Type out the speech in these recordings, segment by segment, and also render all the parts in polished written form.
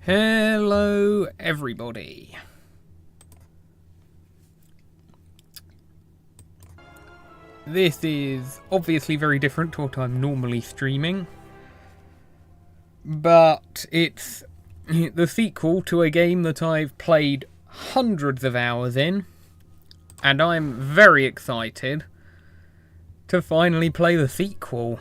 Hello everybody. This is obviously very different to what I'm normally streaming, but it's the sequel to a game that I've played hundreds of hours in, and I'm very excited to finally play the sequel.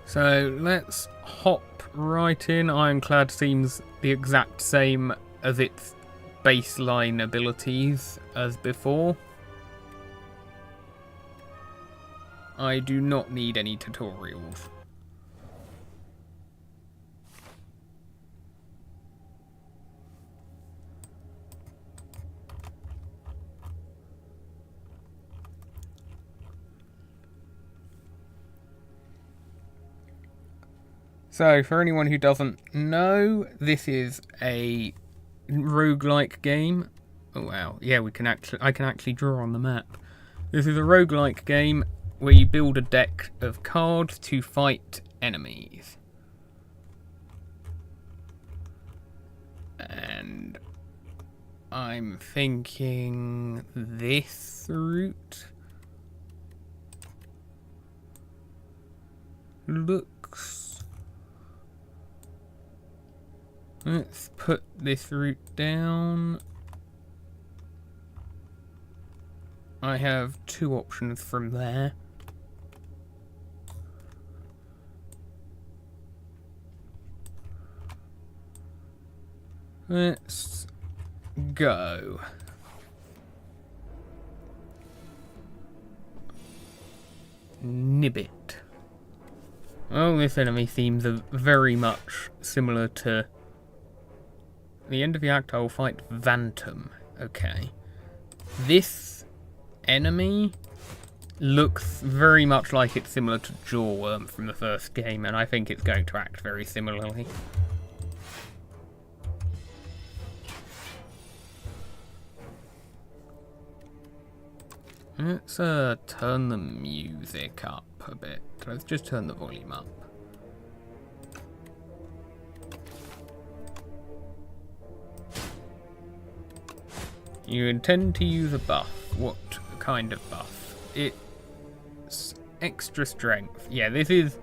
So let's hop right in. Ironclad seems the exact same as its baseline abilities as before. I do not need any tutorials. So, for anyone who doesn't know, this is a roguelike game. Oh wow, yeah, I can actually draw on the map. This is a roguelike game where you build a deck of cards to fight enemies. And I'm thinking this route looks... Let's put this route down. I have two options from there. Let's go. Nibbit. Well, this enemy seems very much similar to... the end of the act, I will fight Phantom. Okay. This enemy looks very much like it's similar to Jawworm from the first game, and I think it's going to act very similarly. Let's turn the music up a bit. Let's just turn the volume up. You intend to use a buff. What kind of buff? It's extra strength. Yeah, this is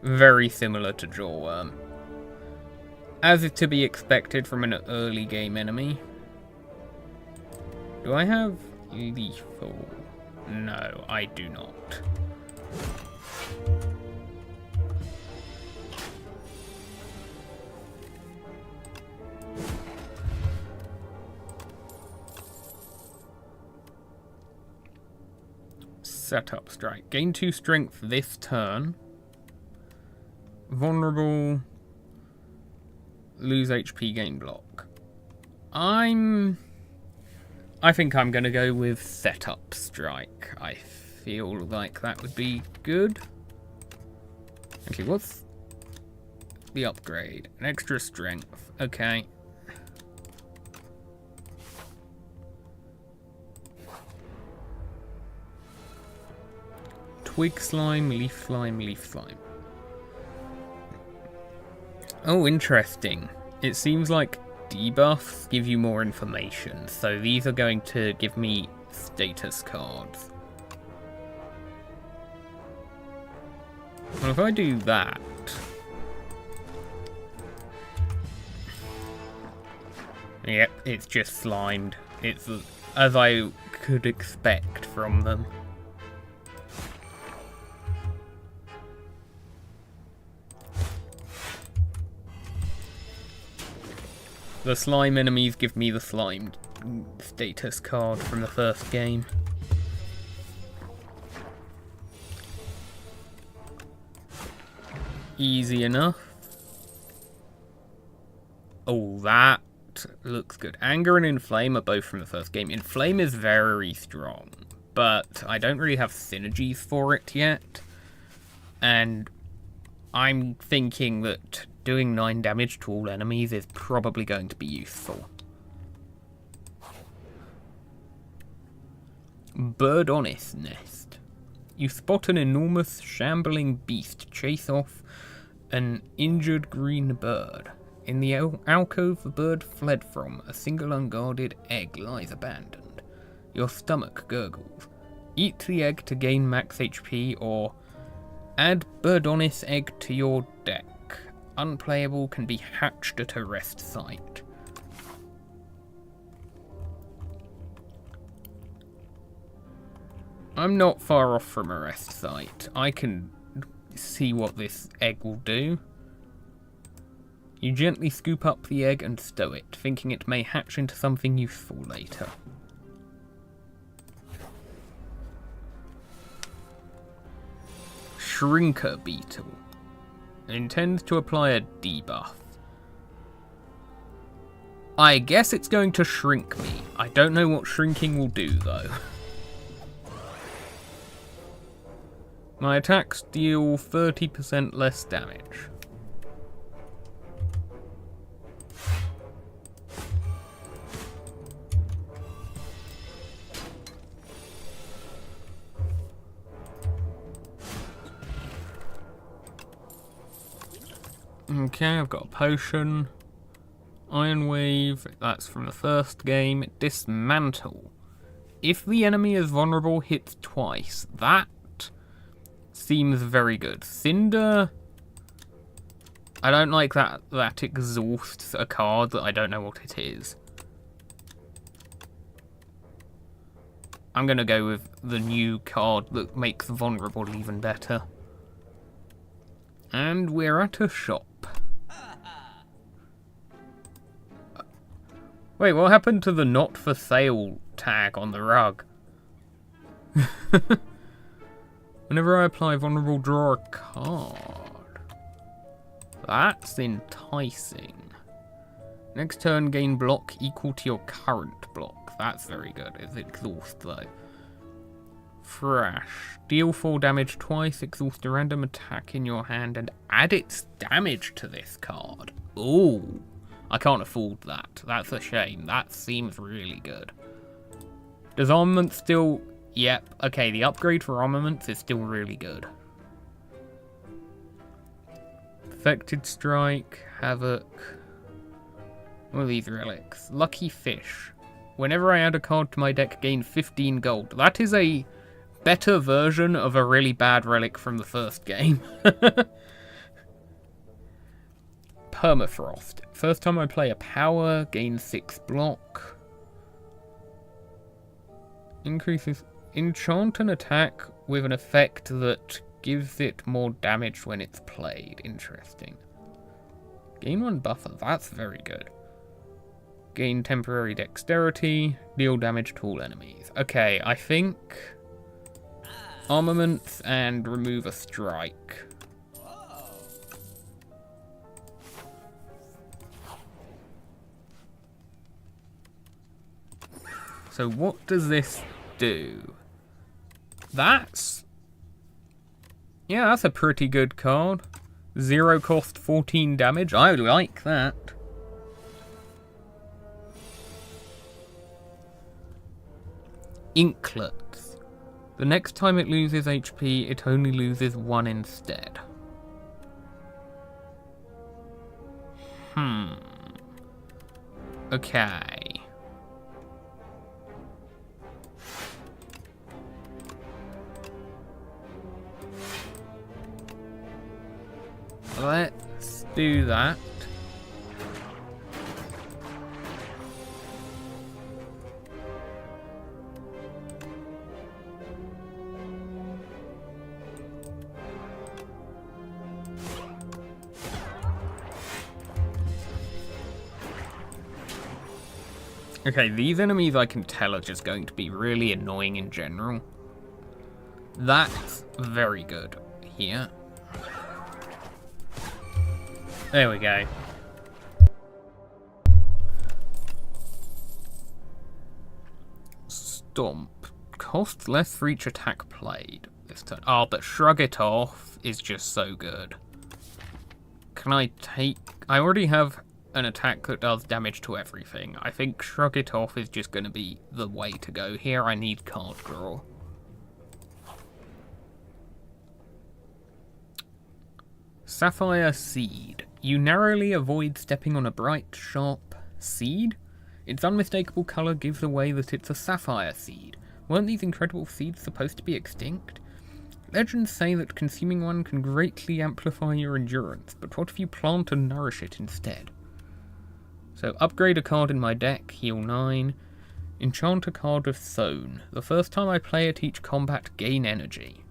very similar to Jawworm, as is to be expected from an early game enemy. Do I have lethal? No, I do not. Setup strike. Gain 2 strength this turn. Vulnerable. Lose HP, gain block. I think I'm going to go with setup strike. I feel like that would be good. Actually, what's the upgrade? An extra strength. Okay. Twig slime, leaf slime, leaf slime. Oh, interesting. It seems like debuffs give you more information, so these are going to give me status cards. Well, if I do that... Yep, it's just slimed. It's as I could expect from them. The slime enemies give me the slime status card from the first game. Easy enough. Oh, that looks good. Anger and Inflame are both from the first game. Inflame is very strong, but I don't really have synergies for it yet. And I'm thinking that doing 9 damage to all enemies is probably going to be useful. Birdonist Nest. You spot an enormous shambling beast chase off an injured green bird. In the alcove the bird fled from, a single unguarded egg lies abandoned. Your stomach gurgles. Eat the egg to gain max HP or add Birdonist egg to your deck. Unplayable, can be hatched at a rest site. I'm not far off from a rest site. I can see what this egg will do. You gently scoop up the egg and stow it, thinking it may hatch into something useful later. Shrinker Beetle. It intends to apply a debuff. I guess it's going to shrink me. I don't know what shrinking will do though. My attacks deal 30% less damage. Okay, I've got a potion. Iron Wave, that's from the first game. Dismantle. If the enemy is vulnerable, hits twice. That seems very good. Cinder. I don't like that exhausts a card that I don't know what it is. I'm gonna go with the new card that makes vulnerable even better. And we're at a shop. Wait, what happened to the not for sale tag on the rug? Whenever I apply vulnerable, draw a card. That's enticing. Next turn, gain block equal to your current block. That's very good. It's exhaust though. Thrash. Deal 4 damage twice, exhaust a random attack in your hand and add its damage to this card. Ooh. I can't afford that. That's a shame. That seems really good. Does armament still... Yep. Okay, the upgrade for armaments is still really good. Perfected Strike, Havoc. What are these relics? Lucky Fish. Whenever I add a card to my deck, gain 15 gold. That is a better version of a really bad relic from the first game. Permafrost. First time I play a power, gain 6 block. Increases... Enchant an attack with an effect that gives it more damage when it's played. Interesting. Gain 1 buffer. That's very good. Gain temporary dexterity. Deal damage to all enemies. Okay, I think... Armaments and remove a strike. So what does this do? That's... Yeah, that's a pretty good card. 0 cost, 14 damage. I like that. Inklets. The next time it loses HP, it only loses 1 instead. Okay. Let's do that. Okay, these enemies I can tell are just going to be really annoying in general. That's very good here. There we go. Stomp. Costs less for each attack played this turn. Oh, but Shrug It Off is just so good. Can I take... I already have an attack that does damage to everything. I think Shrug It Off is just going to be the way to go. Here I need card draw. Sapphire Seed. You narrowly avoid stepping on a bright, sharp seed? Its unmistakable colour gives away that it's a sapphire seed. Weren't these incredible seeds supposed to be extinct? Legends say that consuming one can greatly amplify your endurance, but what if you plant and nourish it instead? So upgrade a card in my deck, heal 9. Enchant a card with Sown. The first time I play it, each combat gain energy.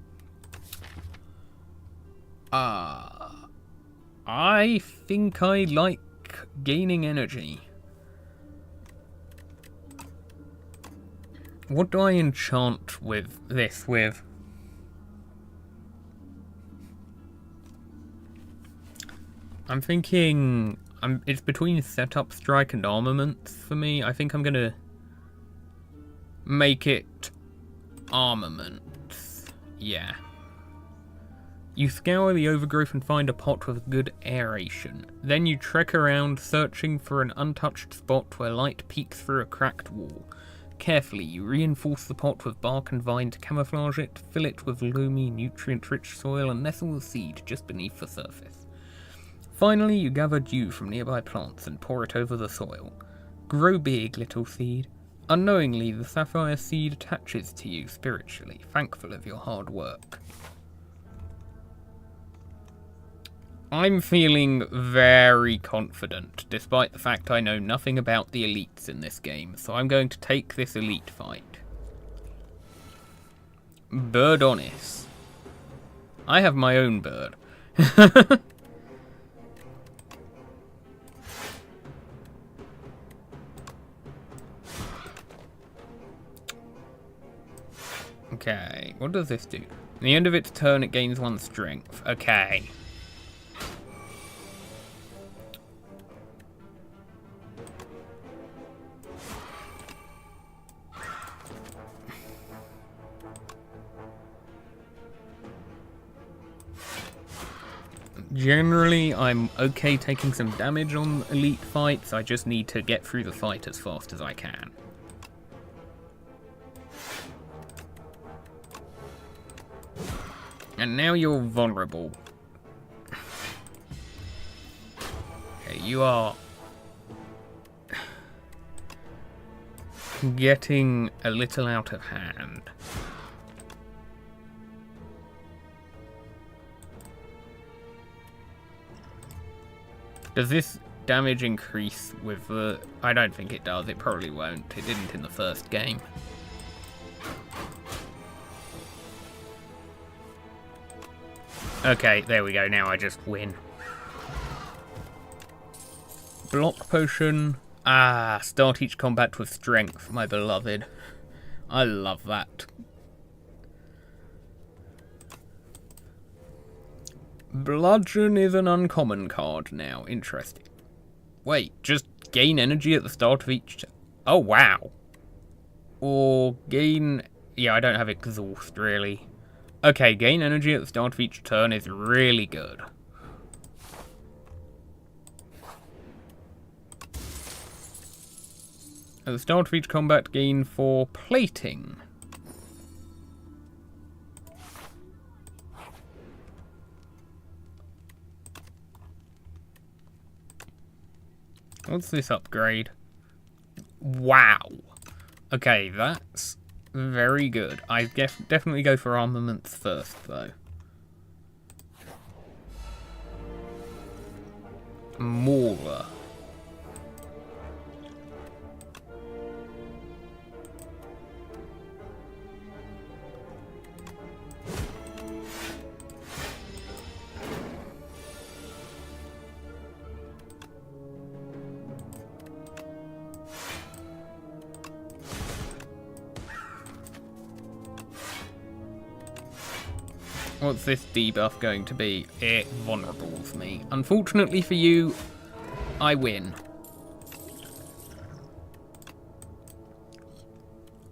I think I like gaining energy. What do I enchant with this with? I'm thinking it's between setup strike and armaments for me. I think I'm gonna make it armaments. Yeah. You scour the overgrowth and find a pot with good aeration. Then you trek around, searching for an untouched spot where light peeks through a cracked wall. Carefully, you reinforce the pot with bark and vine to camouflage it, fill it with loamy, nutrient-rich soil, and nestle the seed just beneath the surface. Finally, you gather dew from nearby plants and pour it over the soil. Grow big, little seed. Unknowingly, the sapphire seed attaches to you spiritually, thankful of your hard work. I'm feeling very confident, despite the fact I know nothing about the elites in this game, so I'm going to take this elite fight. Bird Honest. I have my own bird. Okay, what does this do? At the end of its turn, it gains 1 strength. Okay. Generally, I'm okay taking some damage on elite fights. I just need to get through the fight as fast as I can. And now you're vulnerable. Okay, you are getting a little out of hand. Does this damage increase with the... I don't think it does. It probably won't. It didn't in the first game. Okay, there we go. Now I just win. Block potion. Ah, start each combat with strength, my beloved. I love that. Bludgeon is an uncommon card now. Interesting. Wait, just gain energy at the start of each... Oh, wow. Or gain... Yeah, I don't have exhaust, really. Okay, gain energy at the start of each turn is really good. At the start of each combat, gain 4 plating. What's this upgrade? Wow. Okay, that's very good. I definitely go for armaments first, though. Mauler. What's this debuff going to be? It vulnerables me. Unfortunately for you, I win.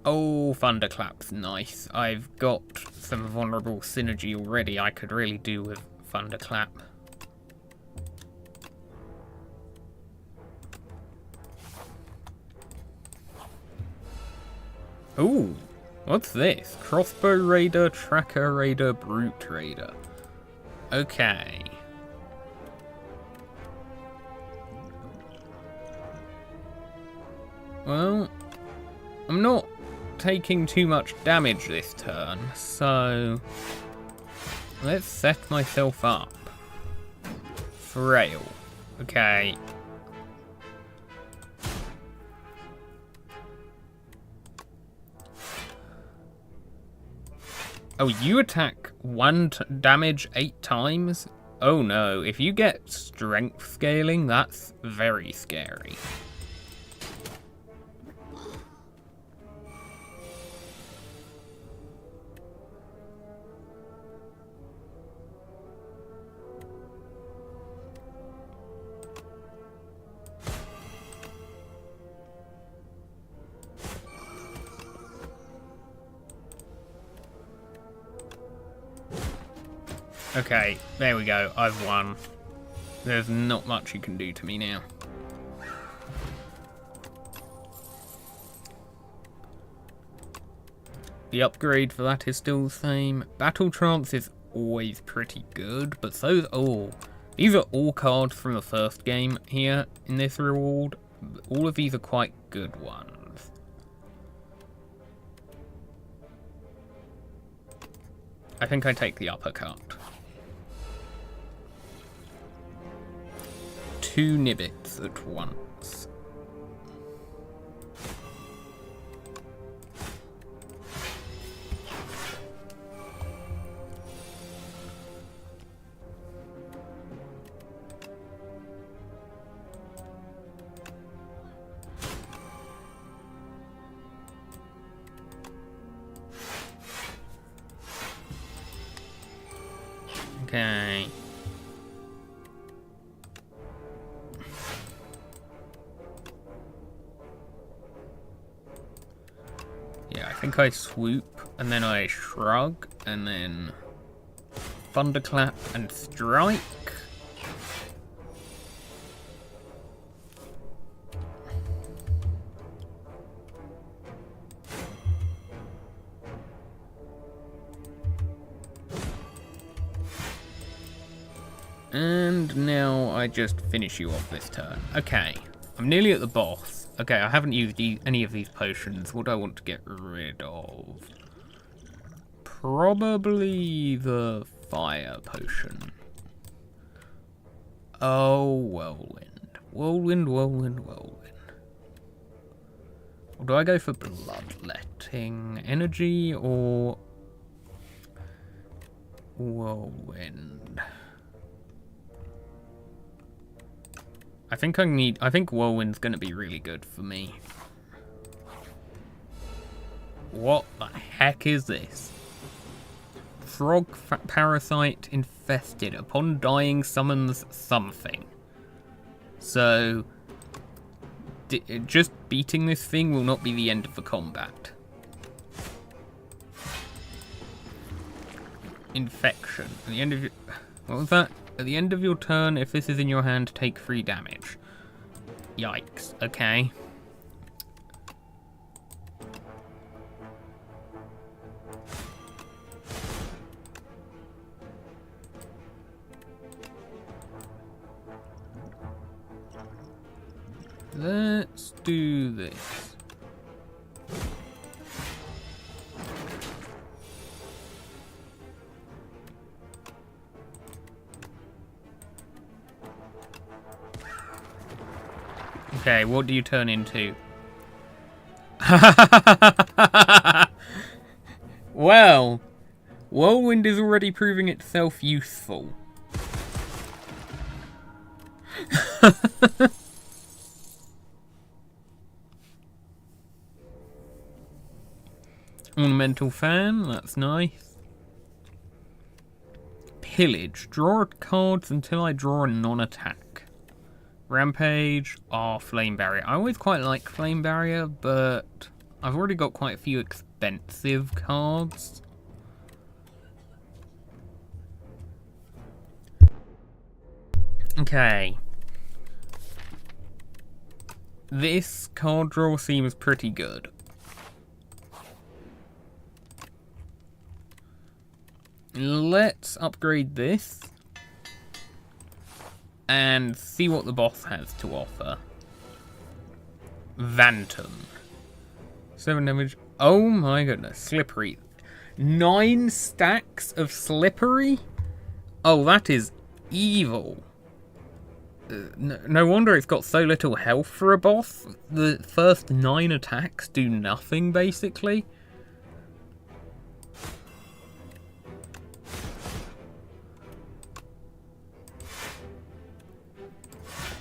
Oh, Thunderclap's nice. I've got some vulnerable synergy already I could really do with Thunderclap. Ooh, what's this? Crossbow Raider, Tracker Raider, Brute Raider. Okay. Well, I'm not taking too much damage this turn, so let's set myself up. Frail. Okay. Oh, you attack damage 8 times? Oh no, if you get strength scaling, that's very scary. Okay, there we go. I've won. There's not much you can do to me now. The upgrade for that is still the same. Battle Trance is always pretty good, but these are all cards from the first game here in this reward. All of these are quite good ones. I think I take the uppercut. 2 nibbits at once. Okay. Yeah, I think I swoop, and then I shrug, and then thunderclap and strike. And now I just finish you off this turn. Okay, I'm nearly at the boss. Okay, I haven't used any of these potions. What do I want to get rid of? Probably the fire potion. Oh, whirlwind. Whirlwind, whirlwind, whirlwind. Or do I go for bloodletting? Energy or whirlwind? I think whirlwind's gonna be really good for me. What the heck is this? Frog parasite infested. Upon dying summons something. So just beating this thing will not be the end of the combat. Infection. At the end of your... What was that? At the end of your turn, if this is in your hand, take 3 damage. Yikes. Okay. Let's do this. Okay, what do you turn into? Well, whirlwind is already proving itself useful. Ornamental fan, that's nice. Pillage. Draw cards until I draw a non-attack. Rampage or Flame Barrier. I always quite like Flame Barrier, but I've already got quite a few expensive cards. Okay. This card draw seems pretty good. Let's upgrade this. And see what the boss has to offer. Vantum. 7 damage. Oh my goodness. Slippery. 9 stacks of slippery? Oh, that is evil. No wonder it's got so little health for a boss. The first 9 attacks do nothing, basically.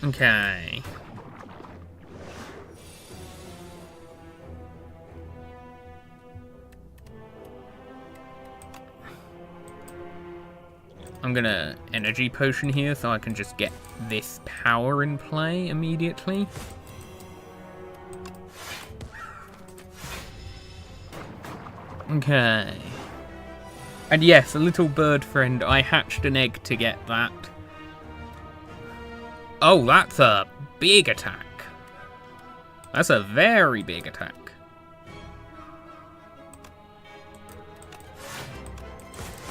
Okay. I'm gonna energy potion here so I can just get this power in play immediately. Okay. And yes, a little bird friend, I hatched an egg to get that. Oh, that's a big attack. That's a very big attack.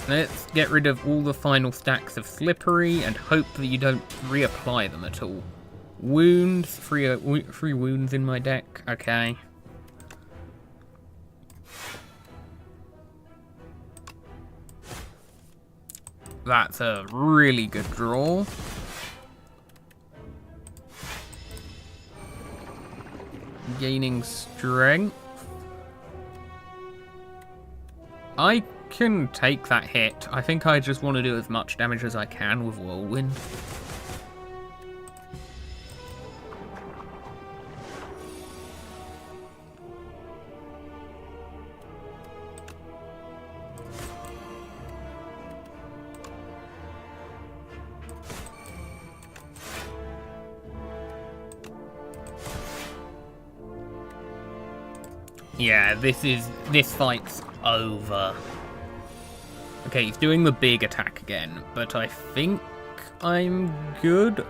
Let's get rid of all the final stacks of slippery and hope that you don't reapply them at all. Wounds, three wounds in my deck, okay. That's a really good draw. Gaining strength. I can take that hit. I think I just want to do as much damage as I can with Whirlwind. Yeah, this fight's over. Okay, he's doing the big attack again, but I think I'm good.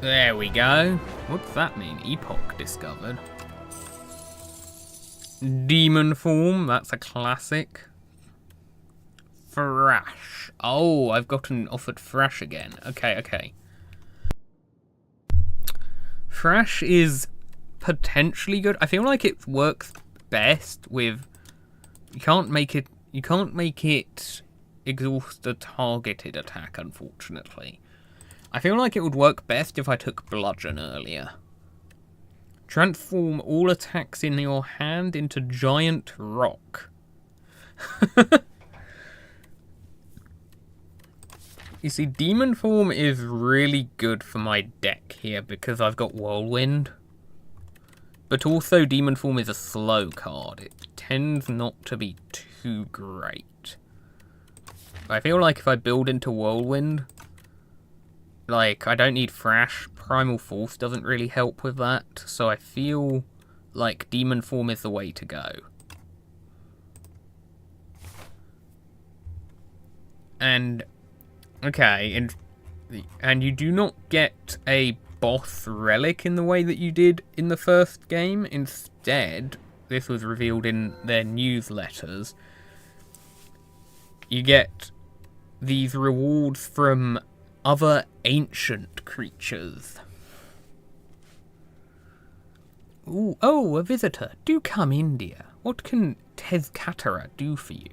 There we go. What's that mean? Epoch discovered. Demon form, that's a classic. Thrash. Oh, I've gotten offered Thrash again. Okay. Thrash is potentially good. I feel like it works best with... You can't make it exhaust a targeted attack, unfortunately. I feel like it would work best if I took Bludgeon earlier. Transform all attacks in your hand into giant rock. You see, Demon Form is really good for my deck here because I've got Whirlwind. But also, Demon Form is a slow card. It tends not to be too great. I feel like if I build into Whirlwind, like, I don't need Thrash. Primal Force doesn't really help with that. So I feel like Demon Form is the way to go. And... okay, and you do not get a boss relic in the way that you did in the first game. Instead, this was revealed in their newsletters, you get these rewards from other ancient creatures. Ooh, oh, a visitor. Do come in, dear. What can Tezcatara do for you?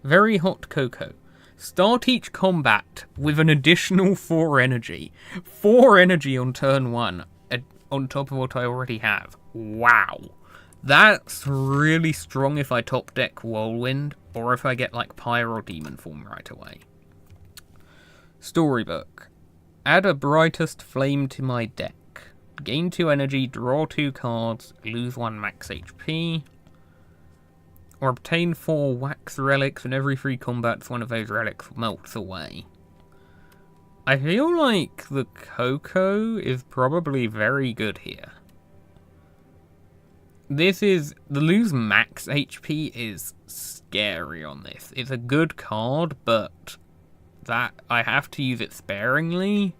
Very hot cocoa. Start each combat with an additional 4 energy. 4 energy on turn 1, on top of what I already have. Wow. That's really strong if I top deck Whirlwind, or if I get like Pyre or Demon Form right away. Storybook. Add a brightest flame to my deck. Gain 2 energy, draw 2 cards, lose 1 max HP. Or obtain 4 wax relics, and every 3 combats one of those relics melts away. I feel like the Cocoa is probably very good here. The lose max HP is scary on this. It's a good card, but that I have to use it sparingly.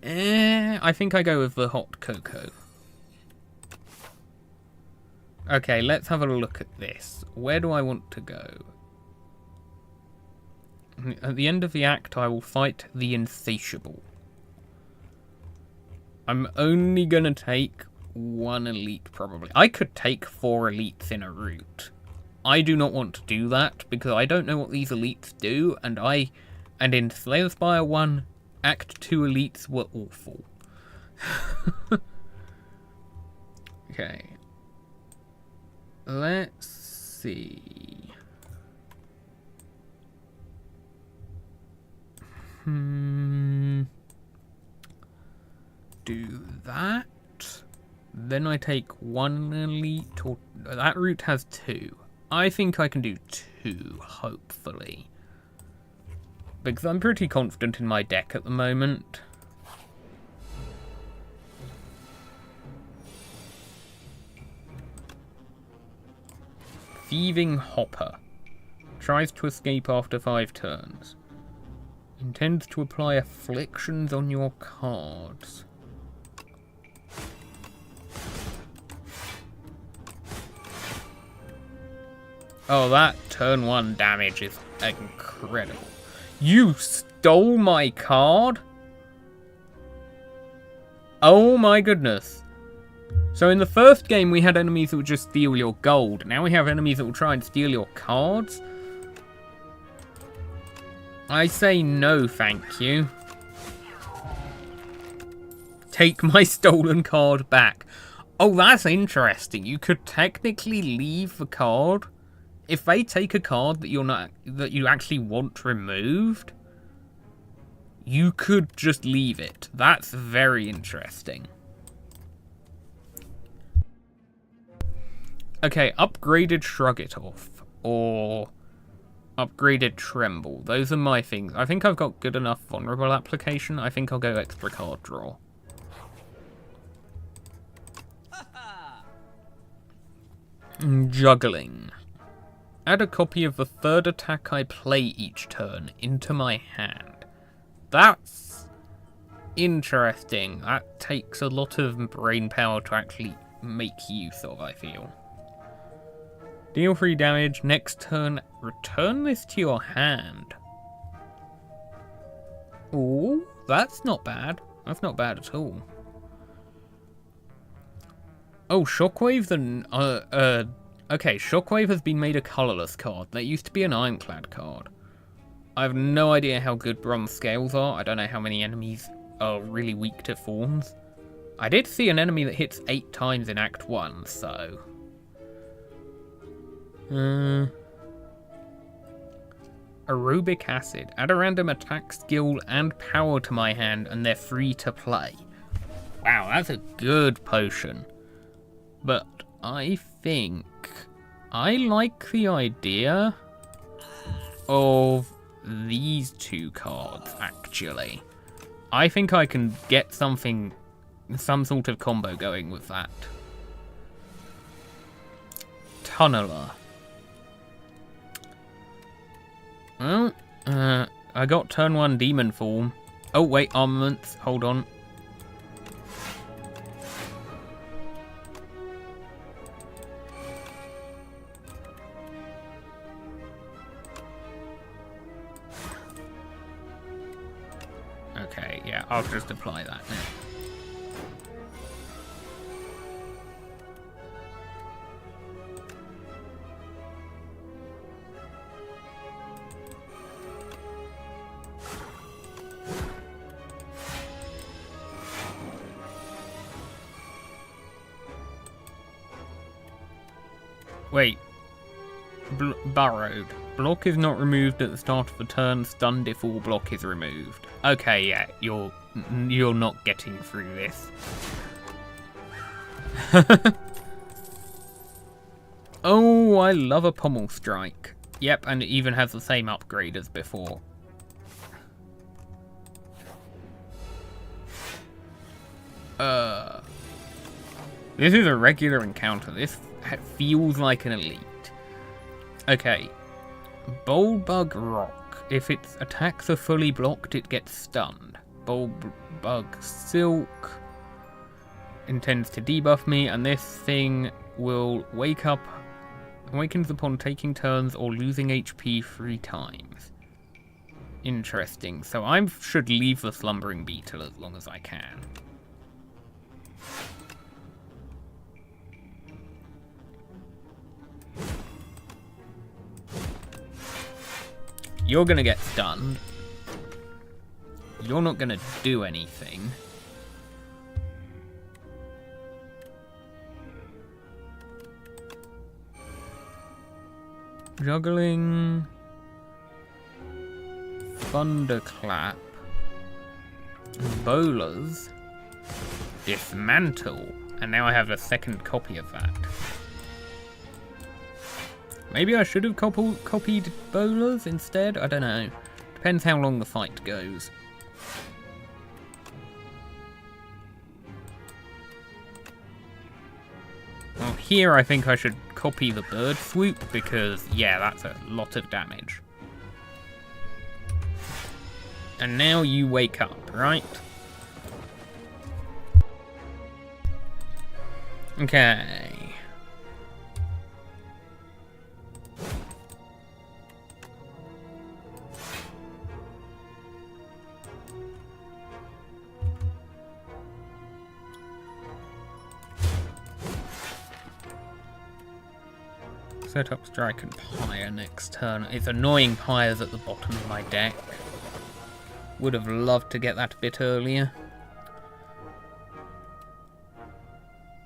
I think I go with the hot cocoa. Okay, let's have a look at this. Where do I want to go? At the end of the act, I will fight the insatiable. I'm only going to take 1 elite, probably. I could take 4 elites in a route. I do not want to do that, because I don't know what these elites do, and in Slay the Spire 1, Act 2 elites were awful. Okay. Let's see. Do that. Then I take 1 elite, or that route has 2. I think I can do 2, hopefully. Because I'm pretty confident in my deck at the moment. Thieving Hopper. Tries to escape after 5 turns. Intends to apply afflictions on your cards. Oh, that turn 1 damage is incredible. You stole my card? Oh my goodness. So in the first game we had enemies that would just steal your gold. Now we have enemies that will try and steal your cards? I say no, thank you. Take my stolen card back. Oh, that's interesting. You could technically leave the card. If they take a card that you actually want removed, you could just leave it. That's very interesting. Okay, upgraded Shrug It Off, or upgraded Tremble. Those are my things. I think I've got good enough vulnerable application. I think I'll go extra card draw. Juggling. Add a copy of the 3rd attack I play each turn into my hand. That's interesting. That takes a lot of brain power to actually make use of, I feel. Deal 3 damage. Next turn, return this to your hand. Ooh, that's not bad. That's not bad at all. Oh, Shockwave's okay, Shockwave has been made a colourless card. That used to be an Ironclad card. I have no idea how good bronze scales are. I don't know how many enemies are really weak to thorns. I did see an enemy that hits 8 times in Act 1, so... Aerobic Acid. Add a random attack skill and power to my hand, and they're free to play. Wow, that's a good potion. But I think I like the idea of these 2 cards, actually. I think I can get some sort of combo going with that. Tunneler. Well, I got turn 1 demon form. Oh wait, armaments, hold on. Okay, yeah, I'll just apply that now. Wait. Burrowed. Block is not removed at the start of the turn. Stunned if all block is removed. Okay, yeah, you're not getting through this. Oh, I love a pommel strike. Yep, and it even has the same upgrade as before. This is a regular encounter. This feels like an elite. Okay. Boldbug Rock. If its attacks are fully blocked, it gets stunned. Bug Silk intends to debuff me, and this thing will awakens upon taking turns or losing HP 3 times. Interesting. So I should leave the Slumbering Beetle as long as I can. You're gonna get stunned. You're not gonna do anything. Juggling. Thunderclap. Bowlers. Dismantle. And now I have a second copy of that. Maybe I should have copied Bowlers instead? I don't know. Depends how long the fight goes. Well, here I think I should copy the Bird Swoop because, yeah, that's a lot of damage. And now you wake up, right? Okay. Set up Strike and Pyre next turn. It's annoying Pyre's at the bottom of my deck. Would have loved to get that a bit earlier.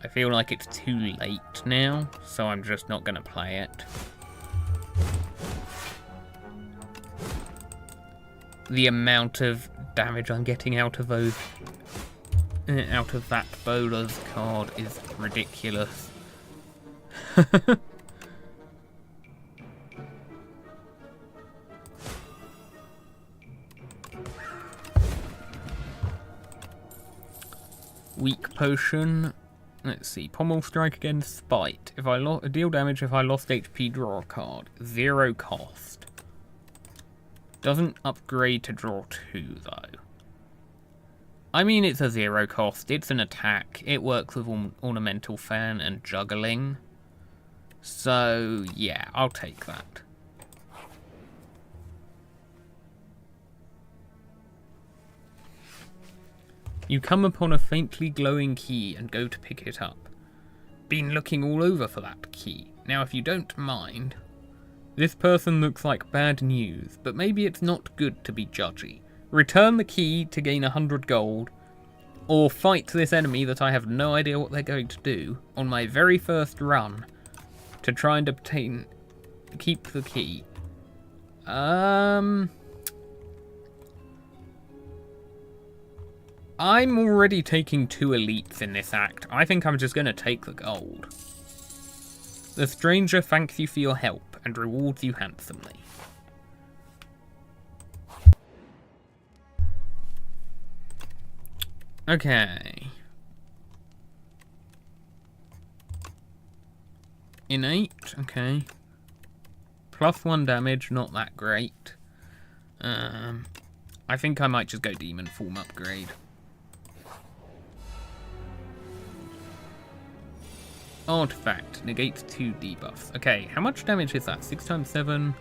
I feel like it's too late now, so I'm just not going to play it. The amount of damage I'm getting out of those, out of that Bowler's card is ridiculous. Weak Potion. Let's see. Pommel Strike against Spite. If I deal damage if I lost HP, draw a card. 0 cost. Doesn't upgrade to draw 2 though. I mean, it's a 0 cost. It's an attack. It works with Ornamental Fan and Juggling. So yeah, I'll take that. You come upon a faintly glowing key and go to pick it up. Been looking all over for that key. Now if you don't mind, this person looks like bad news, but maybe it's not good to be judgy. Return the key to gain 100 gold, or fight this enemy that I have no idea what they're going to do on my very first run to try and keep the key. I'm already taking 2 elites in this act. I think I'm just going to take the gold. The stranger thanks you for your help and rewards you handsomely. Okay. Innate, okay. +1 damage, not that great. I think I might just go demon form upgrade. Artifact negates 2 debuffs. Okay, how much damage is that? 6 times 7,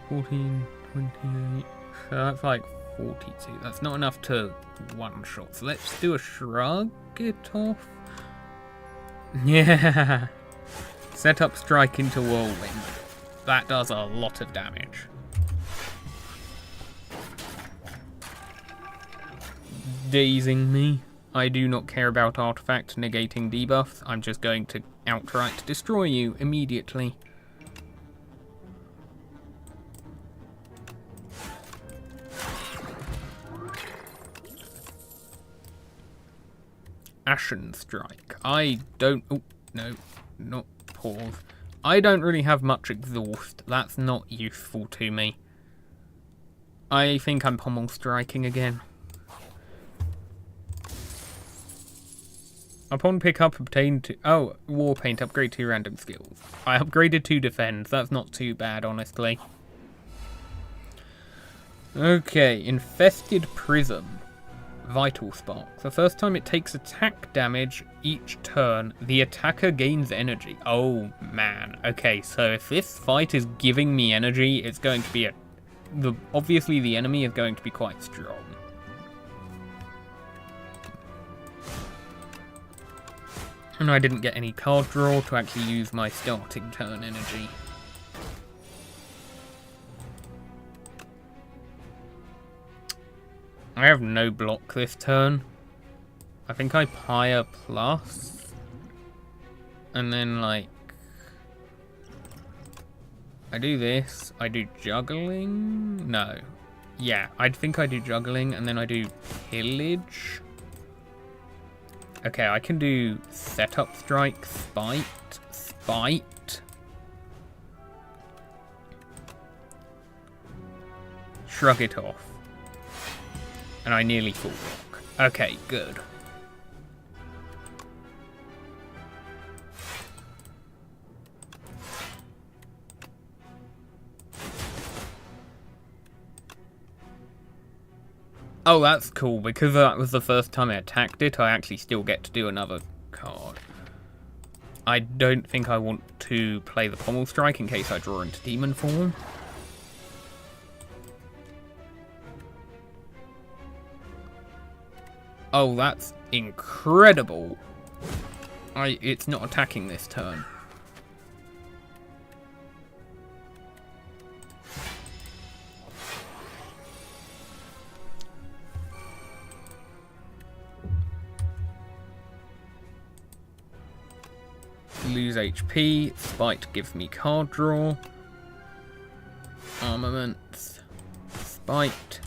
14, 28. So that's like 42. That's not enough to one-shot. So let's do a shrug it off. Yeah. Set up Strike into Whirlwind. That does a lot of damage. Dazing me. I do not care about artifact negating debuffs. I'm just going to outright destroy you immediately. Ashen Strike. I don't... Oh, no. Not pause. I don't really have much exhaust. That's not useful to me. I think I'm pommel striking again. Upon pickup, obtain 2... Oh, War Paint, upgrade 2 random skills. I upgraded 2 defend. That's not too bad, honestly. Okay, Infested Prism. Vital Spark. The first time it takes attack damage each turn, the attacker gains energy. Oh man. Okay, so if this fight is giving me energy, it's going to be obviously the enemy is going to be quite strong. And I didn't get any card draw to actually use my starting turn energy. I have no block this turn. I think I Pyre plus. And then, like, I do this. I do juggling. No. Yeah, I think I do juggling, and then I do pillage. Okay, I can do setup strike, spite. Shrug it off. And I nearly full block. Okay, good. Oh, that's cool. Because that was the first time I attacked it, I actually still get to do another card. I don't think I want to play the Pommel Strike in case I draw into Demon form. Oh, that's incredible. It's not attacking this turn. Lose HP. Spite gives me card draw. Armaments. Spite.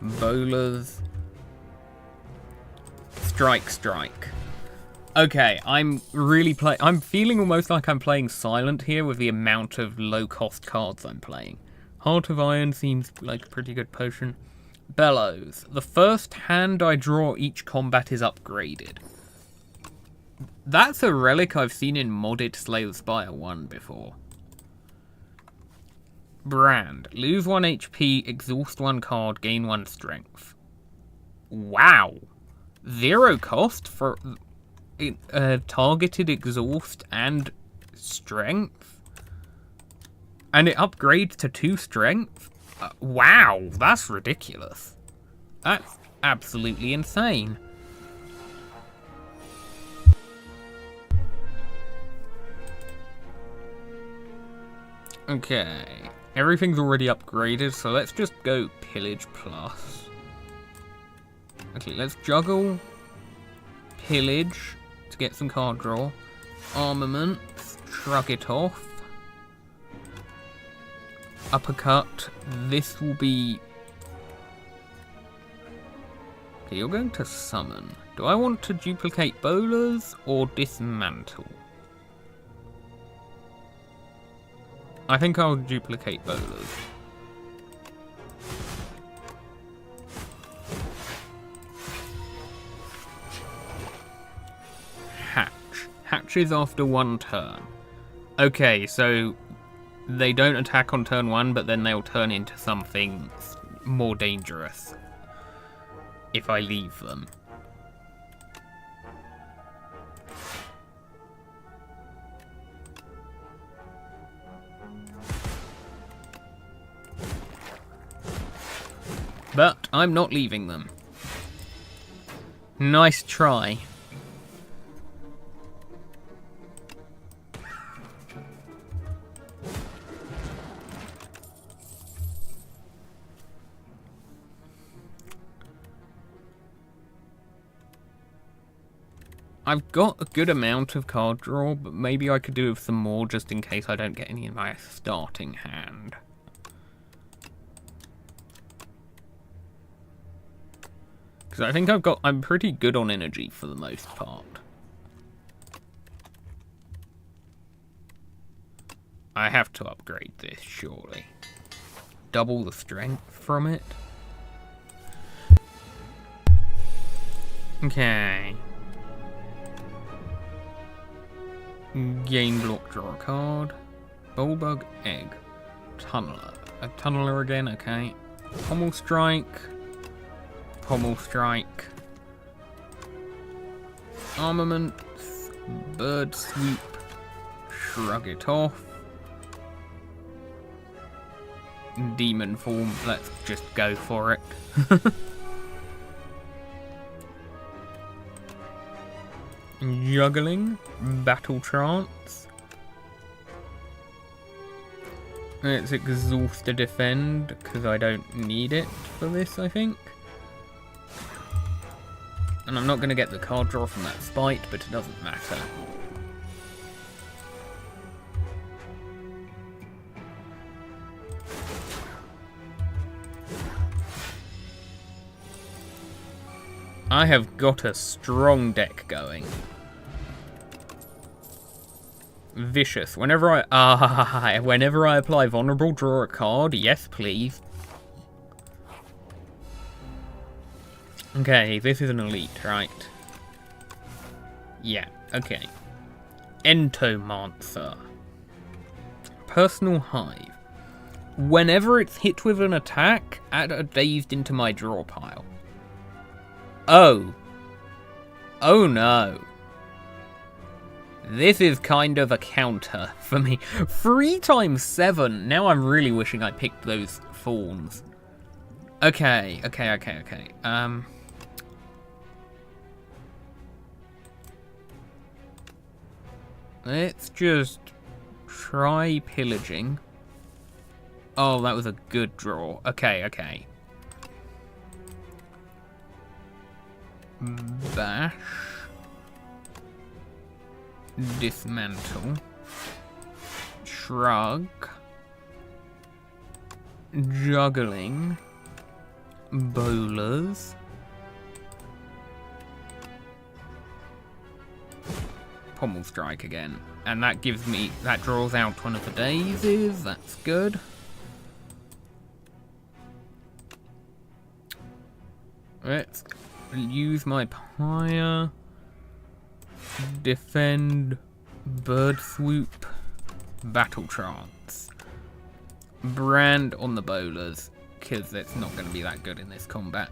Bowlers. Strike. Okay, I'm feeling almost like I'm playing Silent here with the amount of low-cost cards I'm playing. Heart of Iron seems like a pretty good potion. Bellows. The first hand I draw each combat is upgraded. That's a relic I've seen in modded Slay the Spire 1 before. Brand. Lose 1 HP, exhaust 1 card, gain 1 strength. Wow. 0 cost for targeted exhaust and strength? And it upgrades to 2 strength? Wow, that's ridiculous. That's absolutely insane. Okay. Everything's already upgraded, so let's just go Pillage Plus. Okay, let's juggle Pillage to get some card draw. Armaments, shrug it off. Uppercut, this will be... Okay, you're going to summon. Do I want to duplicate bowlers or dismantle? I think I'll duplicate bowlers. Hatches after 1 turn. Okay, so they don't attack on turn 1, but then they'll turn into something more dangerous if I leave them. But I'm not leaving them. Nice try. I've got a good amount of card draw, but maybe I could do with some more just in case I don't get any in my starting hand. Because I think I'm pretty good on energy for the most part. I have to upgrade this, surely. Double the strength from it. Okay. Gain block, draw a card. Bullbug, egg. Tunneler. a tunneler again, okay. Pommel strike. Pommel strike. Armaments. Bird swoop. Shrug it off. Demon form, let's just go for it. Juggling. Battle trance. Let's exhaust to defend, because I don't need it for this, I think. And I'm not going to get the card draw from that spite, but it doesn't matter. I have got a strong deck going. Vicious. Whenever I apply vulnerable, draw a card. Yes, please. Okay, this is an elite, right? Yeah, okay. Entomancer. Personal Hive. Whenever it's hit with an attack, add a dazed into my draw pile. Oh. Oh no. This is kind of a counter for me. 3 times 7. Now I'm really wishing I picked those fawns. Okay. Let's just try pillaging. Oh, that was a good draw. Okay. Bash. Dismantle. Shrug. Juggling. Bowlers. Pommel strike again. And that gives me, that draws out one of the daisies. That's good. Let's use my pyre. Defend. Bird swoop. Battle trance. Brand on the bowlers, because it's not going to be that good in this combat.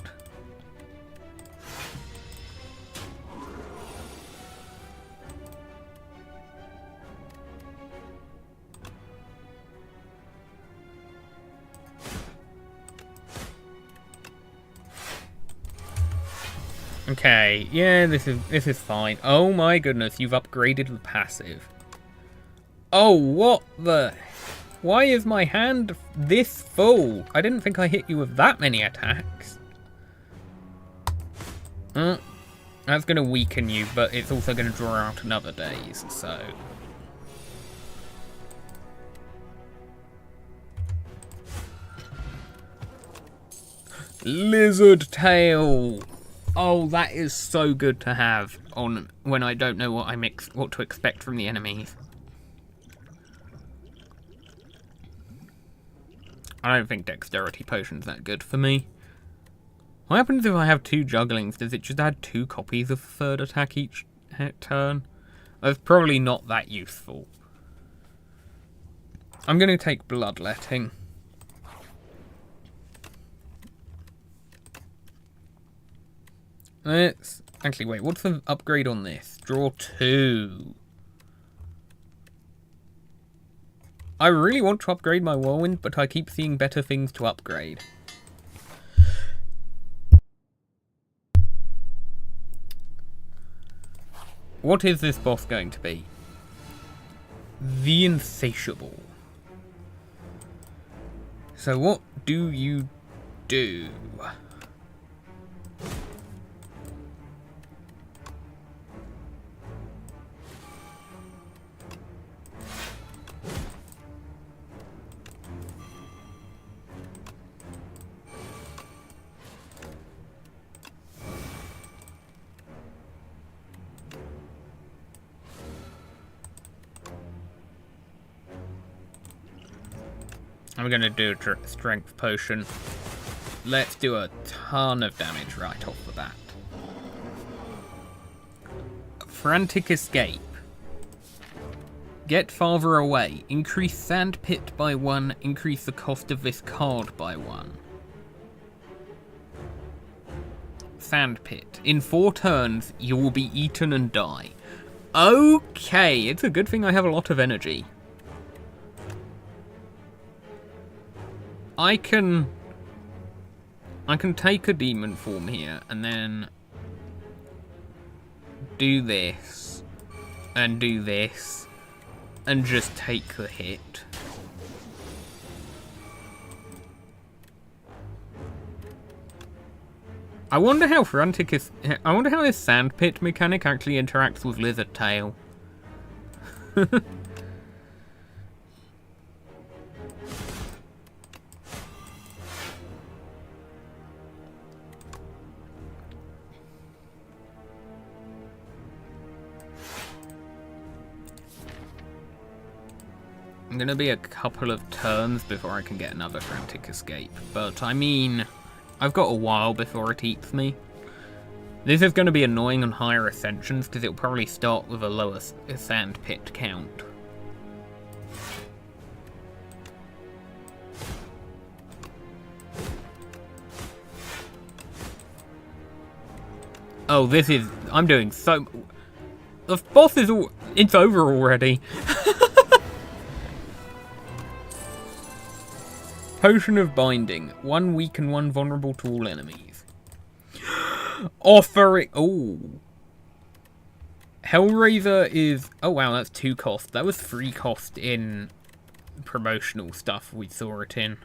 Okay, yeah, this is fine. Oh my goodness, you've upgraded the passive. Oh, what the... Why is my hand this full? I didn't think I hit you with that many attacks. That's going to weaken you, but it's also going to draw out another daze, so... Lizard tail! Oh, that is so good to have on when I don't know what what to expect from the enemies. I don't think dexterity potion's that good for me. What happens if I have 2 jugglings? Does it just add 2 copies of third attack each turn? That's probably not that useful. I'm going to take bloodletting. Let's... Actually, wait, what's the upgrade on this? Draw 2. I really want to upgrade my whirlwind, but I keep seeing better things to upgrade. What is this boss going to be? The Insatiable. So what do you do? I'm going to do a strength potion. Let's do a ton of damage right off the bat. Frantic escape. Get farther away. Increase sandpit by 1. Increase the cost of this card by 1. Sandpit. In 4 turns, you will be eaten and die. Okay, it's a good thing I have a lot of energy. I can take a demon form here and then do this and do this and just take the hit. I wonder how this sandpit mechanic actually interacts with Lizard Tail. I'm gonna be a couple of turns before I can get another frantic escape, but I mean, I've got a while before it eats me. This is going to be annoying on higher ascensions because it'll probably start with a lower sandpit count. Oh, this is... I'm doing so... The boss is all... It's over already. Potion of Binding. 1 weak and 1 vulnerable to all enemies. Offering... Oh. Hellraiser is... Oh wow, that's 2 cost. That was 3 cost in promotional stuff we saw it in.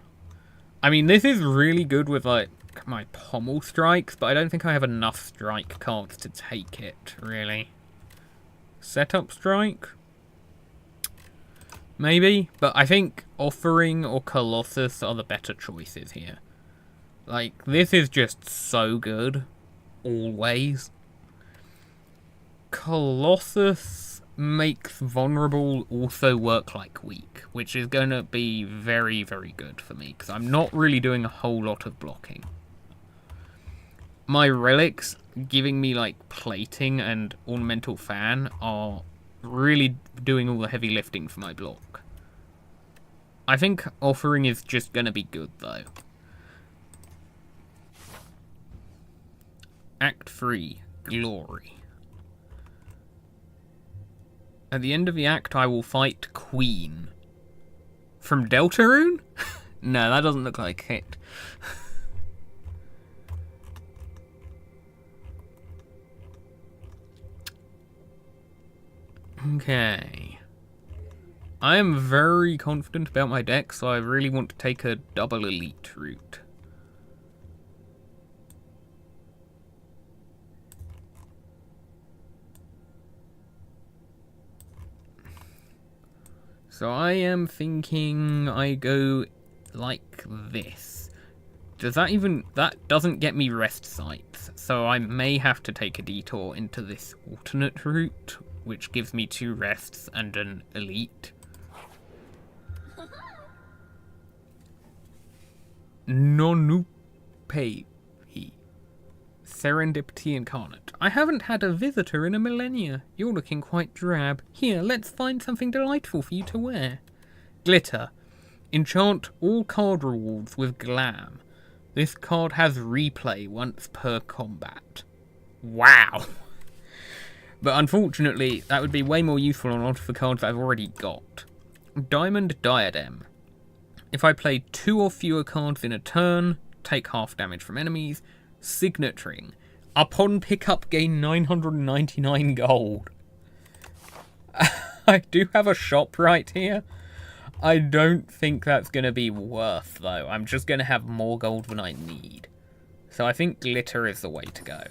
I mean, this is really good with, like, my pommel strikes, but I don't think I have enough strike cards to take it, really. Setup strike? Maybe, but I think Offering or Colossus are the better choices here. Like, this is just so good. Always. Colossus makes vulnerable also work like weak, which is going to be very, very good for me, because I'm not really doing a whole lot of blocking. My relics giving me, like, plating and ornamental fan are really doing all the heavy lifting for my block. I think Offering is just going to be good, though. Act 3, Glory. At the end of the act, I will fight Queen. From Deltarune? No, that doesn't look like it. Okay. I am very confident about my deck, so I really want to take a double elite route. So I am thinking I go like this. Does that even... That doesn't get me rest sites, so I may have to take a detour into this alternate route, which gives me 2 rests and an elite. Nonupe. Serendipity incarnate. I haven't had a visitor in a millennia. You're looking quite drab. Here, let's find something delightful for you to wear. Glitter. Enchant all card rewards with glam. This card has replay once per combat. Wow. But unfortunately, that would be way more useful on a lot of the cards I've already got. Diamond Diadem. If I play 2 or fewer cards in a turn, take half damage from enemies. Signet Ring. Upon pickup, gain 999 gold. I do have a shop right here. I don't think that's going to be worth, though. I'm just going to have more gold than I need. So I think glitter is the way to go.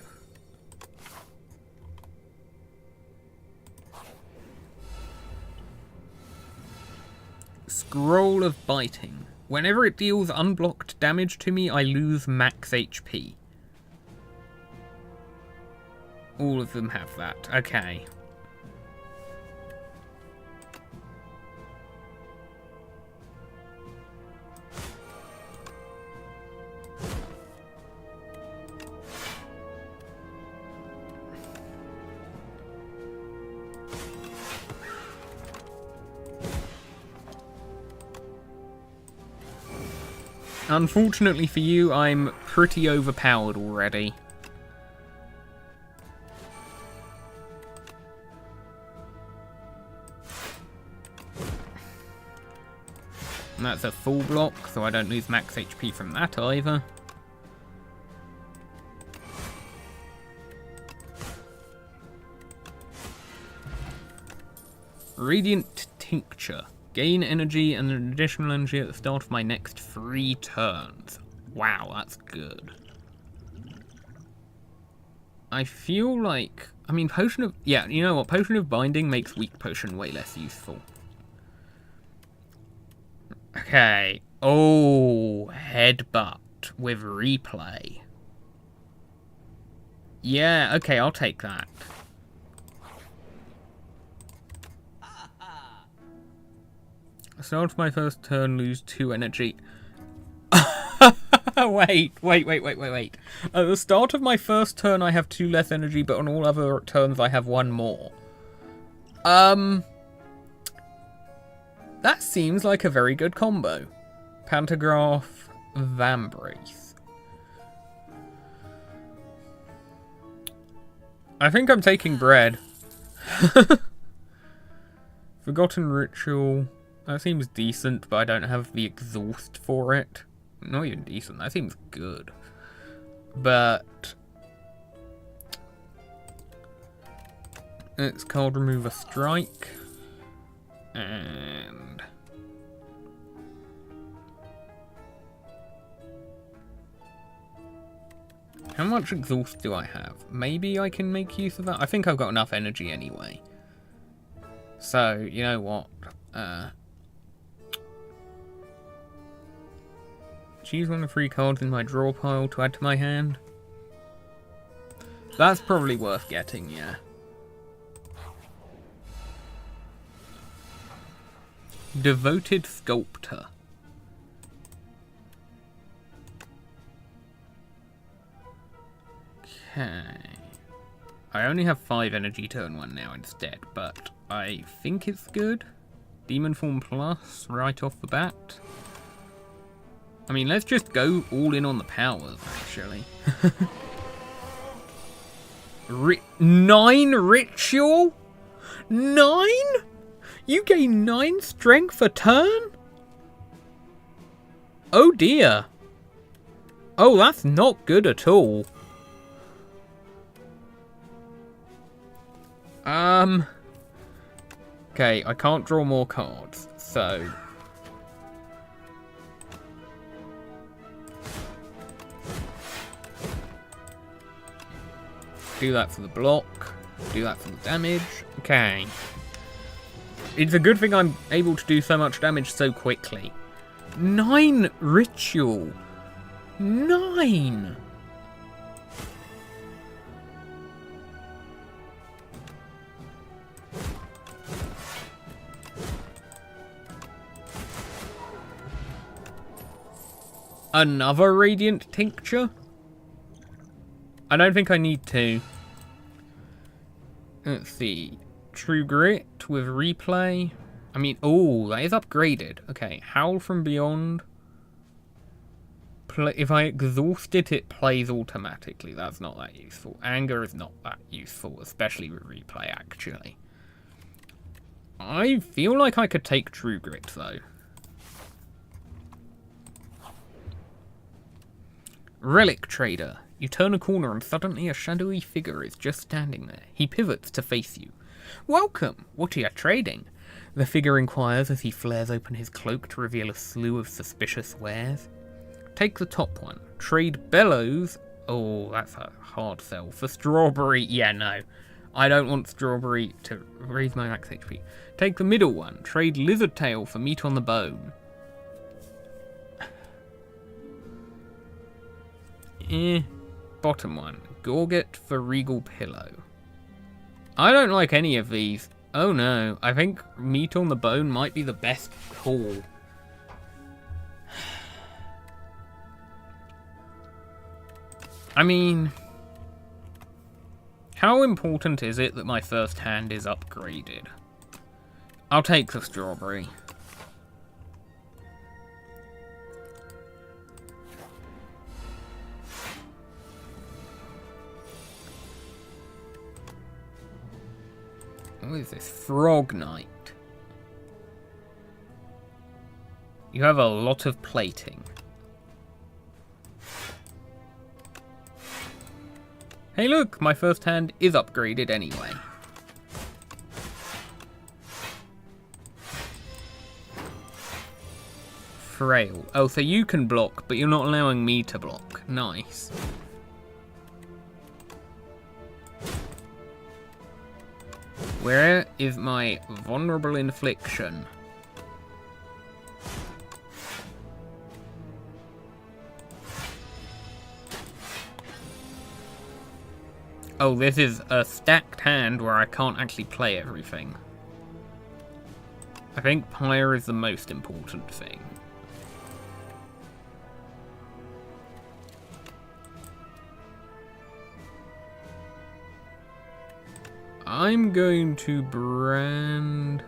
Scroll of Biting. Whenever it deals unblocked damage to me, I lose max HP. All of them have that. Okay. Unfortunately for you, I'm pretty overpowered already. And that's a full block, so I don't lose max HP from that either. Radiant Tincture. Gain energy and an additional energy at the start of my next 3 turns. Wow, that's good. I feel like... I mean, Potion of... Yeah, you know what? Potion of Binding makes Weak Potion way less useful. Okay. Oh, Headbutt with Replay. Yeah, okay, I'll take that. Start of my first turn, lose 2 energy. Wait. At the start of my first turn, I have 2 less energy, but on all other turns, I have 1 more. That seems like a very good combo. Pantograph, Vambrace. I think I'm taking bread. Forgotten Ritual. That seems decent, but I don't have the exhaust for it. Not even decent, that seems good. But... it's called Remove a Strike. And... how much exhaust do I have? Maybe I can make use of that? I think I've got enough energy anyway. So, you know what? Choose one of the 3 cards in my draw pile to add to my hand. That's probably worth getting, yeah. Devoted Sculptor. Okay. I only have 5 energy turn 1 now instead, but I think it's good. Demon Form Plus right off the bat. I mean, let's just go all in on the powers, actually. 9 Ritual? 9? You gain 9 strength a turn? Oh dear. Oh, that's not good at all. Okay, I can't draw more cards, so... do that for the block, do that for the damage. Okay. It's a good thing I'm able to do so much damage so quickly. 9 Ritual. 9! Another Radiant Tincture? I don't think I need to. Let's see. True Grit with Replay. I mean, oh, that is upgraded. Okay, Howl from Beyond. If I exhaust it, it plays automatically. That's not that useful. Anger is not that useful, especially with Replay, actually. I feel like I could take True Grit, though. Relic Trader. You turn a corner and suddenly a shadowy figure is just standing there. He pivots to face you. Welcome! What are you trading? The figure inquires as he flares open his cloak to reveal a slew of suspicious wares. Take the top one. Trade Bellows. Oh, that's a hard sell. For Strawberry. Yeah, no. I don't want Strawberry to raise my max HP. Take the middle one. Trade Lizard Tail for meat on the bone. Bottom one. Gorget for Regal Pillow. I don't like any of these. Oh no. I think meat on the bone might be the best call. I mean... how important is it that my first hand is upgraded? I'll take the Strawberry. What is this? Frog Knight. You have a lot of plating. Hey look, my first hand is upgraded anyway. Frail. Oh, so you can block, but you're not allowing me to block. Nice. Where is my vulnerable infliction? Oh, this is a stacked hand where I can't actually play everything. I think Pyre is the most important thing. I'm going to brand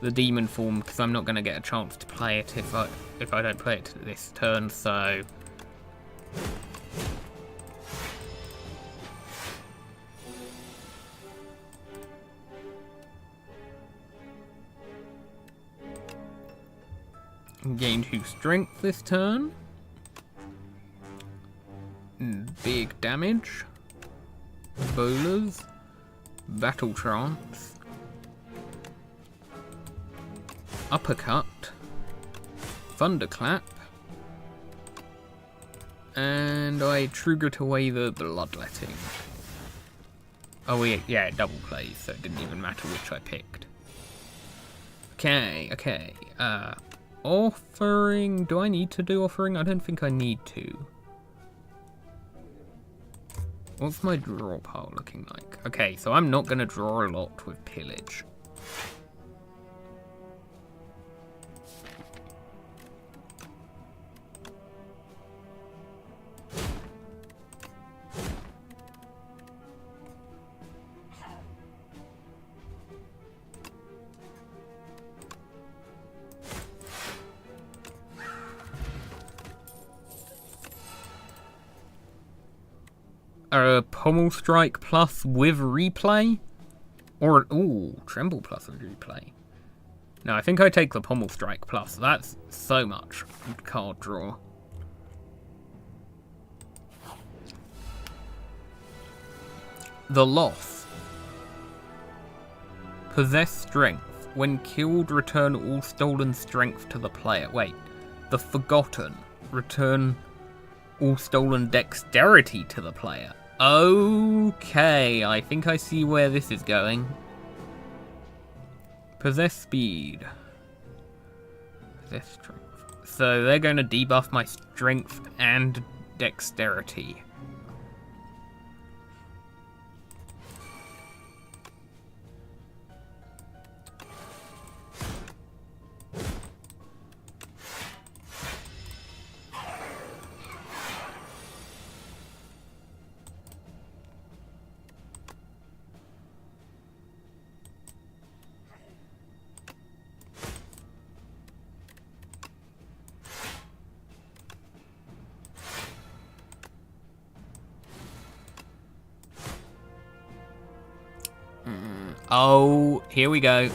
the demon form because I'm not going to get a chance to play it if I don't play it this turn, so... Gain 2 strength this turn. Big damage. Bowlers. Battle trance. Uppercut. Thunderclap. And I triggered away the bloodletting. Oh yeah, double plays, so it didn't even matter which I picked. Okay. Offering. Do I need to do offering? I don't think I need to. What's my draw pile looking like? Okay, so I'm not going to draw a lot with pillage. Pommel Strike plus with replay? Or, ooh, Tremble plus with replay. No, I think I take the Pommel Strike plus. That's so much card draw. The Loss. Possess Strength. When killed, return all stolen strength to the player. Wait. The Forgotten. Return all stolen dexterity to the player. Okay, I think I see where this is going. Possess Speed. Possess Strength. So they're going to debuff my strength and dexterity. Oh, here we go.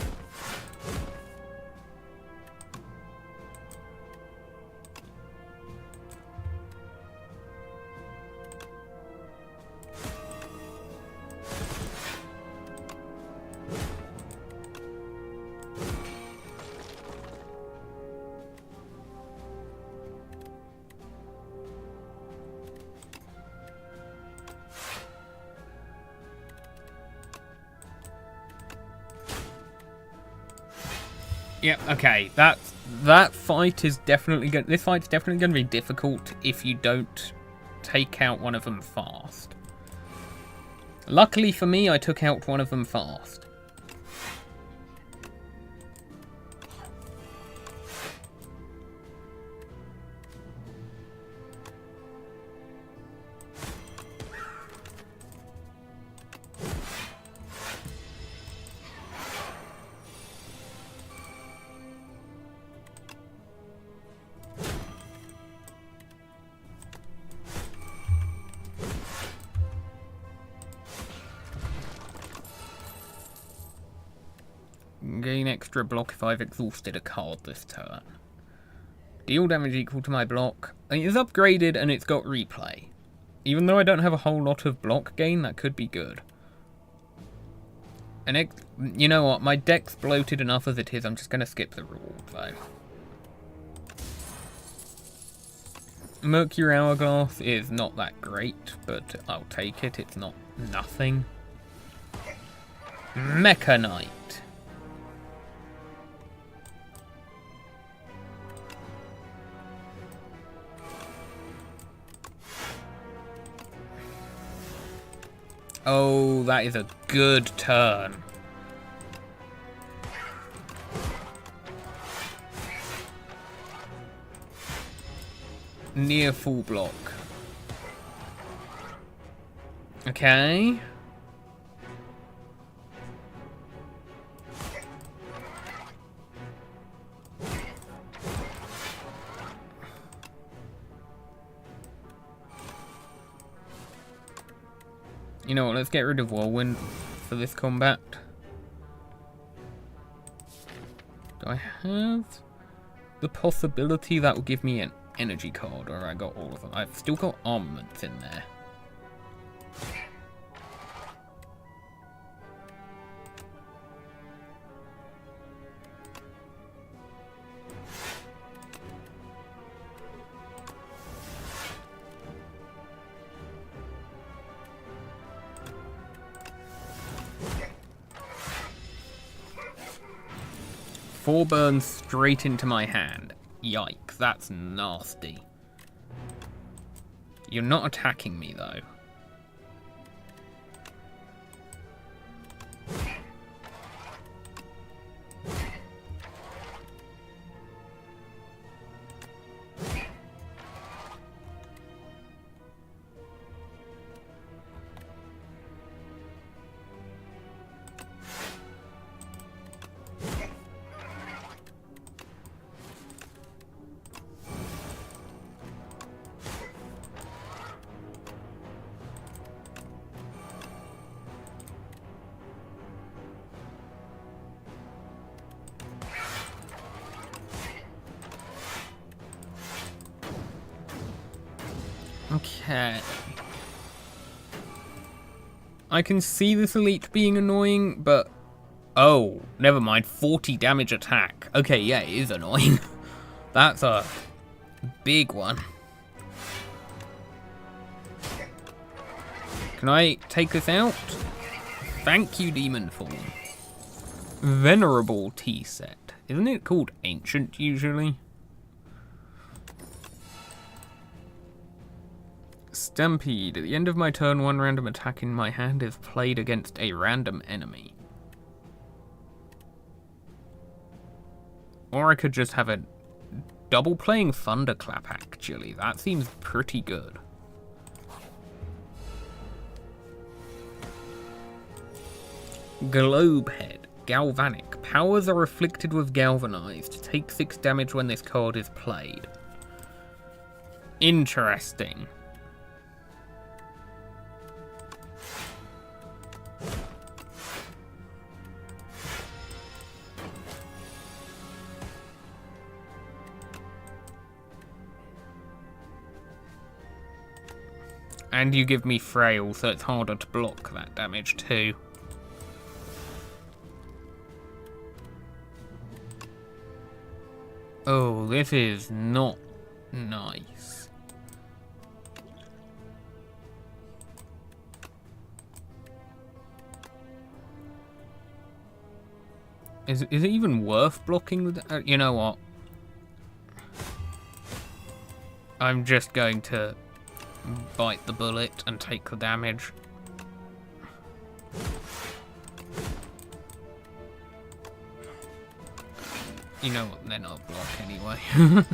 Yeah, okay, that fight is definitely going. This fight's definitely going to be difficult if you don't take out one of them fast. Luckily for me, I took out one of them fast. Gain extra block if I've exhausted a card this turn. Deal damage equal to my block. It's upgraded and it's got replay. Even though I don't have a whole lot of block gain, that could be good. And you know what? My deck's bloated enough as it is. I'm just going to skip the reward, though. Mercury Hourglass is not that great, but I'll take it. It's not nothing. Mecha Knight. Oh, that is a good turn. Near full block. Okay. You know what, let's get rid of Whirlwind for this combat. Do I have the possibility that will give me an energy card, or I got all of them? I've still got armaments in there. Four burns straight into my hand. Yikes, that's nasty. You're not attacking me, though. Okay. I can see this elite being annoying, but... Oh, never mind. 40 damage attack. Okay, yeah, it is annoying. That's a big one. Can I take this out? Thank you, Demon Form. Venerable tea set. Isn't it called Ancient, usually? Stampede. At the end of my turn, one random attack in my hand is played against a random enemy. Or I could just have a double playing Thunderclap, actually. That seems pretty good. Globehead. Galvanic. Powers are afflicted with Galvanized. Take 6 damage when this card is played. Interesting. And you give me frail, so it's harder to block that damage too. Oh, this is not nice. Is it even worth blocking with... you know what? I'm just going to bite the bullet and take the damage. You know what, they're not block anyway.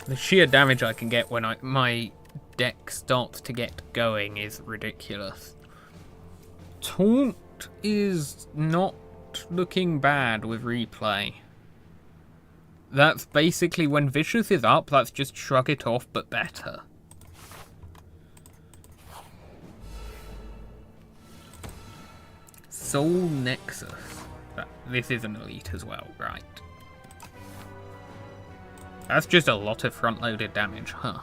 The sheer damage I can get when my deck starts to get going is ridiculous. Taunt is not looking bad with replay. That's basically when Vicious is up, that's just shrug it off, but better. Soul Nexus. This is an elite as well, right? That's just a lot of front-loaded damage, huh?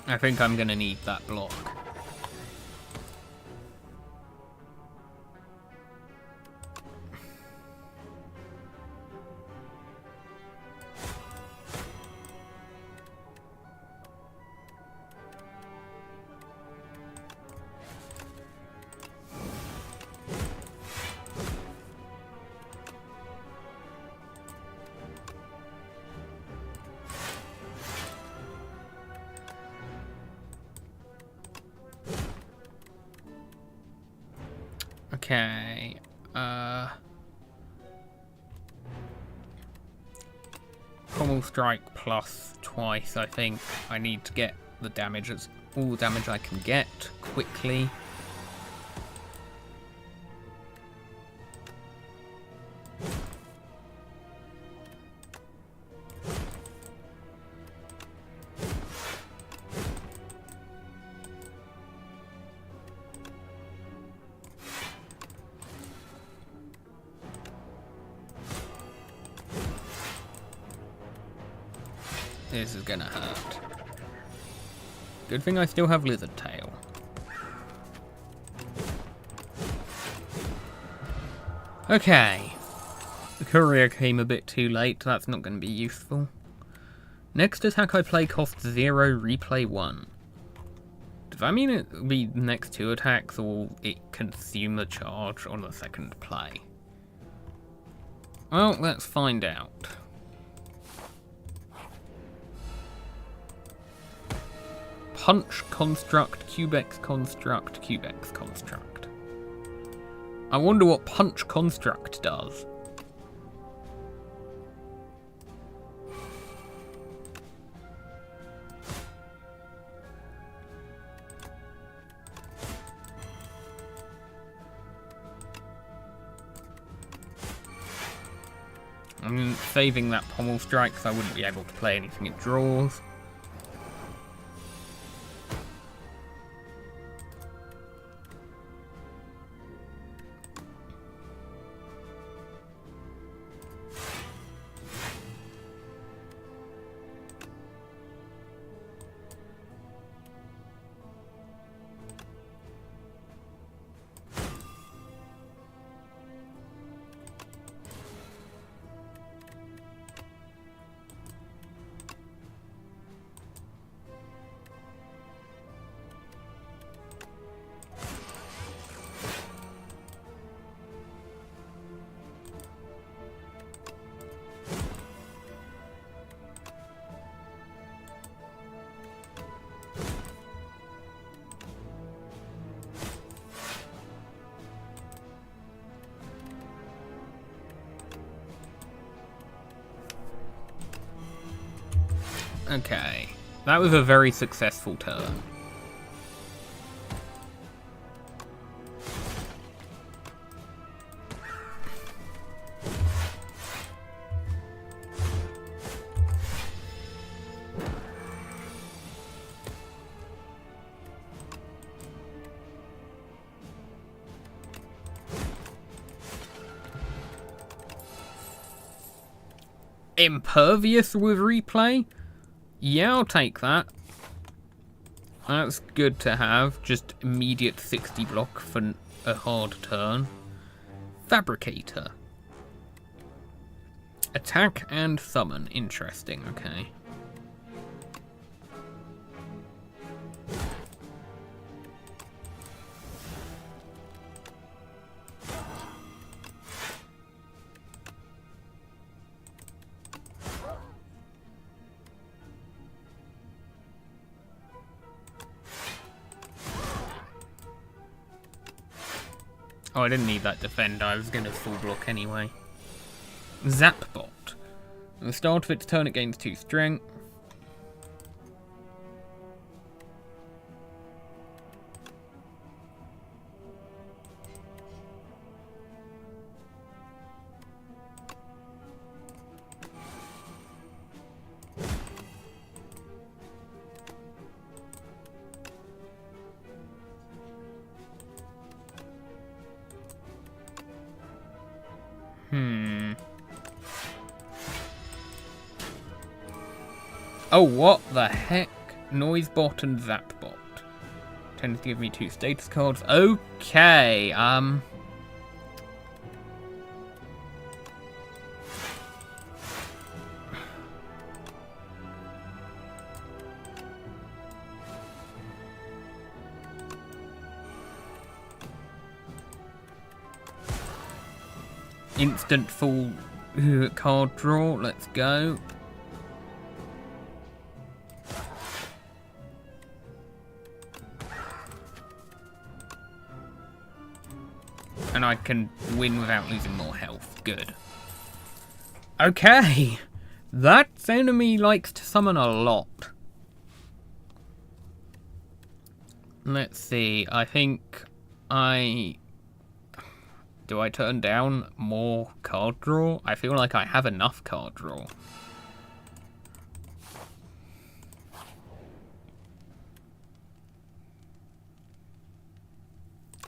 I think I'm gonna need that block. Okay, Pommel Strike plus twice, I think. I need to get the damage, all the damage I can get quickly. This is gonna hurt. Good thing I still have Lizard Tail. Okay. The courier came a bit too late, that's not going to be useful. Next attack I play costs 0, replay 1. Does that mean it will be the next 2 attacks, or will it consume the charge on the second play? Well, let's find out. Punch Construct, Cubex Construct, Cubex Construct. I wonder what Punch Construct does. I'm saving that Pommel Strike because I wouldn't be able to play anything it draws. Okay, that was a very successful turn. Impervious with replay? Yeah, I'll take that. That's good to have. Just immediate 60 block for a hard turn. Fabricator. Attack and summon. Interesting, okay. Oh, I didn't need that defend. I was going to full block anyway. Zapbot. At the start of its turn, it gains 2 strength. Oh, what the heck? Noisebot and Zapbot. Tends to give me 2 status cards. Okay, instant full card draw. Let's go. And I can win without losing more health. Good. Okay. That enemy likes to summon a lot. Let's see. I think do I turn down more card draw? I feel like I have enough card draw.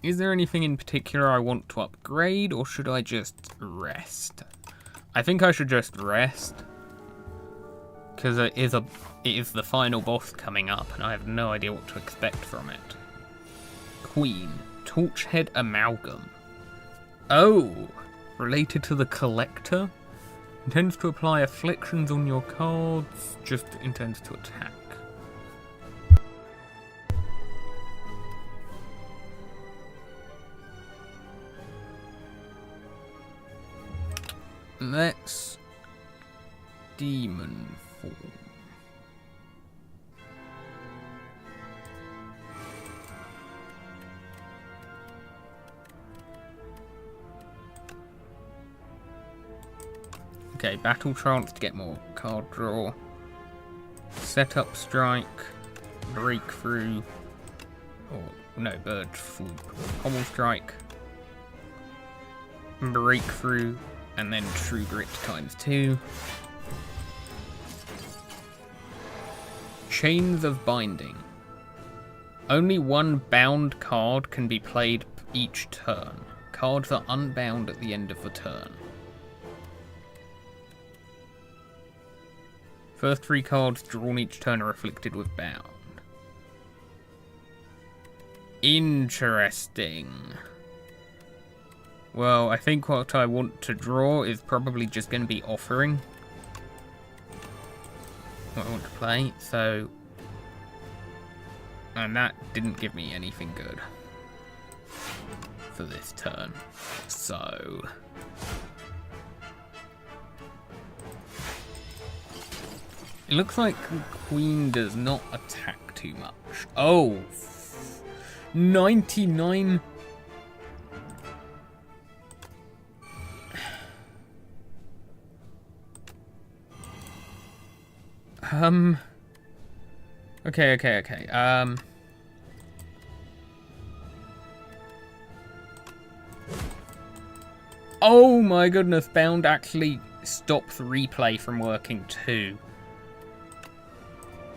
Is there anything in particular I want to upgrade, or should I just rest? I think I should just rest, because it is the final boss coming up, and I have no idea what to expect from it. Queen, Torchhead Amalgam. Oh, related to the Collector? Intends to apply afflictions on your cards, just intends to attack. Let's demon form. Okay, battle trance to get more card draw. Set up strike, breakthrough, or no, bird swoop. Pommel strike, breakthrough, and then True Grit ×2. Chains of Binding. Only one bound card can be played each turn. Cards are unbound at the end of the turn. First 3 cards drawn each turn are afflicted with bound. Interesting. Well, I think what I want to draw is probably just going to be Offering. What I want to play, so... And that didn't give me anything good for this turn, so... It looks like the Queen does not attack too much. Oh! 99... Okay. Oh my goodness, bound actually stops replay from working too.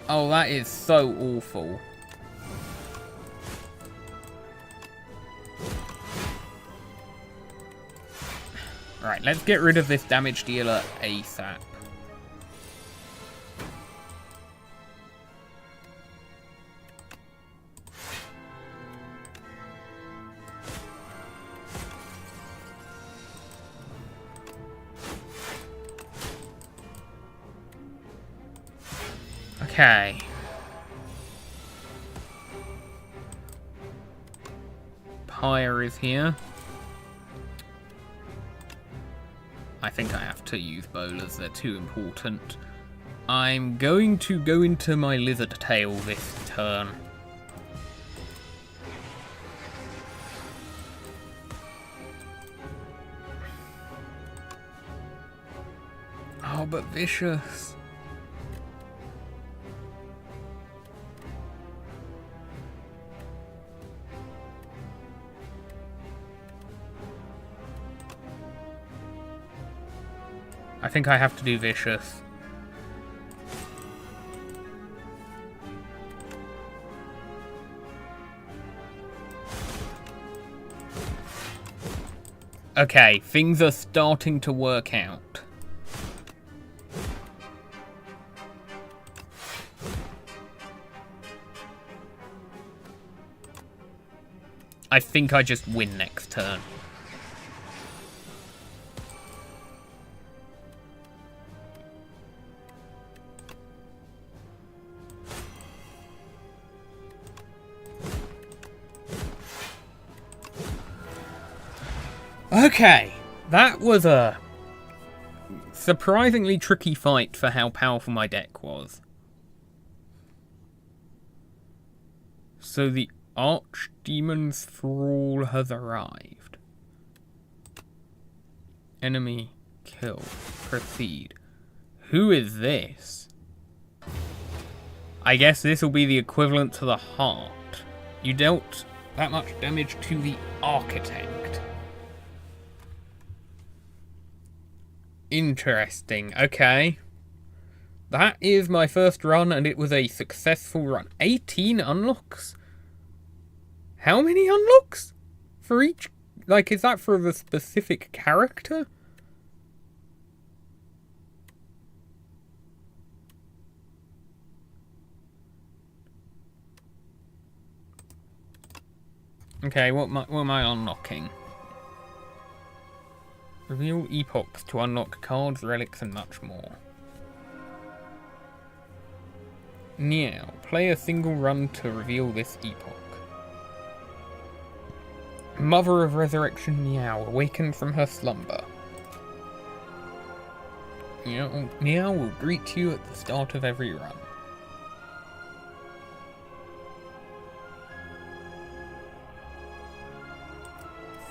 Oh, that is so awful. Right, let's get rid of this damage dealer ASAP. Okay. Pyre is here. I think I have to use bowlers, they're too important. I'm going to go into my lizard tail this turn. Oh, but vicious. I think I have to do vicious. Okay, things are starting to work out. I think I just win next turn. Okay, that was a surprisingly tricky fight for how powerful my deck was. So the Archdemon's Thrall has arrived. Enemy kill. Proceed. Who is this? I guess this will be the equivalent to the Heart. You dealt that much damage to the Architect. Interesting. Okay. That is my first run, and it was a successful run. 18 unlocks? How many unlocks? For each... Like, is that for the specific character? Okay, what am I unlocking? Reveal epochs to unlock cards, relics, and much more. Now, play a single run to reveal this epoch. Mother of Resurrection Meow awakened from her slumber. Meow will greet you at the start of every run.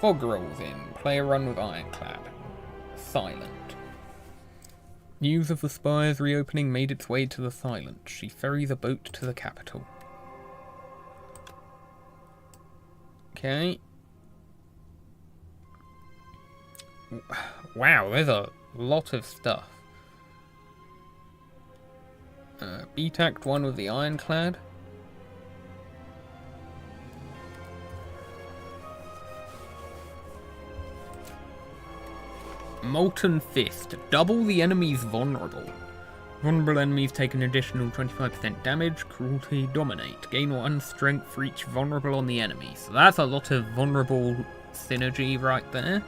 Fog rolls in. Play a run with Ironclad. Silent. News of the Spire's reopening made its way to the Silent. She ferries a boat to the capital. Okay. Wow, there's a lot of stuff. Beat Act 1 with the Ironclad. Molten Fist. Double the enemy's vulnerable. Vulnerable enemies take an additional 25% damage. Cruelty. Dominate. Gain 1 strength for each vulnerable on the enemy. So that's a lot of vulnerable synergy right there.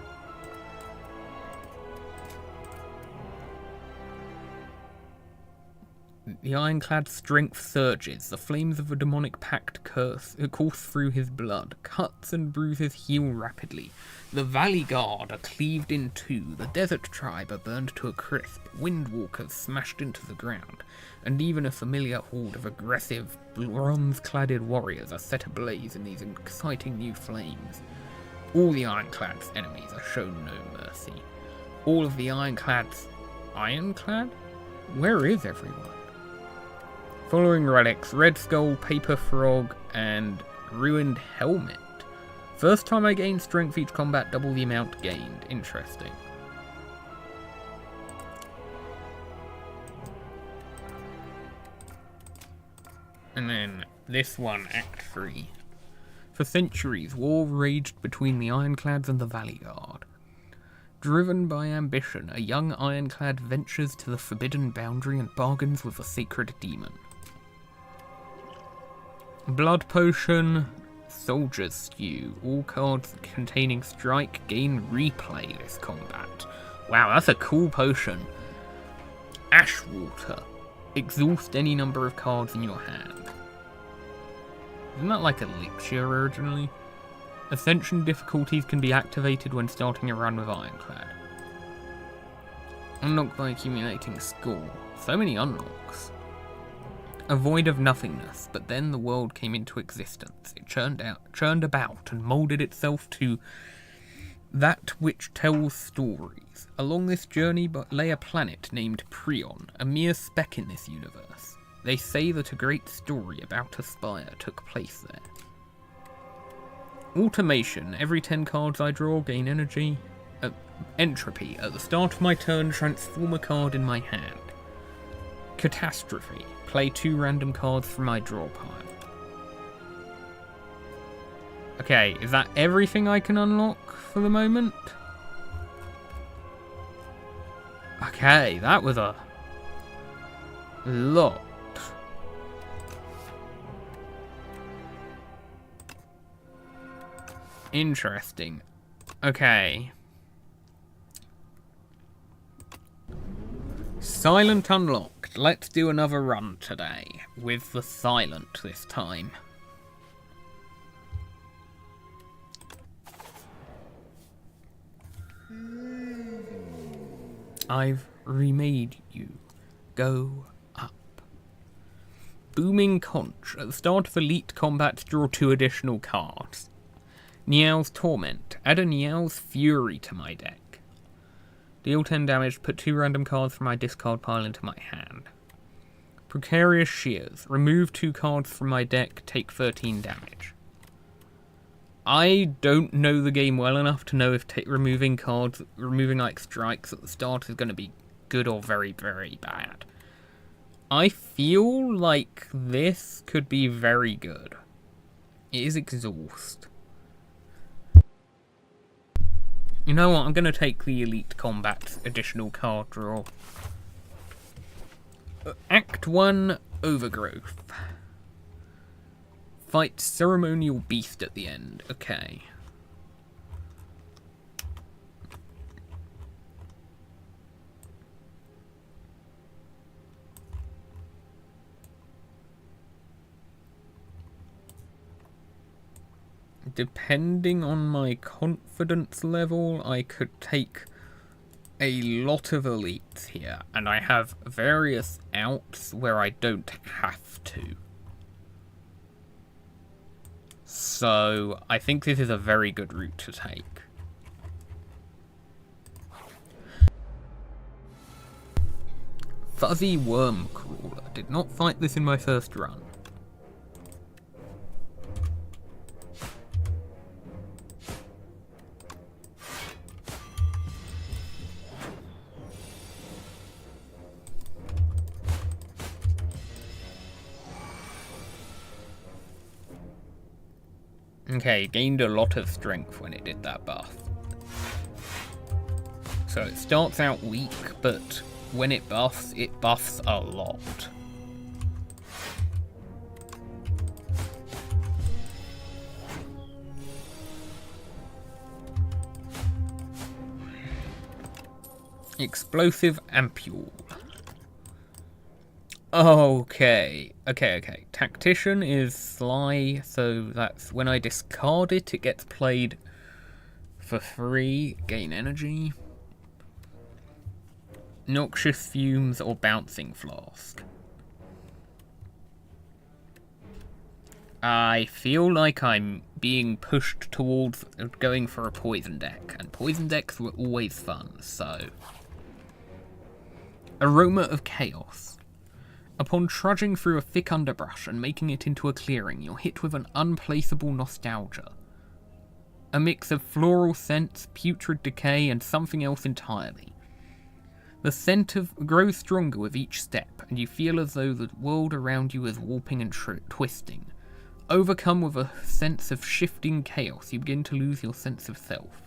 The Ironclad strength surges. The flames of a demonic pact course through his blood. Cuts and bruises heal rapidly. The Valley Guard are cleaved in two. The Desert Tribe are burned to a crisp. Windwalkers smashed into the ground. And even a familiar horde of aggressive, bronze-cladded warriors are set ablaze in these exciting new flames. All the Ironclad's enemies are shown no mercy. All of the Ironclad's... Ironclad? Where is everyone? Following relics, Red Skull, Paper Frog, and Ruined Helmet. First time I gain strength each combat, double the amount gained. Interesting. And then this one, Act 3. For centuries, war raged between the Ironclads and the Valley Guard. Driven by ambition, a young Ironclad ventures to the forbidden boundary and bargains with a sacred demon. Blood Potion, Soldier's Stew. All cards containing strike gain replay this combat. Wow, that's a cool potion. Ashwater. Exhaust any number of cards in your hand. Isn't that like Elixir originally? Ascension difficulties can be activated when starting a run with Ironclad. Unlocked by accumulating score. So many unlocks. A void of nothingness, but then the world came into existence. It churned about and moulded itself to that which tells stories. Along this journey lay a planet named Prion, a mere speck in this universe. They say that a great story about a spire took place there. Automation. Every 10 cards I draw gain entropy. At the start of my turn, transform a card in my hand. Catastrophe. Play 2 random cards from my draw pile. Okay, is that everything I can unlock for the moment? Okay, that was a lot. Interesting. Okay. Silent unlocked. Let's do another run today. With the silent this time. I've remade you. Go up. Booming Conch. At the start of Elite Combat, draw 2 additional cards. Niao's Torment. Add a Niao's Fury to my deck. Deal 10 damage, put 2 random cards from my discard pile into my hand. Precarious Shears. Remove 2 cards from my deck, take 13 damage. I don't know the game well enough to know if removing like strikes at the start is going to be good or very, very bad. I feel like this could be very good. It is Exhaust. You know what, I'm going to take the Elite Combat additional card draw. Act 1, Overgrowth. Fight Ceremonial Beast at the end. Okay. Depending on my confidence level, I could take a lot of elites here, and I have various outs where I don't have to. So, I think this is a very good route to take. Fuzzy Worm Crawler. Did not fight this in my first run. Okay, gained a lot of strength when it did that buff. So it starts out weak, but when it buffs a lot. Explosive Ampule. Okay. Tactician is Sly, so that's when I discard it, it gets played for free. Gain energy. Noxious Fumes or Bouncing Flask. I feel like I'm being pushed towards going for a poison deck, and poison decks were always fun, so... Aroma of Chaos. Upon trudging through a thick underbrush and making it into a clearing, you're hit with an unplaceable nostalgia. A mix of floral scents, putrid decay, and something else entirely. The scent grows stronger with each step, and you feel as though the world around you is warping and twisting. Overcome with a sense of shifting chaos, you begin to lose your sense of self.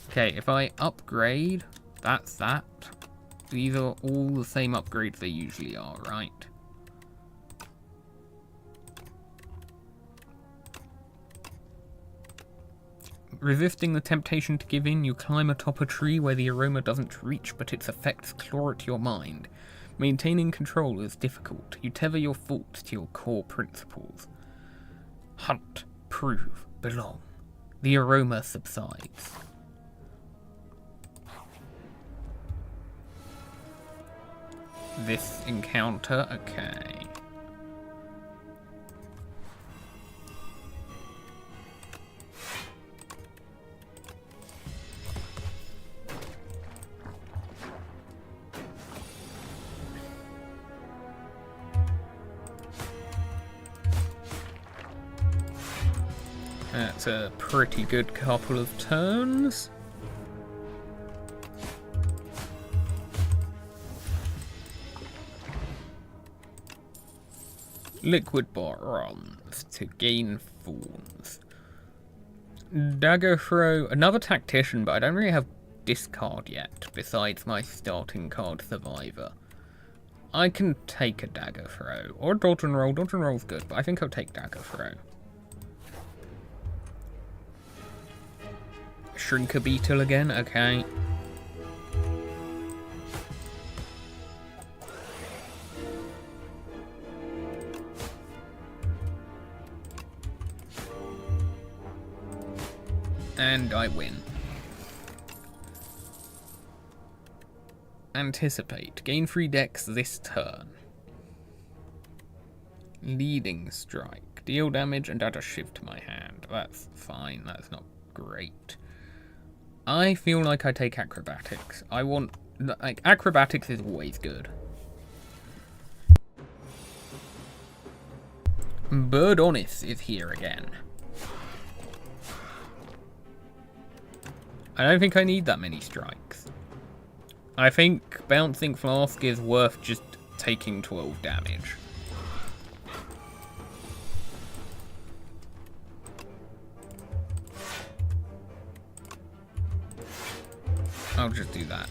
Okay, if I upgrade, that's that. These are all the same upgrades they usually are, right? Resisting the temptation to give in, you climb atop a tree where the aroma doesn't reach, but its effects claw at your mind. Maintaining control is difficult. You tether your thoughts to your core principles. Hunt, prove, belong. The aroma subsides. This encounter, okay. That's a pretty good couple of turns. Liquid bronze to gain thorns. Dagger throw, another tactician, but I don't really have discard yet, besides my starting card survivor. I can take a dagger throw, or dodge and roll. Dodge and roll's good, but I think I'll take dagger throw. Shrinker beetle again, okay. And I win. Anticipate. Gain 3 decks this turn. Leading strike. Deal damage and add a shiv to my hand. That's fine. That's not great. I feel like I take acrobatics. I want... like, acrobatics is always good. Bird Honest is here again. I don't think I need that many strikes. I think Bouncing Flask is worth just taking 12 damage. I'll just do that.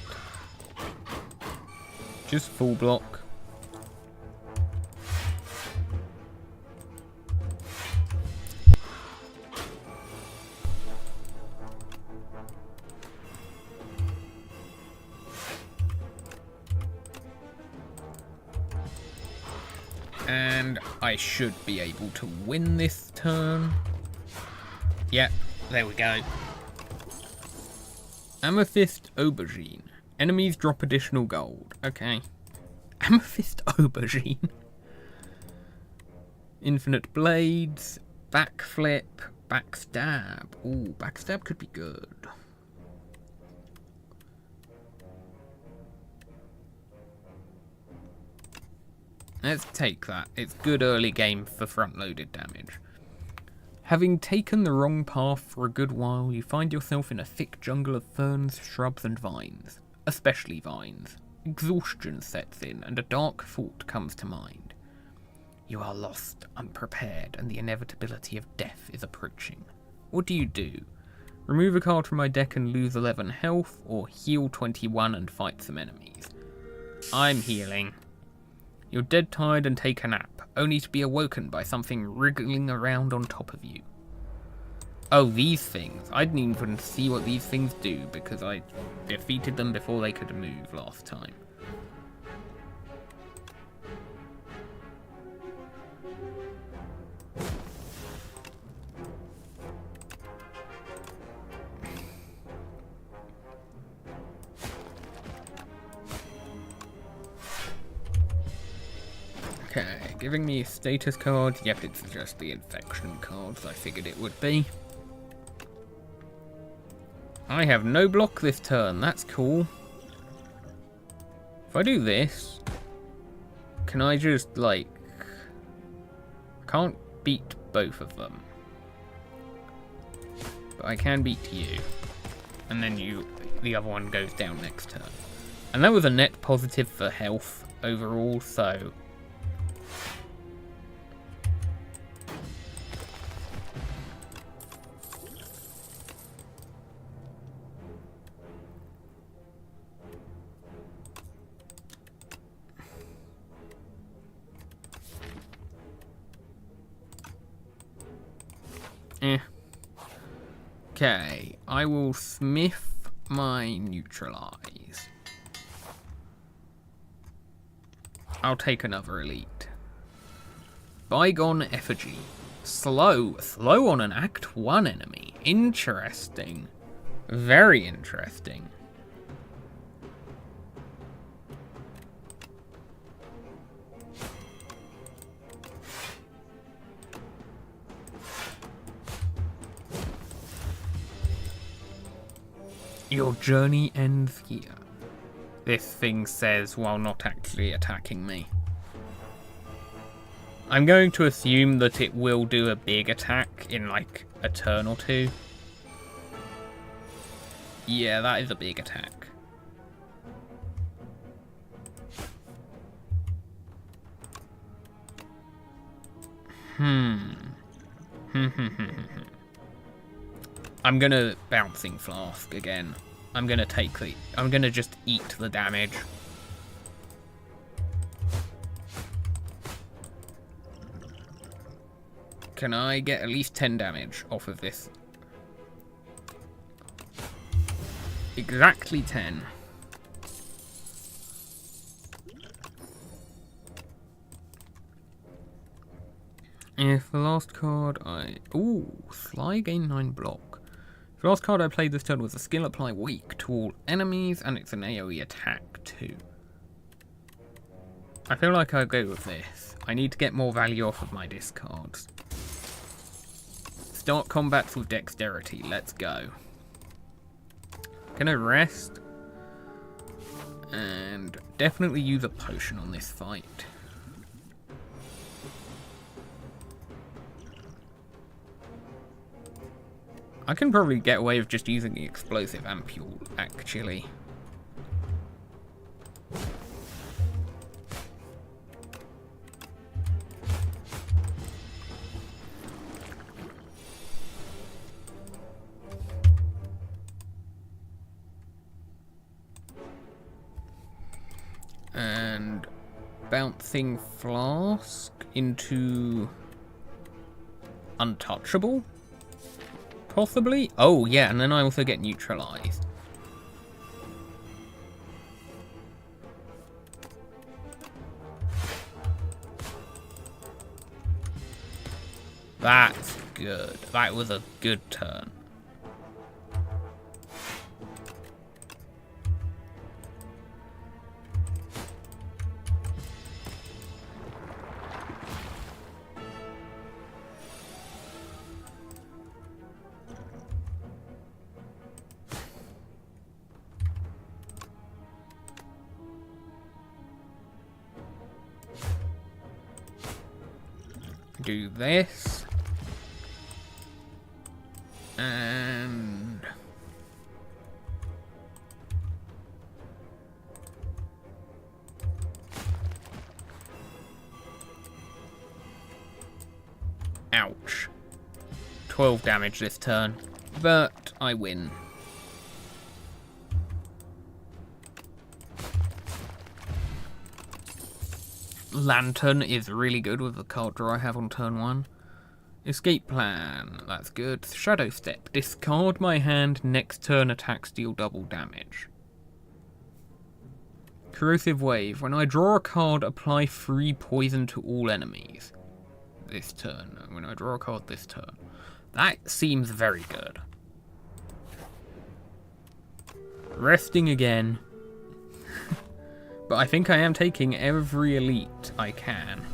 Just full block. And I should be able to win this turn. Yep, there we go. Amethyst Aubergine. Enemies drop additional gold. Okay. Amethyst Aubergine. Infinite Blades. Backflip. Backstab. Ooh, backstab could be good. Let's take that. It's good early game for front-loaded damage. Having taken the wrong path for a good while, you find yourself in a thick jungle of ferns, shrubs and vines. Especially vines. Exhaustion sets in, and a dark thought comes to mind. You are lost, unprepared, and the inevitability of death is approaching. What do you do? Remove a card from my deck and lose 11 health, or heal 21 and fight some enemies? I'm healing. You're dead tired and take a nap, only to be awoken by something wriggling around on top of you. Oh, these things. I didn't even see what these things do because I defeated them before they could move last time. Okay, giving me a status card. Yep, it's just the infection cards I figured it would be. I have no block this turn, that's cool. If I do this, can I just, like... can't beat both of them. But I can beat you. And then the other one goes down next turn. And that was a net positive for health overall, so... Okay, I will smith my neutralize. I'll take another elite. Bygone effigy. Slow on an Act 1 enemy. Interesting. Very interesting. Your journey ends here. This thing says while not actually attacking me. I'm going to assume that it will do a big attack in like a turn or two. Yeah, that is a big attack. I'm gonna bouncing flask again. I'm gonna just eat the damage. Can I get at least 10 damage off of this? Exactly 10. If the last card Ooh, Sly gain 9 block. If the last card I played this turn was a skill apply weak to all enemies, and it's an AoE attack too. I feel like I'll go with this. I need to get more value off of my discards. Start combats with dexterity, let's go. Gonna rest. And definitely use a potion on this fight. I can probably get away with just using the explosive ampule, actually. And bouncing flask into untouchable? Possibly? Oh yeah, and then I also get neutralized. That's good. That was a good turn. Do this. And ouch. 12 damage this turn, but I win. Lantern is really good with the card draw I have on turn 1. Escape plan, that's good. Shadow step, discard my hand, next turn attacks deal double damage. Corrosive wave, when I draw a card, apply free poison to all enemies. This turn, when I draw a card this turn. That seems very good. Resting again. But I think I am taking every elite I can.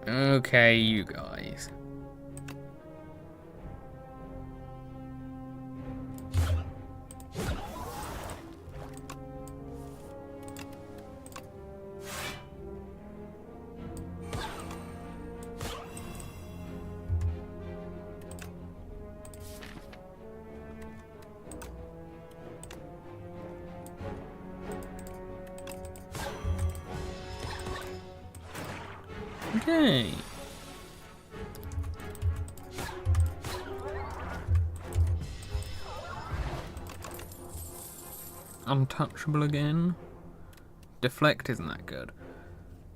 Okay, you guys. Okay. Untouchable again. Deflect isn't that good.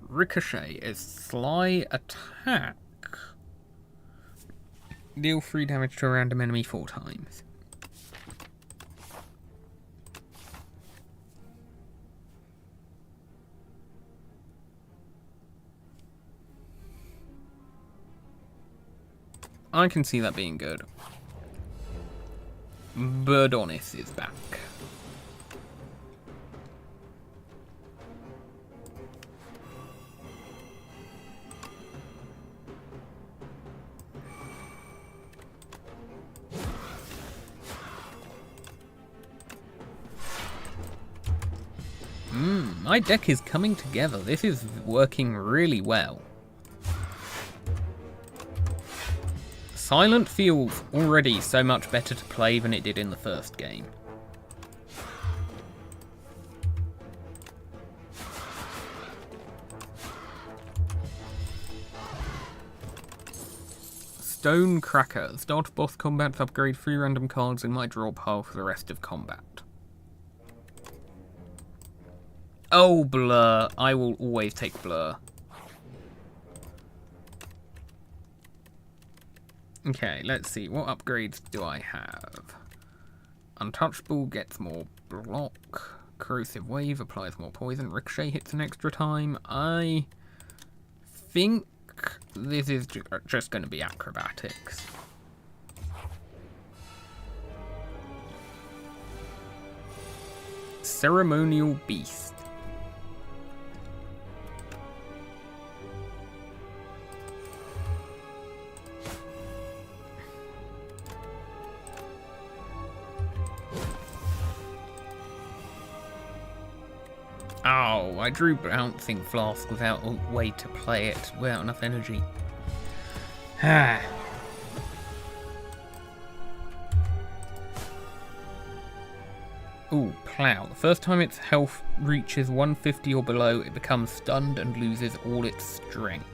Ricochet is Sly attack. Deal 3 damage to a random enemy 4 times. I can see that being good. Birdonis is back. My deck is coming together. This is working really well. Silent feels already so much better to play than it did in the first game. Stone Cracker. Start of boss combat to upgrade 3 random cards in my draw pile for the rest of combat. Oh, Blur. I will always take Blur. Okay, let's see. What upgrades do I have? Untouchable gets more block. Corrosive Wave applies more poison. Ricochet hits an extra time. I think this is just going to be acrobatics. Ceremonial Beast. Oh, I drew Bouncing Flask without a way to play it, without enough energy. Ah. Ooh, Plow. The first time its health reaches 150 or below, it becomes stunned and loses all its strength.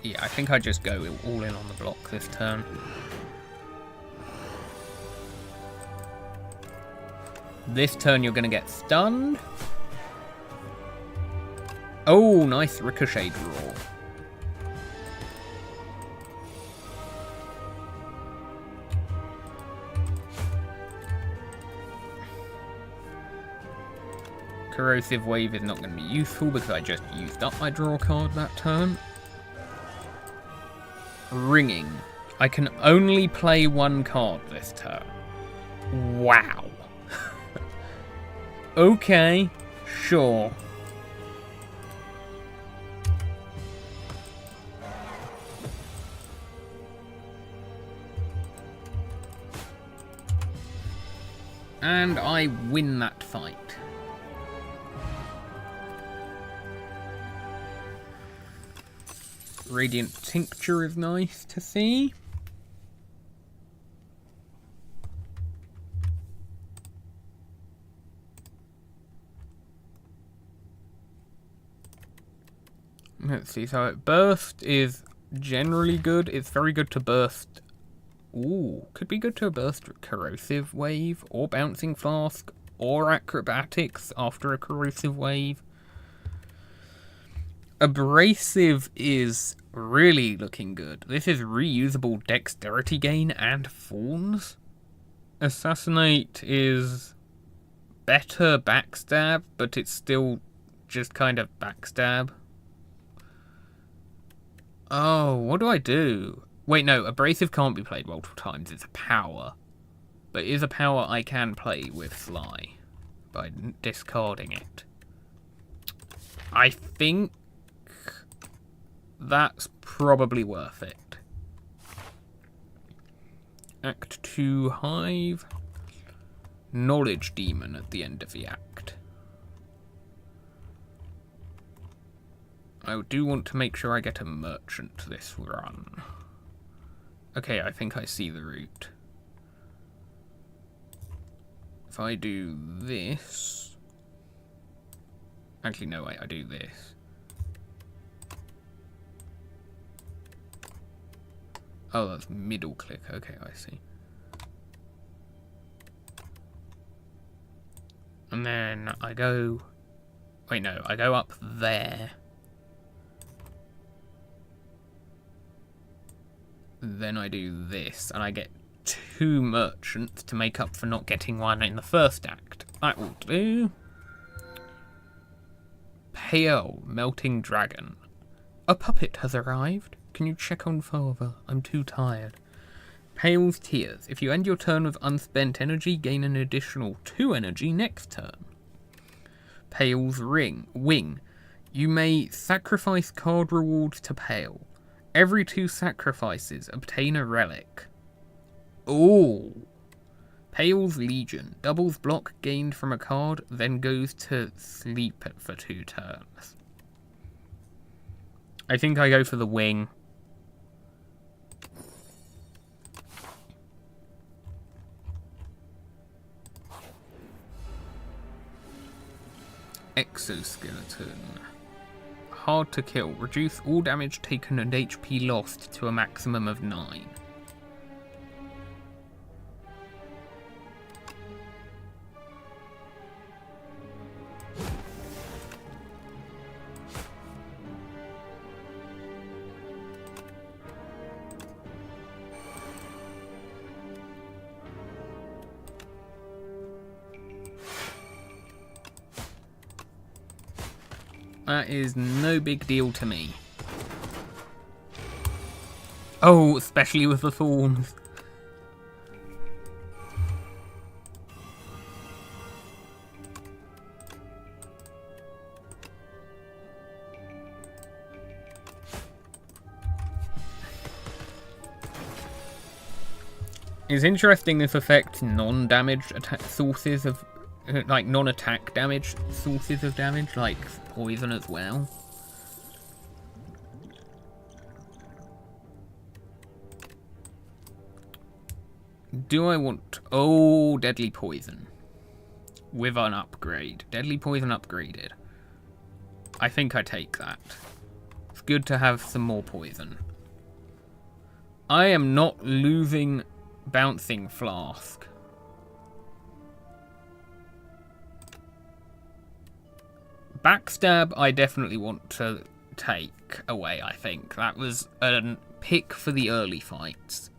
Yeah, I think I just go all in on the block this turn. This turn you're going to get stunned. Oh, nice Ricochet draw. Corrosive Wave is not going to be useful because I just used up my draw card that turn. Ringing. I can only play 1 card this turn. Wow. Okay, sure. And I win that fight. Radiant Tincture is nice to see. Let's see, so Burst is generally good. It's very good to burst. Ooh, could be good to burst Corrosive Wave, or Bouncing Flask, or Acrobatics after a Corrosive Wave. Abrasive is really looking good. This is reusable dexterity gain and Fawns. Assassinate is better backstab, but it's still just kind of backstab. Oh, what do I do? Wait, no, Abrasive can't be played multiple times. It's a power. But it is a power I can play with Sly by discarding it. I think that's probably worth it. Act 2 Hive. Knowledge Demon at the end of the act. I do want to make sure I get a merchant this run. Okay, I think I see the route. If I do this... Actually, no, wait, I do this. Oh, that's middle click. Okay, I see. And then I go Wait, no, I go up there. Then I do this, and I get 2 merchants to make up for not getting one in the first act. That will do. Pale, melting dragon. A puppet has arrived. Can you check on father? I'm too tired. Pale's tears. If you end your turn with unspent energy, gain an additional 2 energy next turn. Pale's wing. You may sacrifice card rewards to Pale. Every 2 sacrifices, obtain a relic. Ooh. Pale's Legion. Doubles block gained from a card, then goes to sleep for 2 turns. I think I go for the wing. Exoskeleton. Hard to kill. Reduce all damage taken and HP lost to a maximum of 9. That is no big deal to me. Oh, especially with the thorns. It's interesting this affects non-damage sources of, like, non-attack damage sources of damage, like poison as well. Do I want... Oh, deadly poison. With an upgrade. Deadly poison upgraded. I think I take that. It's good to have some more poison. I am not losing bouncing flask. Backstab, I definitely want to take away, I think. That was a pick for the early fights.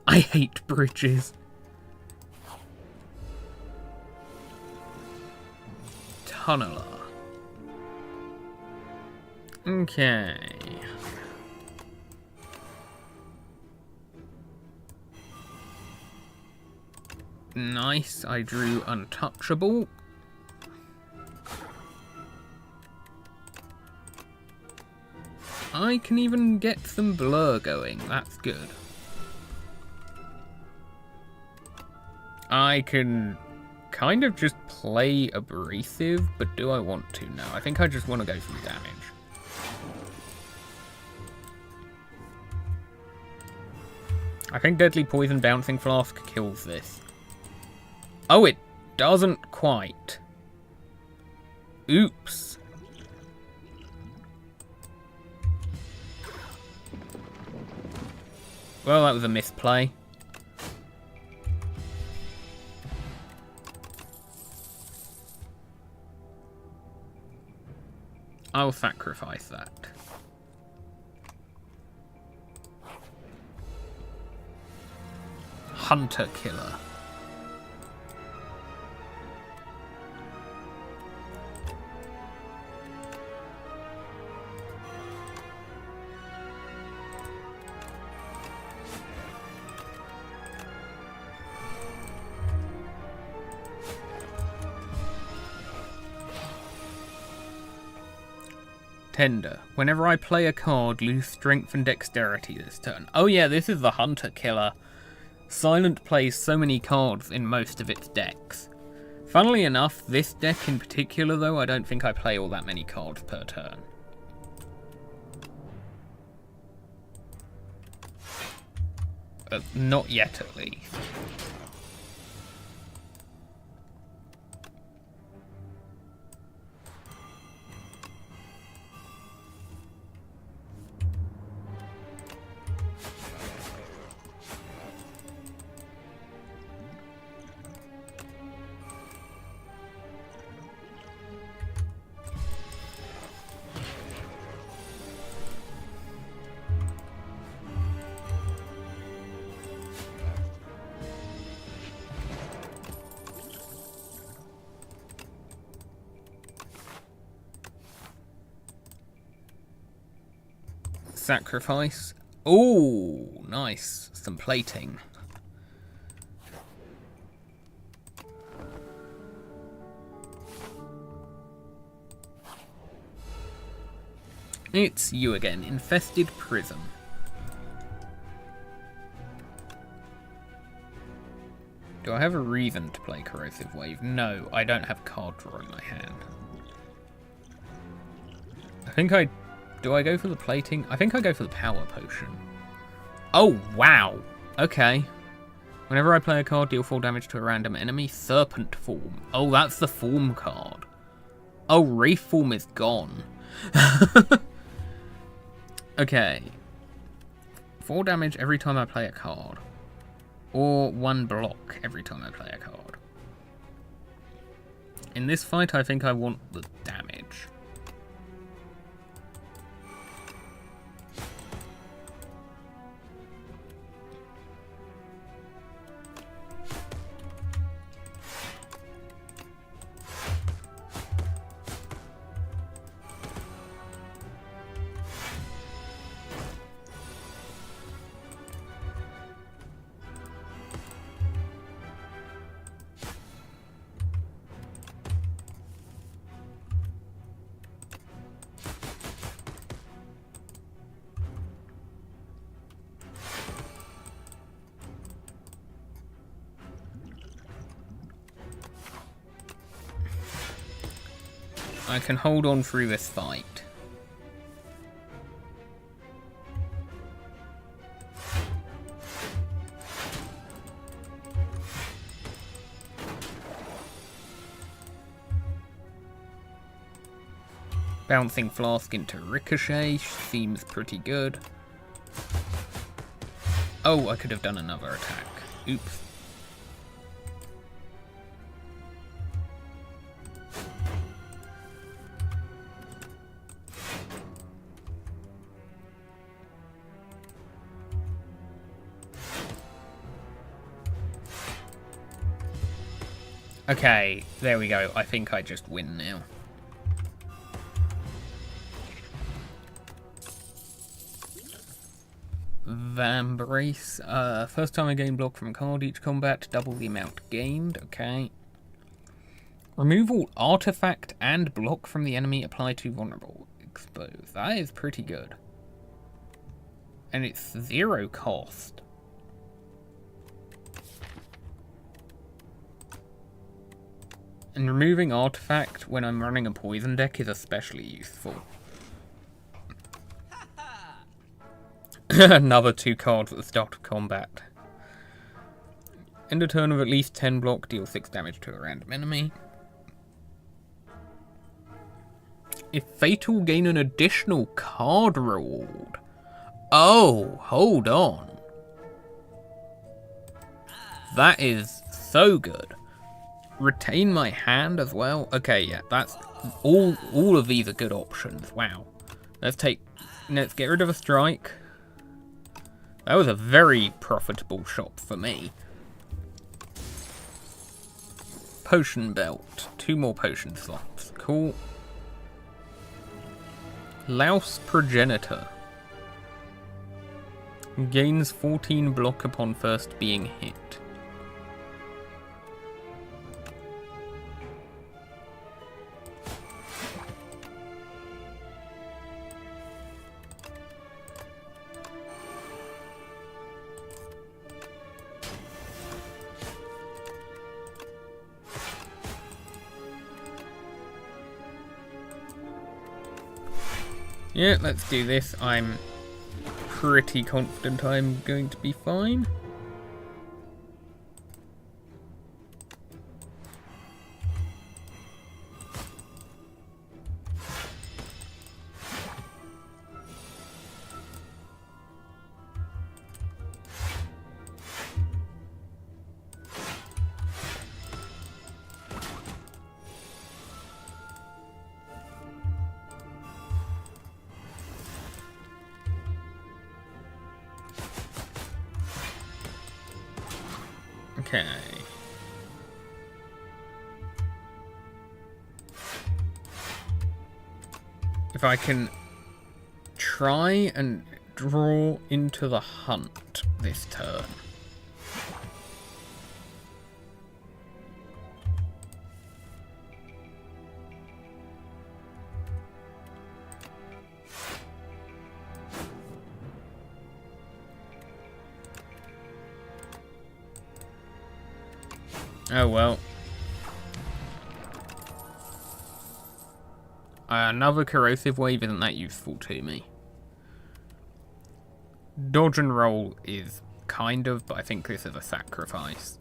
I hate bridges. Tunneler. Okay. Nice, I drew untouchable. I can even get some blur going, that's good. I can kind of just play abrasive, but do I want to? No, I think I just want to go for damage. I think Deadly Poison Bouncing Flask kills this. Oh, it doesn't quite. Oops. Well, that was a misplay. I'll sacrifice that. Hunter Killer. Tender. Whenever I play a card, lose strength and dexterity this turn. Oh yeah, this is the Hunter Killer. Silent plays so many cards in most of its decks. Funnily enough, this deck in particular though, I don't think I play all that many cards per turn. Not yet at least. Sacrifice. Oh, nice. Some plating. It's you again. Infested Prism. Do I have a reason to play Corrosive Wave? No, I don't have card draw in my hand. Do I go for the plating? I think I go for the power potion. Oh, wow. Okay. Whenever I play a card, deal 4 damage to a random enemy. Serpent Form. Oh, that's the form card. Oh, Wraith Form is gone. Okay. 4 damage every time I play a card. Or 1 block every time I play a card. In this fight, I think I want the damage. I can hold on through this fight. Bouncing Flask into Ricochet seems pretty good. Oh, I could have done another attack. Oops. Okay, there we go. I think I just win now. Vambrace. First time I gain block from a card each combat, double the amount gained. Okay. Remove all artifact and block from the enemy, apply to vulnerable. Expose. That is pretty good. And it's 0 cost. And removing artifact when I'm running a poison deck is especially useful. Another 2 cards at the start of combat. End a turn of at least 10 block, deal 6 damage to a random enemy. If fatal, gain an additional card reward. Oh, hold on. That is so good. Retain my hand as well. Okay, yeah, that's all of these are good options. Wow. Let's get rid of a strike. That was a very profitable shop for me. Potion belt. 2 more potion slots. Cool. Louse Progenitor. Gains 14 block upon first being hit. Yeah, let's do this. I'm pretty confident I'm going to be fine. Okay. If I can try and draw into the hunt this turn. Oh well. Another corrosive wave isn't that useful to me. Dodge and roll is kind of, but I think this is a sacrifice.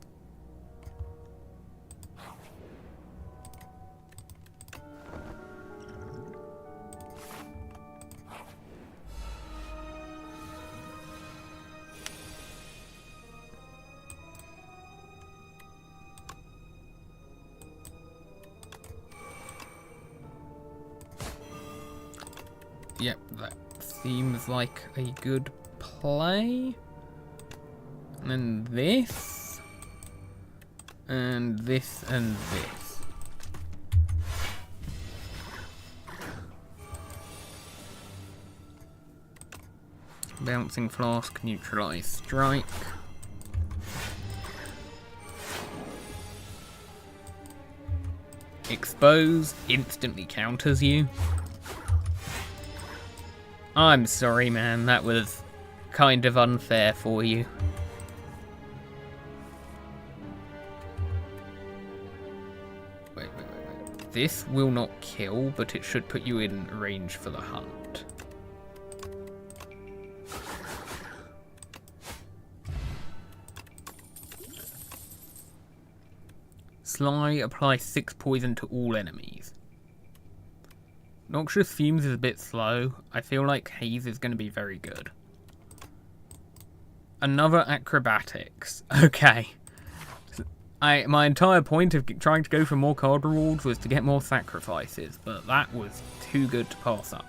Yep, that seems like a good play. And then this. And this and this. Bouncing flask, neutralize strike. Expose instantly counters you. I'm sorry, man, that was kind of unfair for you. Wait. This will not kill, but it should put you in range for the hunt. Sly applies 6 poison to all enemies. Noxious Fumes is a bit slow. I feel like Haze is going to be very good. Another Acrobatics. Okay. My entire point of trying to go for more card rewards was to get more sacrifices, but that was too good to pass up.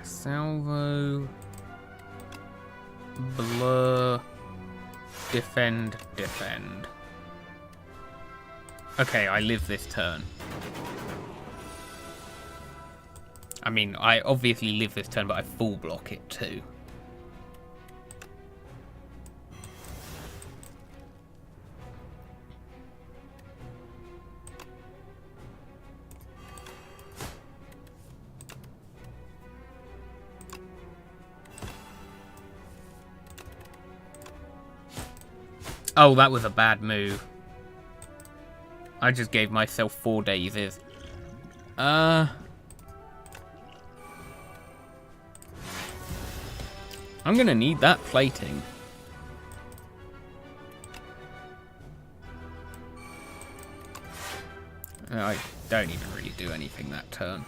Salvo... Blur, defend. Okay, I live this turn. I mean, I obviously live this turn, but I full block it too. Oh, that was a bad move. I just gave myself 4 daisies. I'm gonna need that plating. I don't even really do anything that turn.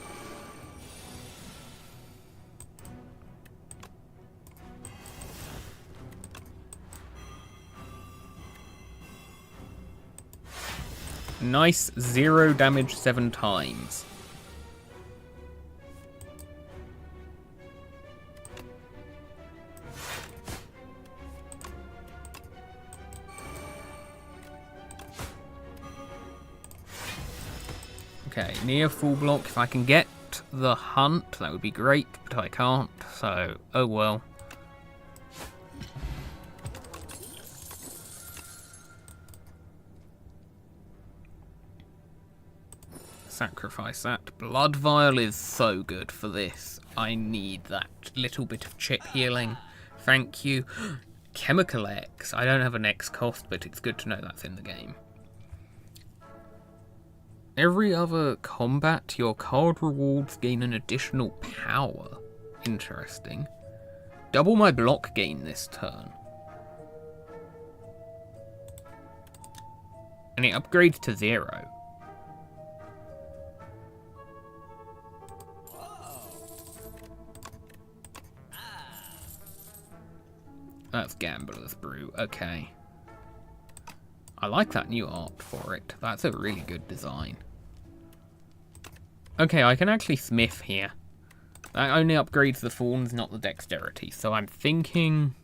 Nice, 0 damage 7 times. Okay, near full block. If I can get the hunt, that would be great, but I can't, so oh well. Sacrifice that. Blood Vial is so good for this. I need that little bit of chip healing. Thank you. Chemical X. I don't have an X cost, but it's good to know that's in the game. Every other combat, your card rewards gain an additional power. Interesting. Double my block gain this turn. And it upgrades to 0. That's Gambler's Brew, okay. I like that new art for it. That's a really good design. Okay, I can actually smith here. That only upgrades the thorns, not the dexterity. So I'm thinking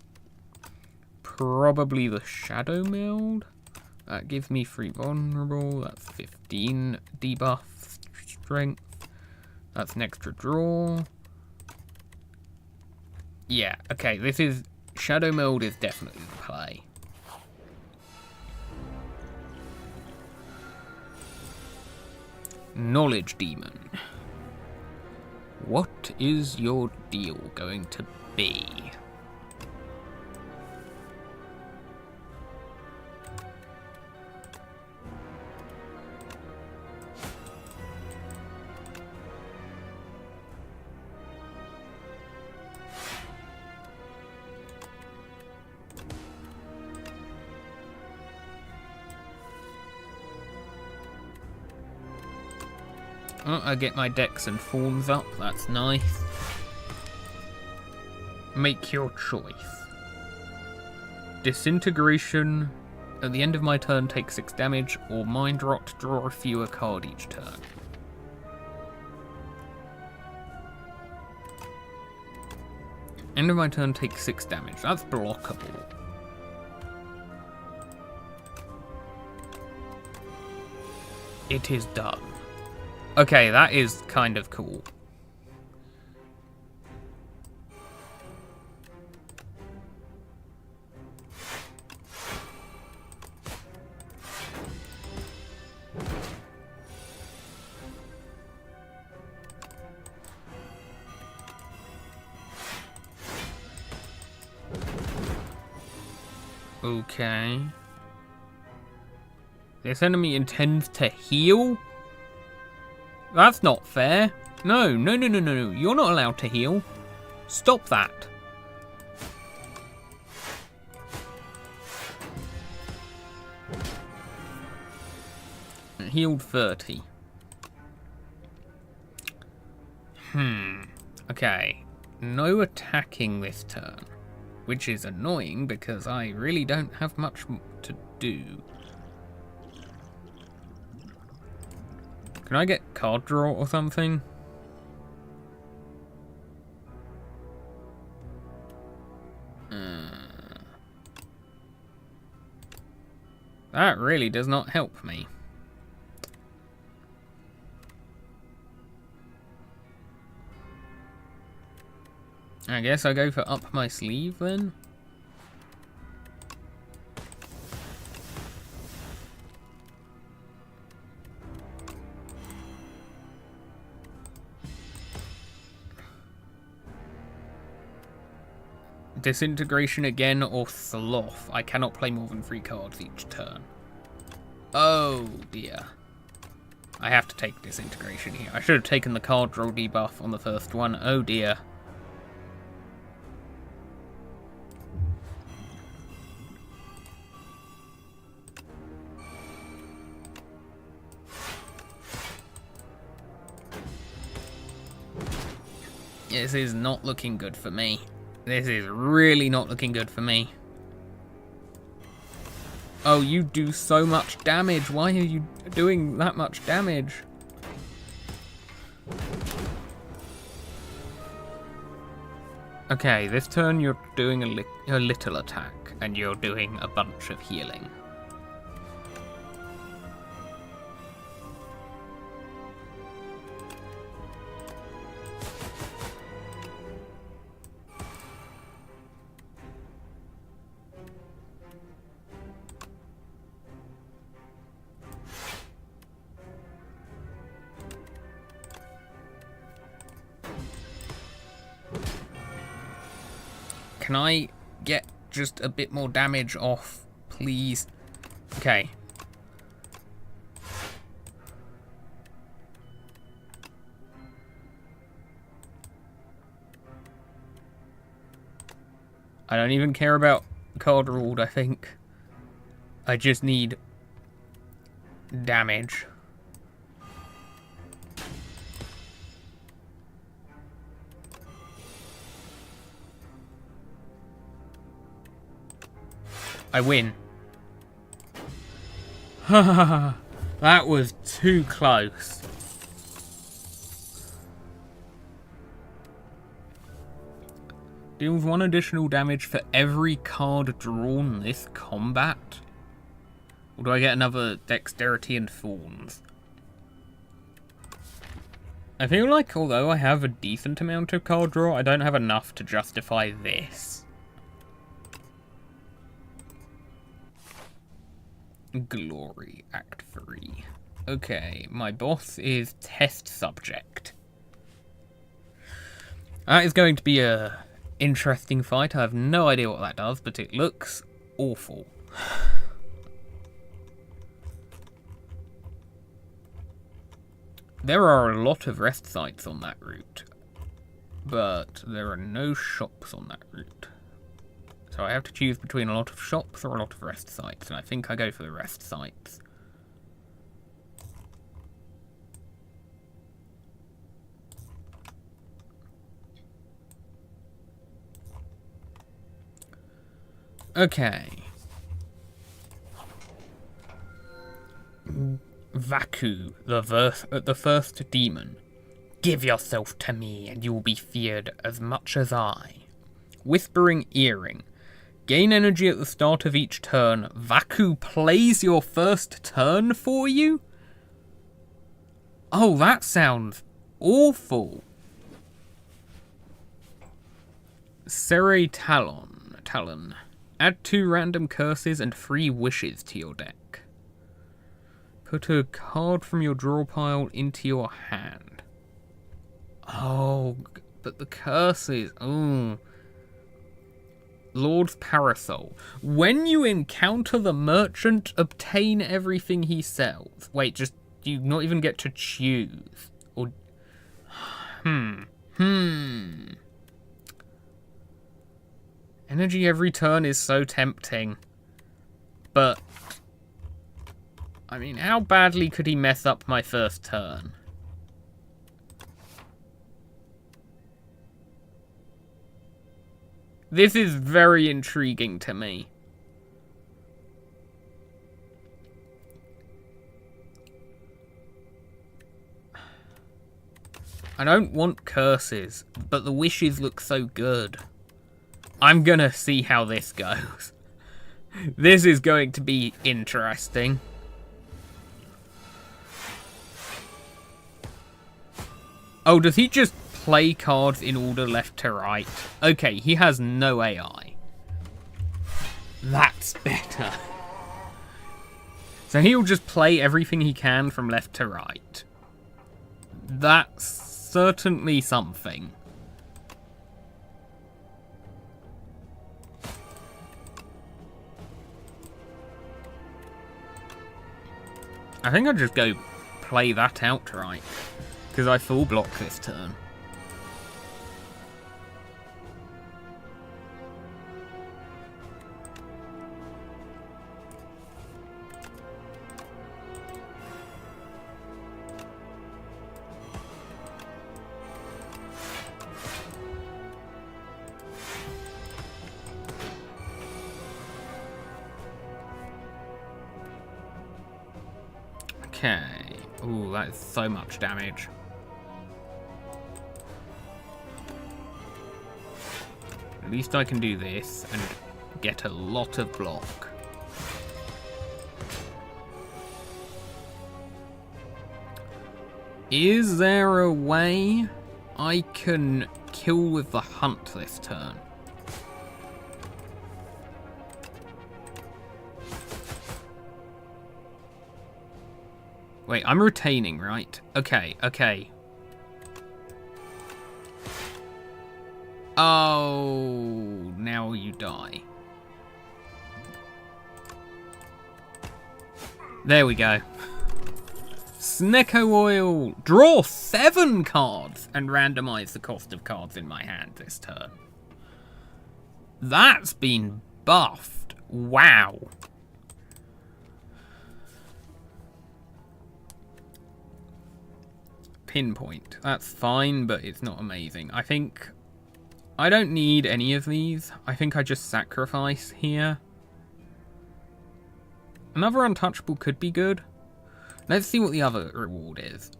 probably the Shadow Meld. That gives me 3 vulnerable. That's 15 debuff strength. That's an extra draw. Yeah, okay, this is... Shadow Meld is definitely the play. Knowledge Demon. What is your deal going to be? Oh, I get my decks and forms up, that's nice. Make your choice. Disintegration. At the end of my turn, take 6 damage, or Mind Rot, draw a fewer card each turn. End of my turn, take 6 damage. That's blockable. It is done. Okay, that is kind of cool. Okay. This enemy intends to heal? That's not fair. No. You're not allowed to heal. Stop that. Healed 30. Okay. No attacking this turn. Which is annoying because I really don't have much to do. Can I get card draw or something? That really does not help me. I guess I go for up my sleeve then. Disintegration again or Sloth. I cannot play more than 3 cards each turn. Oh dear. I have to take Disintegration here. I should have taken the card draw debuff on the first one. Oh dear. This is not looking good for me. This is really not looking good for me. Oh, you do so much damage. Why are you doing that much damage? Okay, this turn you're doing a little attack, and you're doing a bunch of healing. Can I get just a bit more damage off, please? Okay. I don't even care about card ruled, I think. I just need damage. I win. That was too close. Deals 1 additional damage for every card drawn this combat. Or do I get another dexterity and thorns? I feel like although I have a decent amount of card draw, I don't have enough to justify this. Glory, Act 3. Okay, my boss is test subject. That is going to be a interesting fight. I have no idea what that does, but it looks awful. There are a lot of rest sites on that route, but there are no shops on that route. So I have to choose between a lot of shops or a lot of rest sites, and I think I go for the rest sites. Okay. Vaku, the first demon. Give yourself to me, and you will be feared as much as I. Whispering Earring. Gain energy at the start of each turn. Vaku plays your first turn for you? Oh, that sounds awful. Serre Talon. Add 2 random curses and 3 wishes to your deck. Put a card from your draw pile into your hand. Oh, but the curses. Oh. Lord's Parasol. When you encounter the merchant, obtain everything he sells. Wait, just you not even get to choose. Or Energy every turn is so tempting. But I mean, how badly could he mess up my first turn? This is very intriguing to me. I don't want curses, but the wishes look so good. I'm gonna see how this goes. This is going to be interesting. Oh, does he just play cards in order left to right? Okay, he has no AI. That's better. So he'll just play everything he can from left to right. That's certainly something. I think I'll just go play that outright, because I full block this turn. Okay. Ooh, that is so much damage. At least I can do this and get a lot of block. Is there a way I can kill with the hunt this turn? Wait, I'm retaining, right? Okay, okay. Oh, now you die. There we go. Snecko Oil. Draw 7 cards and randomize the cost of cards in my hand this turn. That's been buffed. Wow. Pinpoint. That's fine, but it's not amazing. I think I don't need any of these. I think I just sacrifice here. Another untouchable could be good. Let's see what the other reward is.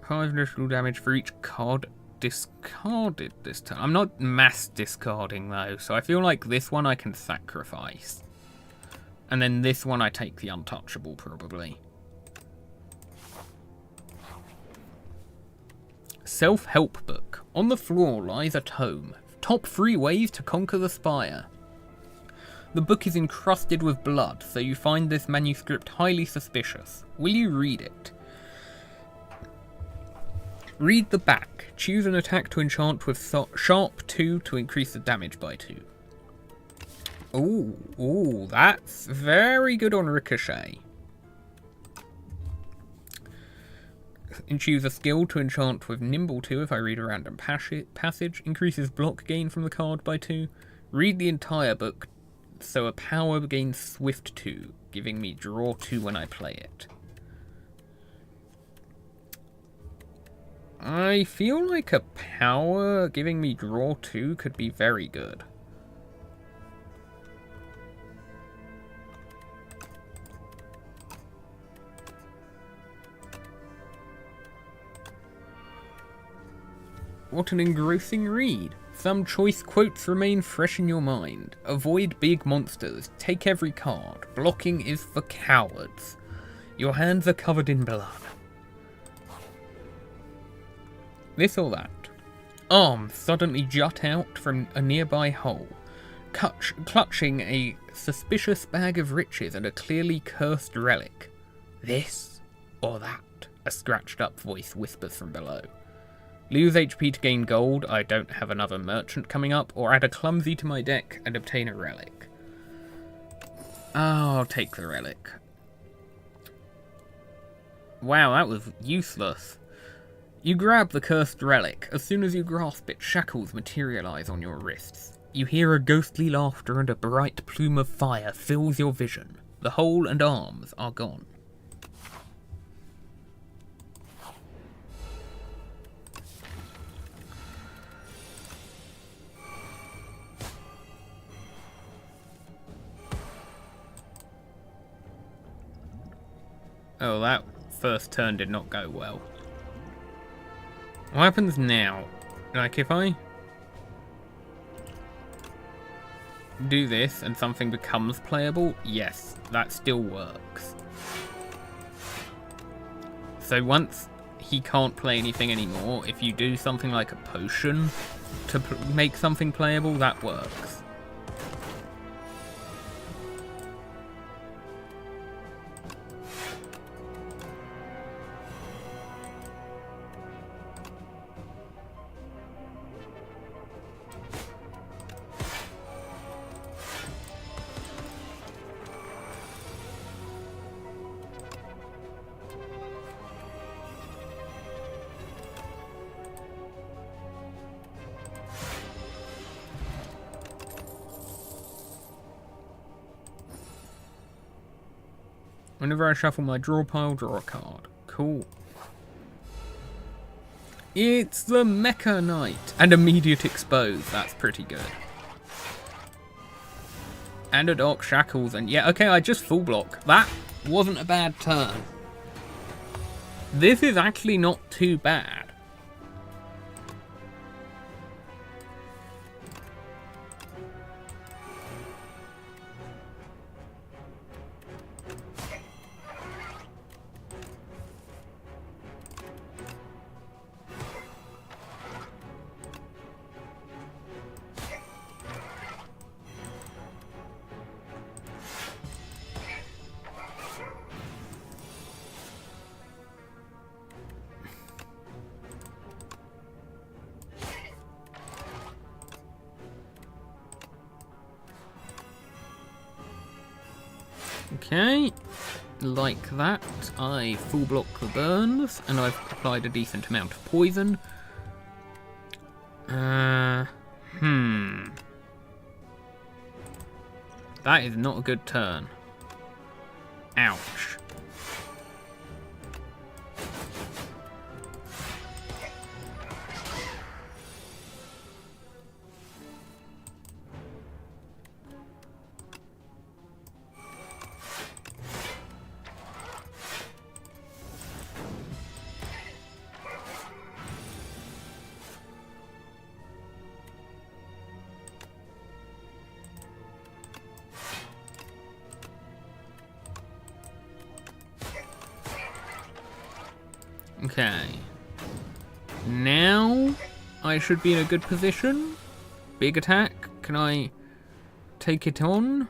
5 additional damage for each card discarded this turn. I'm not mass discarding though, so I feel like this one I can sacrifice. And then this one I take the untouchable, probably. Self-help book. On the floor lies a tome. Top 3 ways to conquer the spire. The book is encrusted with blood, so you find this manuscript highly suspicious. Will you read it? Read the back. Choose an attack to enchant with sharp 2 to increase the damage by 2. Ooh, that's very good on ricochet. And choose a skill to enchant with nimble 2 if I read a random passage. Increases block gain from the card by 2. Read the entire book, so a power gains swift 2, giving me draw 2 when I play it. I feel like a power giving me draw 2 could be very good. What an engrossing read. Some choice quotes remain fresh in your mind. Avoid big monsters. Take every card. Blocking is for cowards. Your hands are covered in blood. This or that. Arms suddenly jut out from a nearby hole, clutching a suspicious bag of riches and a clearly cursed relic. This or that, a scratched up voice whispers from below. Lose HP to gain gold, I don't have another merchant coming up, or add a clumsy to my deck and obtain a relic. I'll take the relic. Wow, that was useless. You grab the cursed relic. As soon as you grasp it, shackles materialize on your wrists. You hear a ghostly laughter and a bright plume of fire fills your vision. The hole and arms are gone. Oh, that first turn did not go well. What happens now? Like, if I do this and something becomes playable, yes, that still works. So once he can't play anything anymore, if you do something like a potion to make something playable, that works. Whenever I shuffle my draw pile, draw a card. Cool. It's the Mecha Knight. And immediate expose. That's pretty good. And a Dark Shackles. And yeah, okay, I just full block. That wasn't a bad turn. This is actually not too bad. Okay, like that, I full block the burns, and I've applied a decent amount of poison. That is not a good turn. Ouch. Okay. Now I should be in a good position. Big attack. Can I take it on?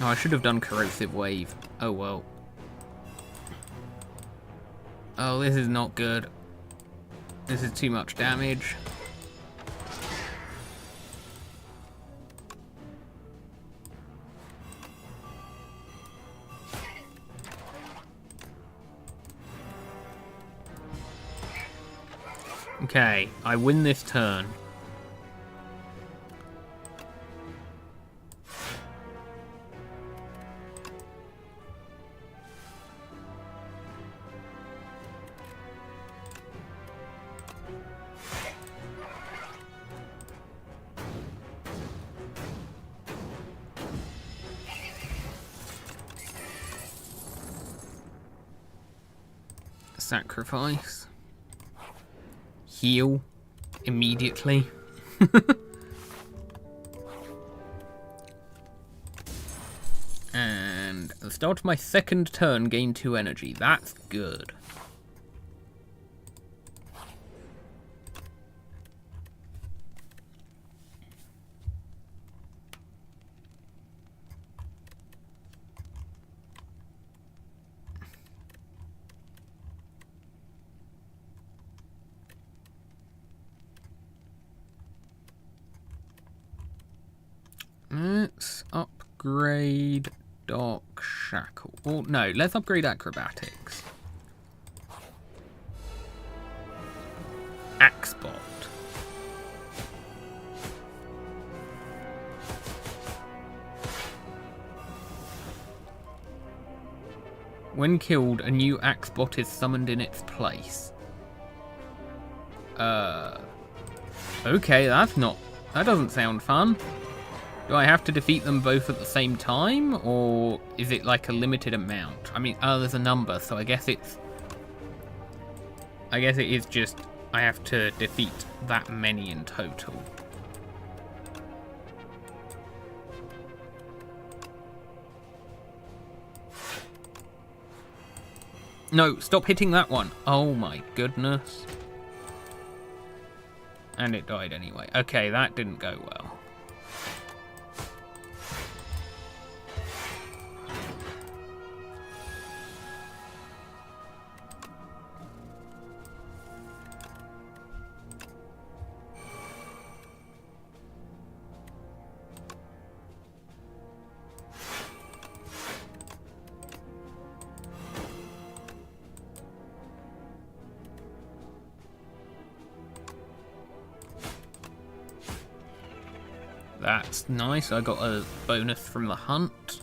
Oh, I should have done corrosive wave. Oh well. Oh, this is not good. This is too much damage. Okay, I win this turn. Sacrifice. Heal immediately. And at the start of my second turn, gain 2 energy. That's good. Let's upgrade Dark Shackle. Well, no, let's upgrade Acrobatics. Axebot. When killed, a new Axebot is summoned in its place. Okay, that doesn't sound fun. Do I have to defeat them both at the same time, or is it like a limited amount? I mean, there's a number, so I guess it is just I have to defeat that many in total. No, stop hitting that one. Oh my goodness. And it died anyway. Okay, that didn't go well. That's nice. I got a bonus from the hunt.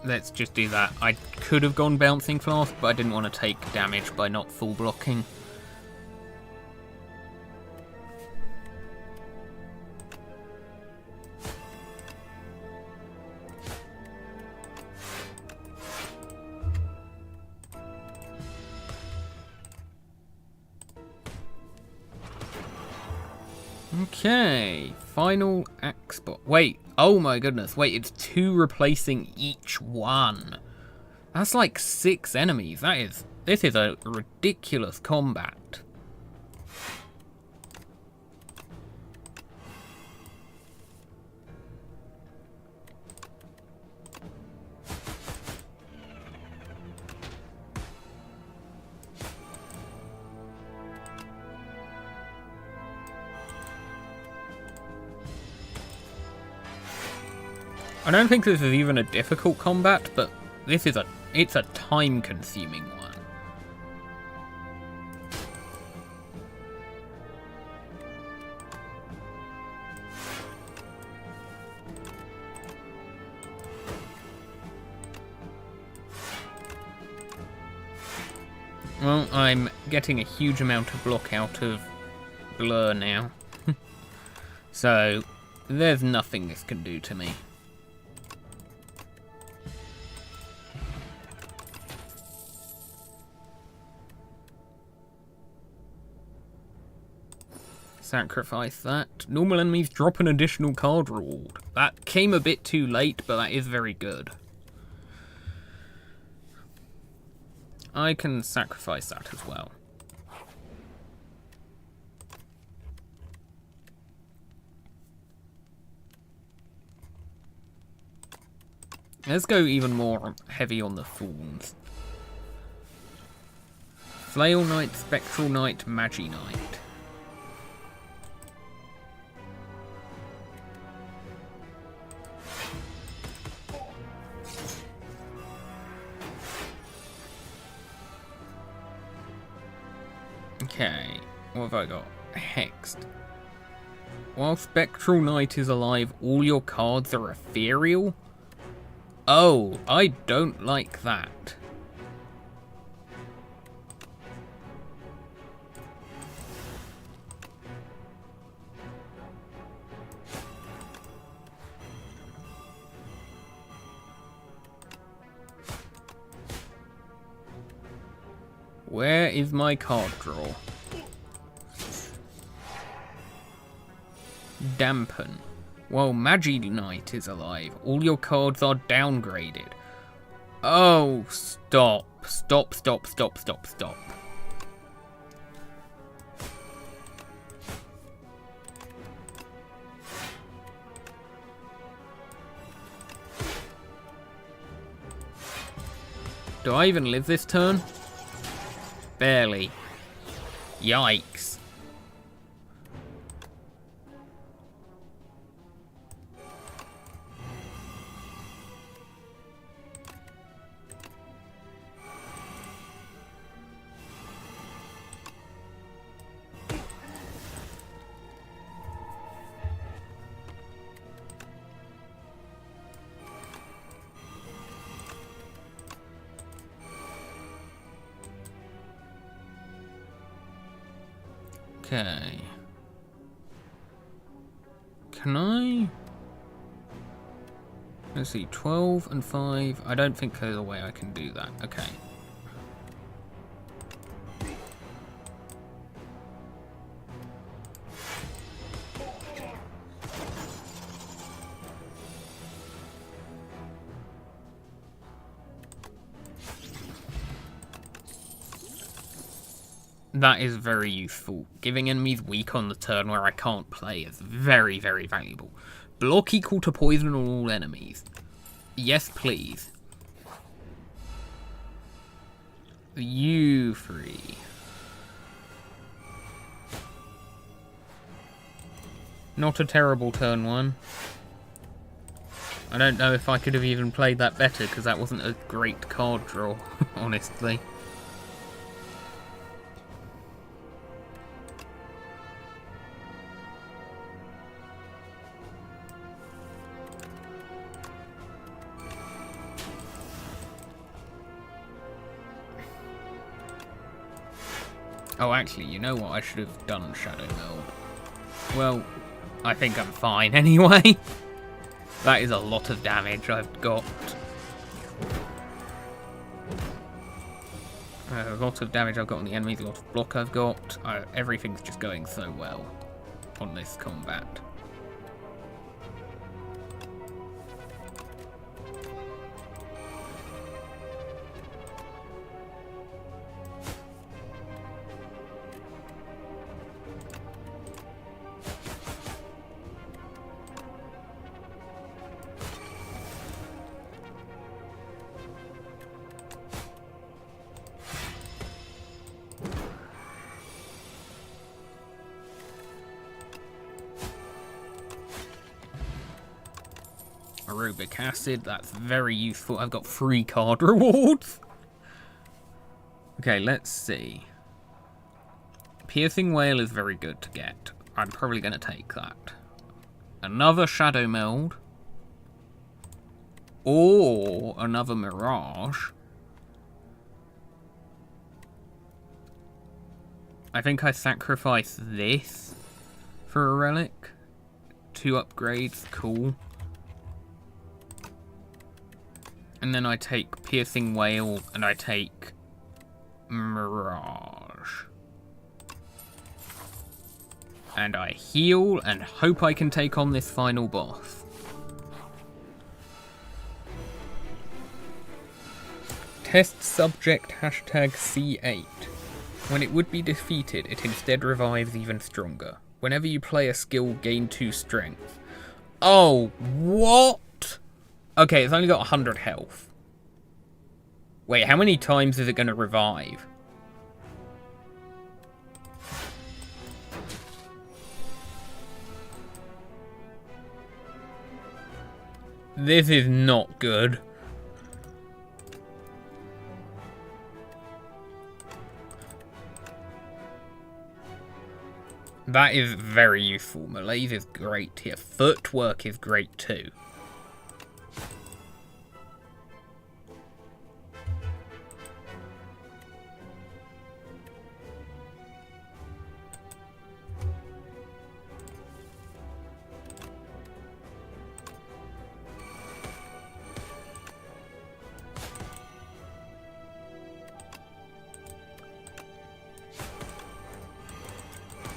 Let's just do that. I could have gone Bouncing Flask, but I didn't want to take damage by not full blocking. Okay, final Axebot. Wait, oh my goodness, wait, it's 2 replacing each one. That's like 6 enemies. This is a ridiculous combat. I don't think this is even a difficult combat, but it's a time-consuming one. Well, I'm getting a huge amount of block out of blur now. So, there's nothing this can do to me. Sacrifice that. Normal enemies drop an additional card reward. That came a bit too late, but that is very good. I can sacrifice that as well. Let's go even more heavy on the Fawns. Flail Knight, Spectral Knight, Magi Knight. Okay, what have I got? Hexed. While Spectral Knight is alive, all your cards are ethereal? Oh, I don't like that. Where is my card draw? Dampen. While Magi Knight is alive, all your cards are downgraded. Oh, stop. Stop, stop, stop, stop, stop. Do I even live this turn? Barely. Yikes. Okay. Can I? Let's see, 12 and 5. I don't think there's a way I can do that. Okay. That is very useful. Giving enemies weak on the turn where I can't play is very, very valuable. Block equal to poison on all enemies. Yes, please. You three. Not a terrible turn one. I don't know if I could have even played that better because that wasn't a great card draw, honestly. Oh, actually, you know what? I should have done Shadow Meld. Well, I think I'm fine anyway. That is a lot of damage I've got. A lot of damage I've got on the enemies, a lot of block I've got. Everything's just going so well on this combat. Aerobic acid, that's very useful. I've got 3 card rewards. Okay, let's see. Piercing Whale is very good to get. I'm probably going to take that. Another Shadow Meld. Or another Mirage. I think I sacrifice this for a relic. 2 upgrades, cool. And then I take Piercing Wail and I take Mirage. And I heal and hope I can take on this final boss. Test subject #C8. When it would be defeated, it instead revives even stronger. Whenever you play a skill, gain 2 strength. Oh, what? Okay, it's only got 100 health. Wait, how many times is it going to revive? This is not good. That is very useful. Malaise is great here. Footwork is great too.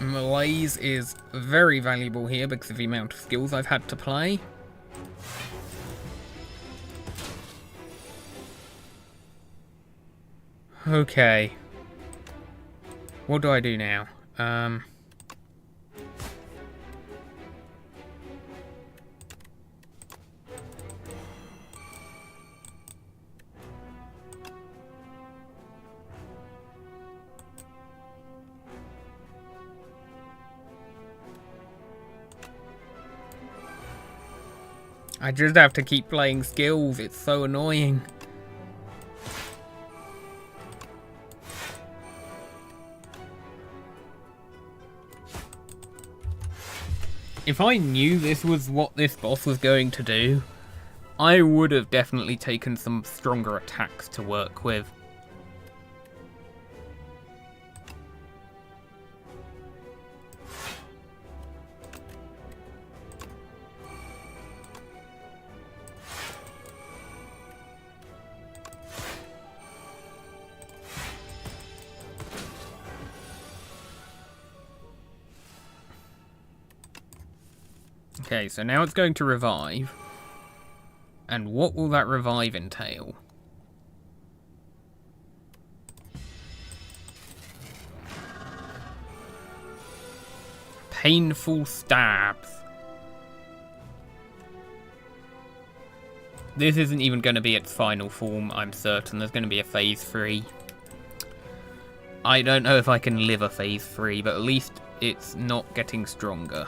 Malaise is very valuable here because of the amount of skills I've had to play. Okay. What do I do now? I just have to keep playing skills, it's so annoying. If I knew this was what this boss was going to do, I would have definitely taken some stronger attacks to work with. Okay, so now it's going to revive. And what will that revive entail? Painful stabs. This isn't even going to be its final form, I'm certain. There's going to be a phase 3. I don't know if I can live a phase 3, but at least it's not getting stronger.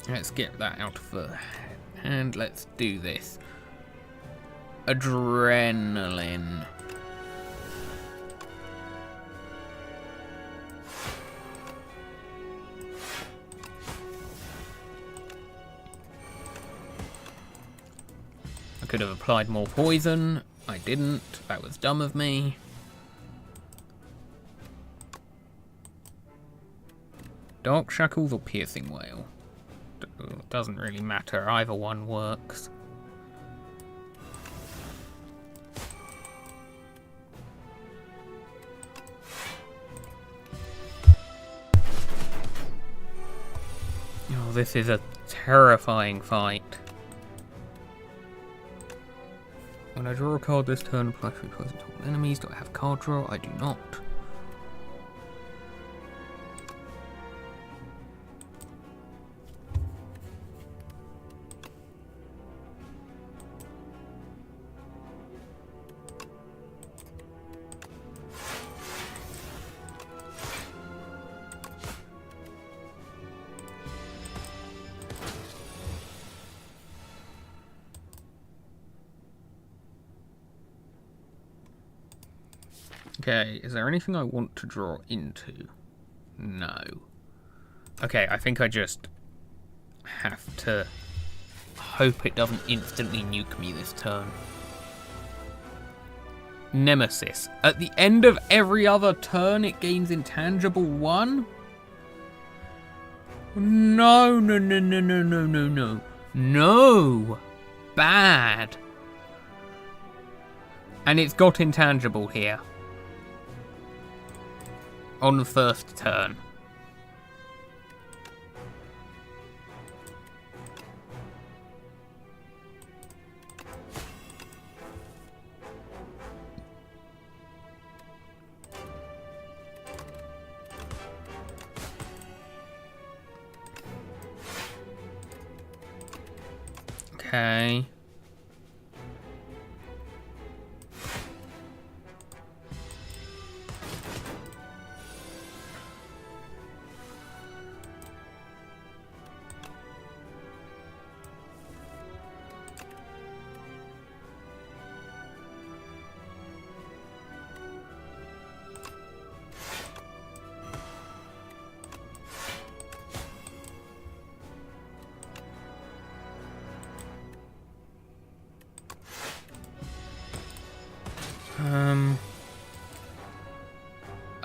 Let's get that out of the hand. Let's do this. Adrenaline. I could have applied more poison. I didn't. That was dumb of me. Dark Shackles or Piercing Wail? Doesn't really matter. Either one works. Oh, this is a terrifying fight. When I draw a card this turn, apply 3 poison to all enemies. Do I have card draw? I do not. Okay, is there anything I want to draw into? No. Okay, I think I just have to hope it doesn't instantly nuke me this turn. Nemesis. At the end of every other turn, it gains intangible 1? No, no, no, no, no, no, no, no. No! Bad. And it's got intangible here. On the first turn. Okay.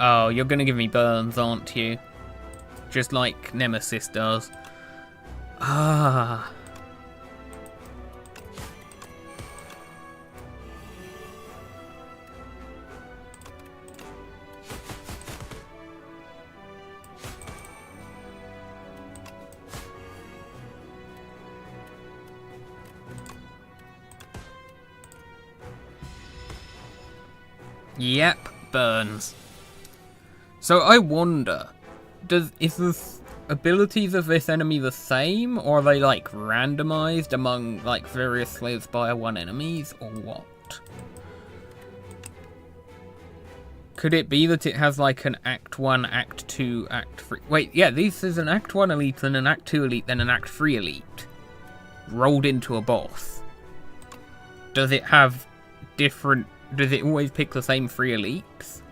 Oh, you're gonna give me burns, aren't you? Just like Nemesis does. Ah. Yep, burns. So I wonder, is the abilities of this enemy the same, or are they like randomized among like various Slay the Spire 1 enemies, or what? Could it be that it has like an Act 1, Act 2, Act 3? Wait, yeah, this is an Act 1 elite, then an Act 2 elite, then an Act 3 elite. Rolled into a boss. Does it have different... Does it always pick the same 3 elites?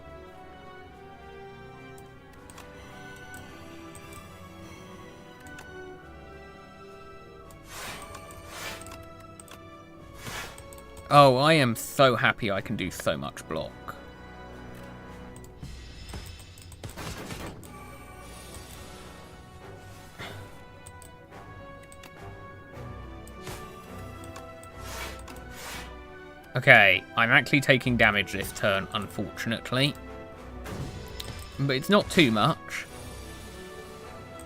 Oh, I am so happy I can do so much block. Okay, I'm actually taking damage this turn, unfortunately. But it's not too much.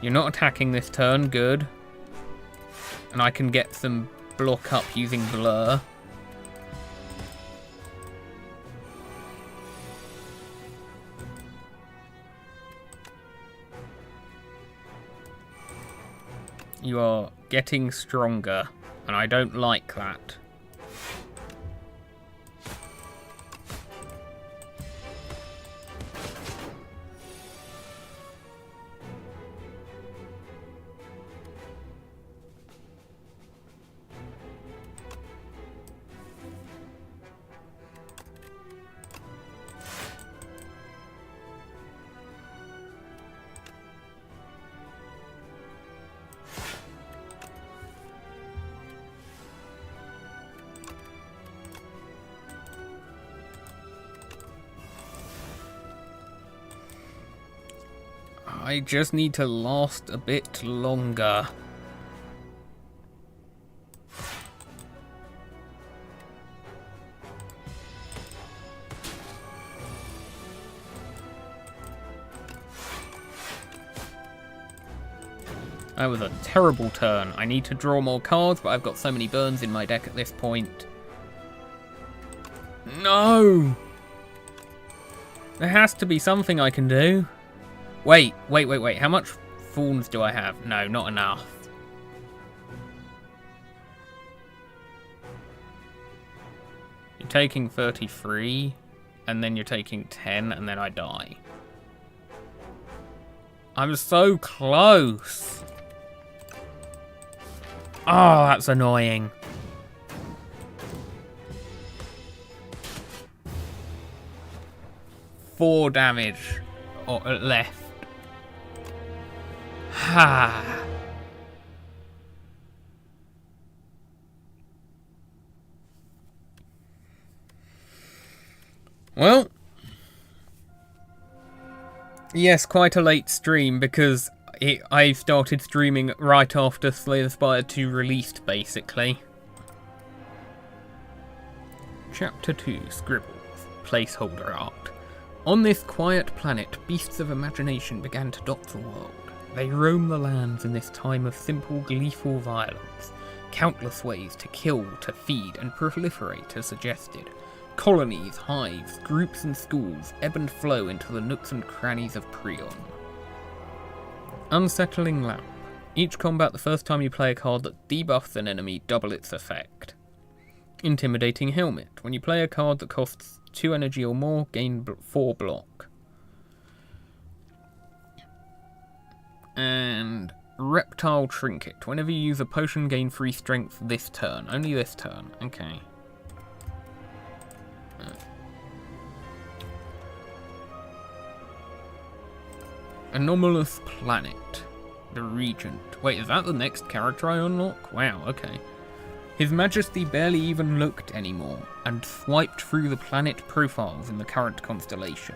You're not attacking this turn, good. And I can get some block up using Blur. You are getting stronger, and I don't like that. I just need to last a bit longer. That was a terrible turn. I need to draw more cards, but I've got so many burns in my deck at this point. No! There has to be something I can do. Wait. How much Fawns do I have? No, not enough. You're taking 33, and then you're taking 10, and then I die. I'm so close. Oh, that's annoying. 4 damage left. Ha. Well, yes, quite a late stream because I started streaming right after Slay the Spire 2 released, basically. Chapter 2, Scribbles, Placeholder Art. On this quiet planet, beasts of imagination began to dot the world. They roam the lands in this time of simple, gleeful violence. Countless ways to kill, to feed, and proliferate are suggested. Colonies, hives, groups and schools ebb and flow into the nooks and crannies of Prion. Unsettling Lamp. Each combat the first time you play a card that debuffs an enemy, double its effect. Intimidating Helmet. When you play a card that costs 2 energy or more, gain 4 block. And Reptile Trinket. Whenever you use a potion, gain 3 strength this turn. Only this turn. Okay. Anomalous Planet. The Regent. Wait, is that the next character I unlock? Wow, okay. His Majesty barely even looked anymore, and swiped through the planet profiles in the current constellation.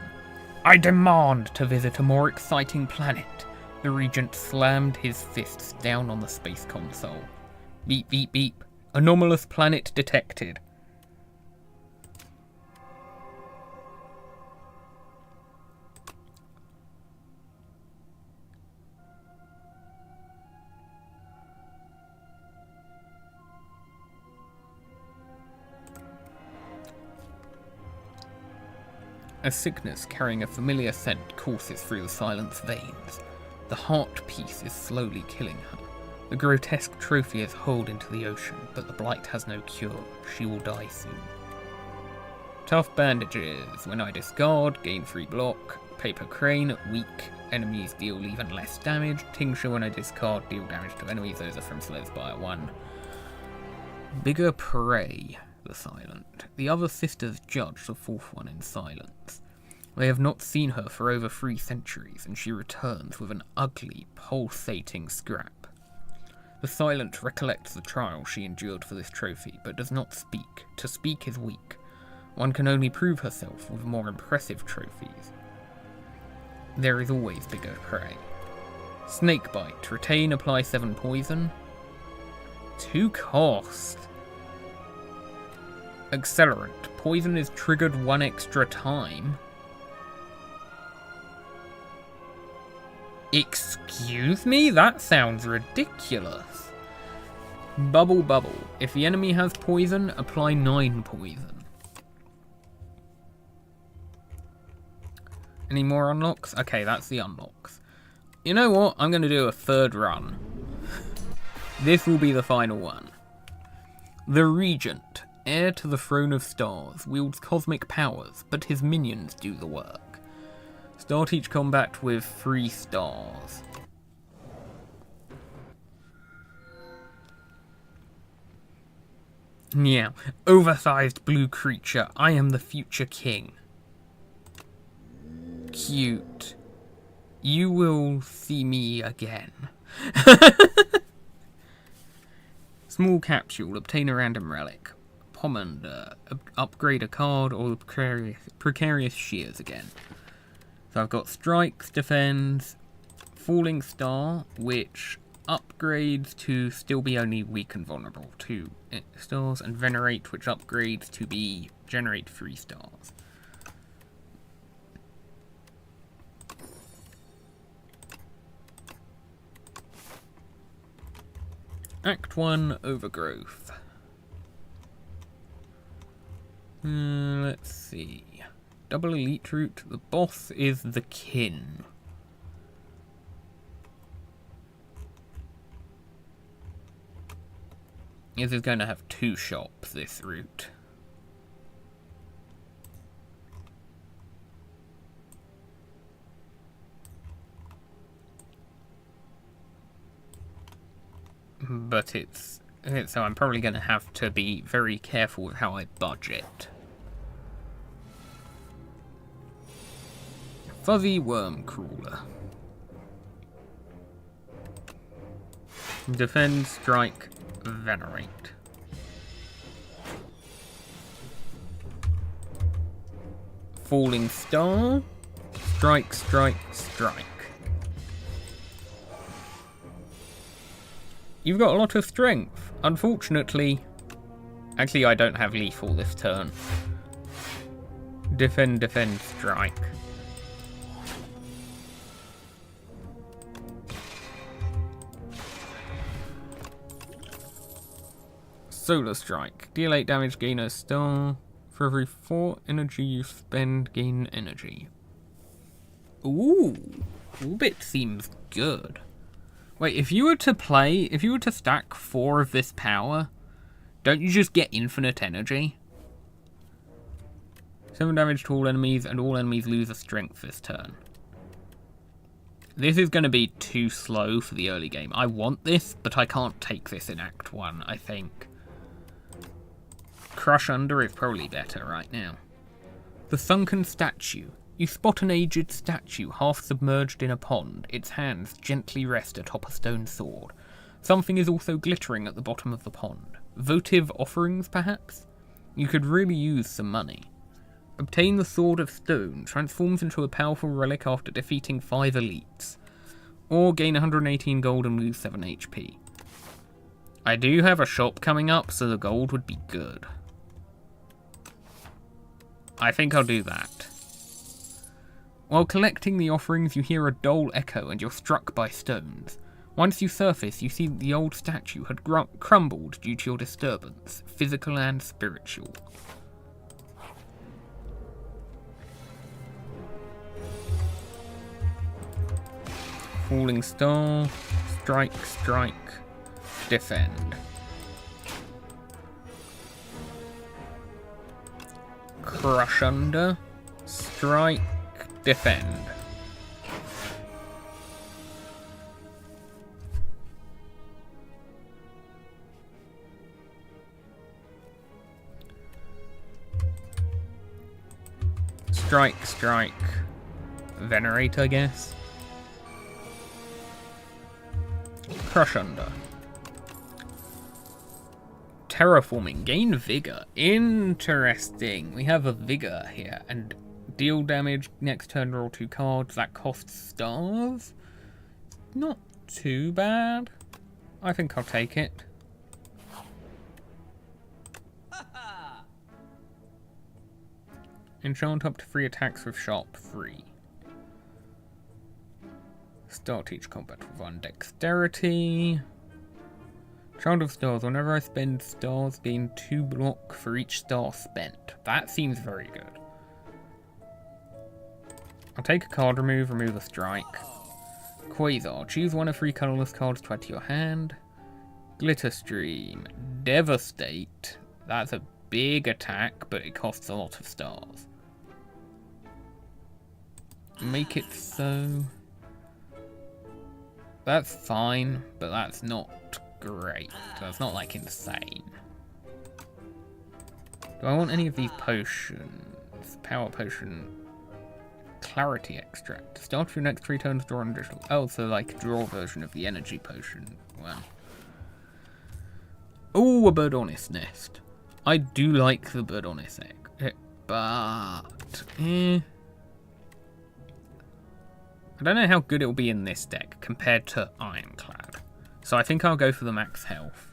I demand to visit a more exciting planet. The Regent slammed his fists down on the space console. Beep, beep, beep. Anomalous planet detected. A sickness carrying a familiar scent courses through the silence veins. The heart piece is slowly killing her. The grotesque trophy is hurled into the ocean, but the blight has no cure. She will die soon. Tough bandages. When I discard, gain 3 block. Paper crane, weak. Enemies deal even less damage. Tincture, when I discard, deal damage to enemies. Those are from Slay the Spire 1. Bigger prey. The silent. The other sisters judge the 4th one in silence. They have not seen her for over 3 centuries, and she returns with an ugly, pulsating scrap. The silent recollects the trial she endured for this trophy, but does not speak. To speak is weak. One can only prove herself with more impressive trophies. There is always bigger prey. Snakebite. Retain, apply 7 poison. 2 cost. Accelerant. Poison is triggered 1 extra time. Excuse me? That sounds ridiculous. Bubble Bubble. If the enemy has poison, apply 9 poison. Any more unlocks? Okay, that's the unlocks. You know what? I'm going to do a 3rd run. This will be the final one. The Regent. Heir to the Throne of Stars, wields cosmic powers, but his minions do the work. Start each combat with 3 stars. Yeah, oversized blue creature, I am the future king. Cute. You will see me again. Small capsule, obtain a random relic. Pomander, upgrade a card, or precarious shears again. So I've got strikes, defends, falling star, which upgrades to still be only weak and vulnerable, 2 stars, and venerate, which upgrades to be generate 3 stars. Act 1, Overgrowth. Let's see. Double elite route. The boss is the kin. This is going to have 2 shops, this route. But so I'm probably going to have to be very careful with how I budget. Fuzzy Worm Crawler. Defend, strike, venerate. Falling Star. Strike, strike, strike. You've got a lot of strength. Unfortunately, actually I don't have lethal this turn. Defend, defend, strike. Solar Strike. Deal 8 damage, gain a star. For every 4 energy you spend, gain energy. Ooh, Orbit seems good. Wait, if you were to stack 4 of this power, don't you just get infinite energy? 7 damage to all enemies, and all enemies lose a strength this turn. This is going to be too slow for the early game. I want this, but I can't take this in Act 1, I think. Crush Under is probably better right now. The Sunken Statue. You spot an aged statue half submerged in a pond. Its hands gently rest atop a stone sword. Something is also glittering at the bottom of the pond. Votive offerings, perhaps? You could really use some money. Obtain the Sword of Stone. Transforms into a powerful relic after defeating 5 elites. Or gain 118 gold and lose 7 HP. I do have a shop coming up, so the gold would be good. I think I'll do that. While collecting the offerings, you hear a dull echo and you're struck by stones. Once you surface, you see that the old statue had crumbled due to your disturbance, physical and spiritual. Falling Star, strike, strike, defend. Crush Under, strike, defend. Strike, strike, venerate, I guess. Crush Under. Terraforming, gain vigor. Interesting. We have a vigor here, and deal damage next turn. Roll 2 cards. That costs stars. Not too bad. I think I'll take it. Enchant up to 3 attacks with sharp 3. Start each combat with 1 dexterity. Child of Stars. Whenever I spend stars, gain 2 block for each star spent. That seems very good. I'll take a card remove a strike. Quasar. Choose 1 of 3 colorless cards to add to your hand. Glitter Stream. Devastate. That's a big attack, but it costs a lot of stars. Make it so. That's fine, but that's not great. That's not like insane. Do I want any of these potions? Power Potion. Clarity Extract. Start your next 3 turns, draw an additional. Oh, so like draw version of the energy potion. Well. Oh, a Birdonnis Nest. I do like the Birdonnis egg, but I don't know how good it will be in this deck compared to Ironclad. So I think I'll go for the max health.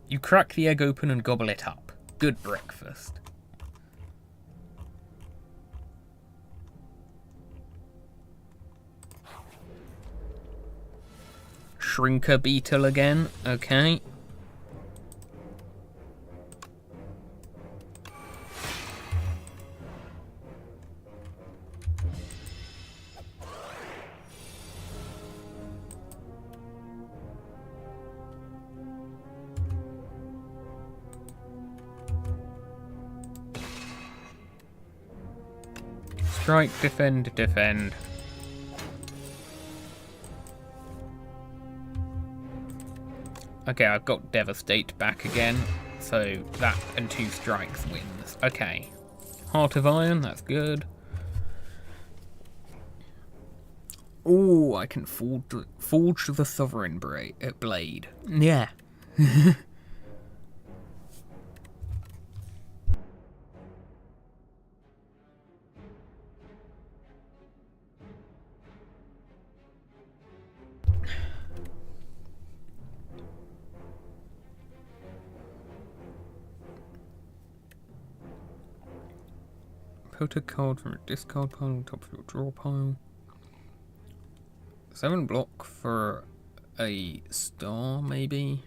You crack the egg open and gobble it up. Good breakfast. Shrinker Beetle again. Okay. Strike, defend, defend. Okay, I've got Devastate back again, so that and 2 strikes wins. Okay. Heart of Iron, that's good. Oh, I can forge the sovereign blade. Yeah. Put a card from a discard pile on top of your draw pile. 7 block for a star, maybe?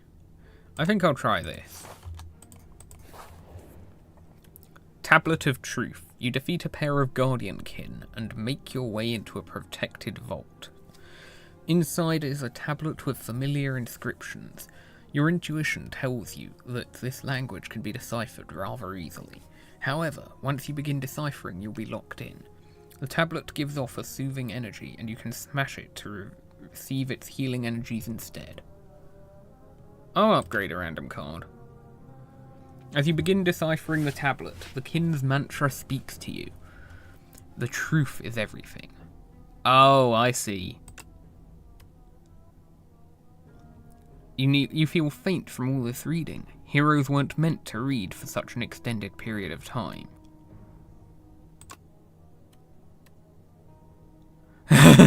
I think I'll try this. Tablet of Truth. You defeat a pair of guardian kin and make your way into a protected vault. Inside is a tablet with familiar inscriptions. Your intuition tells you that this language can be deciphered rather easily. However, once you begin deciphering, you'll be locked in. The tablet gives off a soothing energy, and you can smash it to receive its healing energies instead. I'll upgrade a random card. As you begin deciphering the tablet, the kin's mantra speaks to you. The truth is everything. Oh, I see. You feel faint from all this reading. Heroes weren't meant to read for such an extended period of time.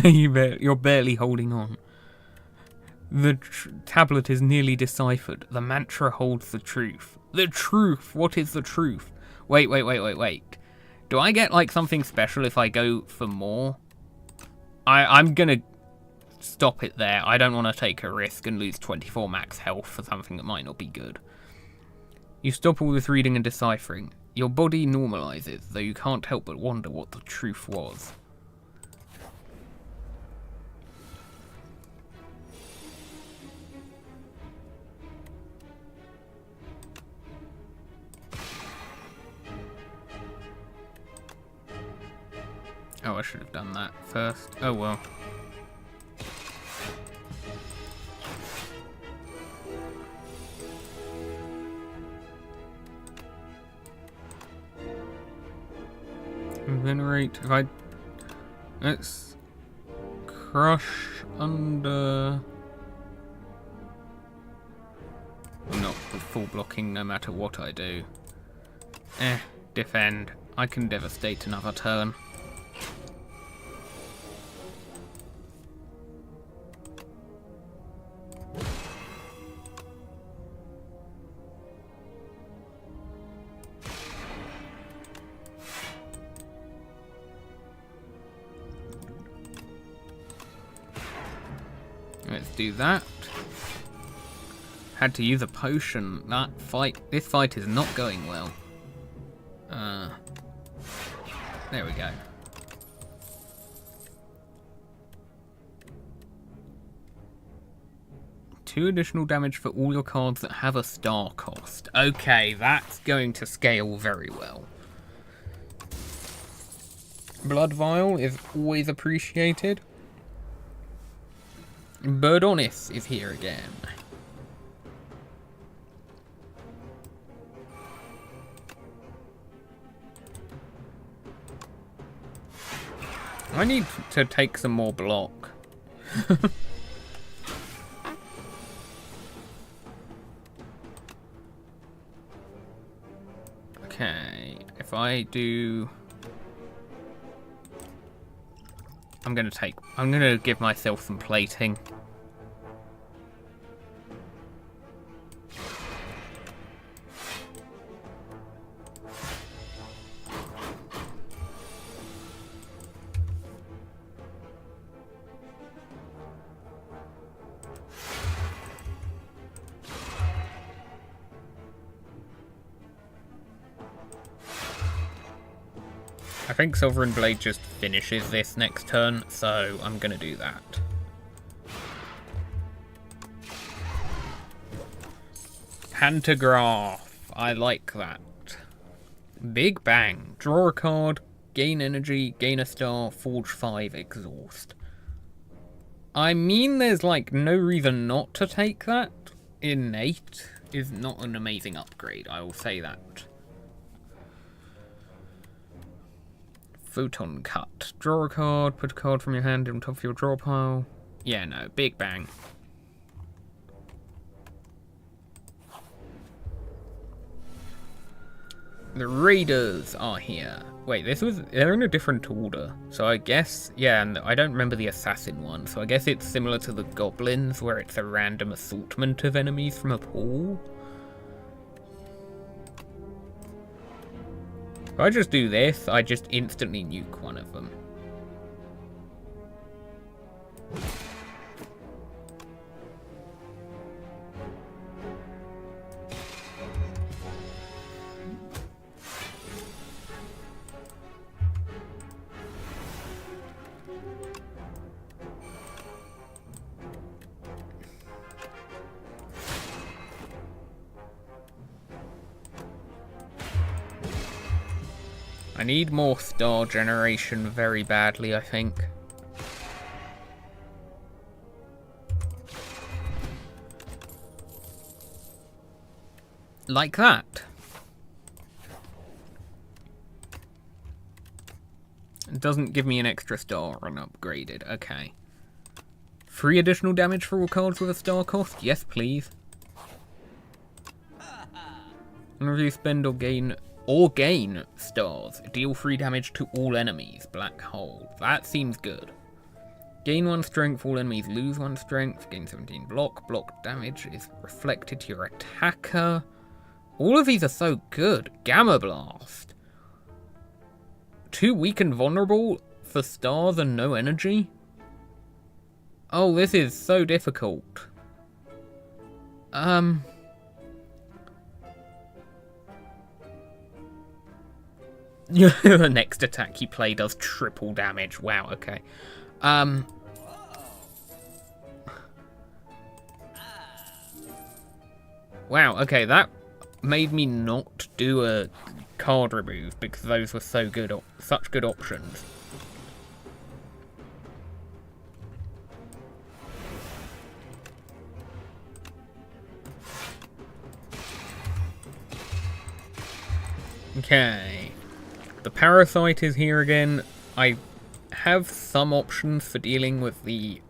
You're barely holding on. The tablet is nearly deciphered. The mantra holds the truth. The truth! What is the truth? Wait. Do I get, like, something special if I go for more? I'm gonna stop it there. I don't want to take a risk and lose 24 max health for something that might not be good. You stop all this reading and deciphering. Your body normalizes, though you can't help but wonder what the truth was. Oh, I should have done that first. Oh well. Venerate. If I... Let's... Crush under... I'm not full blocking no matter what I do. Defend. I can devastate another turn. Let's do that. Had to use a potion. This fight is not going well. There we go. Two additional damage for all your cards that have a star cost. Okay, that's going to scale very well. Blood Vial is always appreciated. Birdonis is here again. I need to take some more block. Okay, if I do... I'm gonna give myself some plating. I think Sovereign Blade just finishes this next turn, so I'm going to do that. Pantograph. I like that. Big Bang. Draw a card, gain energy, gain a star, forge 5, exhaust. I mean, there's like no reason not to take that. Innate is not an amazing upgrade, I will say that. Photon Cut. Draw a card, put a card from your hand on top of your draw pile. Yeah, no, big bang. The raiders are here. Wait, they're in a different order. So I guess, yeah, and I don't remember the assassin one, so I guess it's similar to the goblins, where it's a random assortment of enemies from a pool. If I just do this, I just instantly nuke one of them. I need more star generation very badly, I think. Like that. It doesn't give me an extra star on upgraded. Okay. 3 additional damage for all cards with a star cost? Yes, please. Whenever you spend or gain stars, deal 3 damage to all enemies. Black hole. That seems good. Gain 1 strength, all enemies lose 1 strength. Gain 17 block. Block damage is reflected to your attacker. All of these are so good. Gamma Blast. 2 weak and vulnerable for stars and no energy? Oh, this is so difficult. The next attack you play does triple damage. Wow, okay. Wow, okay, that made me not do a card remove because those were so good, such good options. Okay. The parasite is here again. I have some options for dealing with the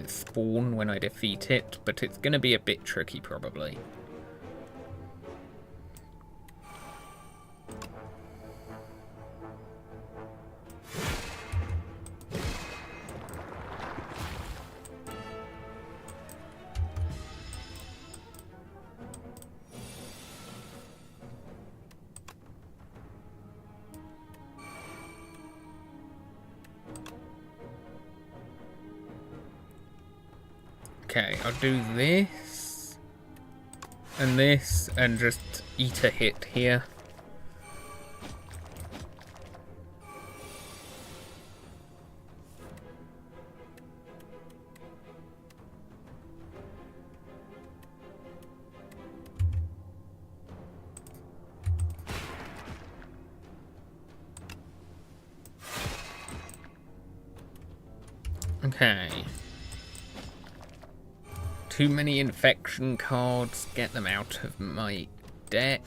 spawn when I defeat it, but it's going to be a bit tricky probably. Okay, I'll do this and just eat a hit here. Okay. Too many infection cards. Get them out of my deck.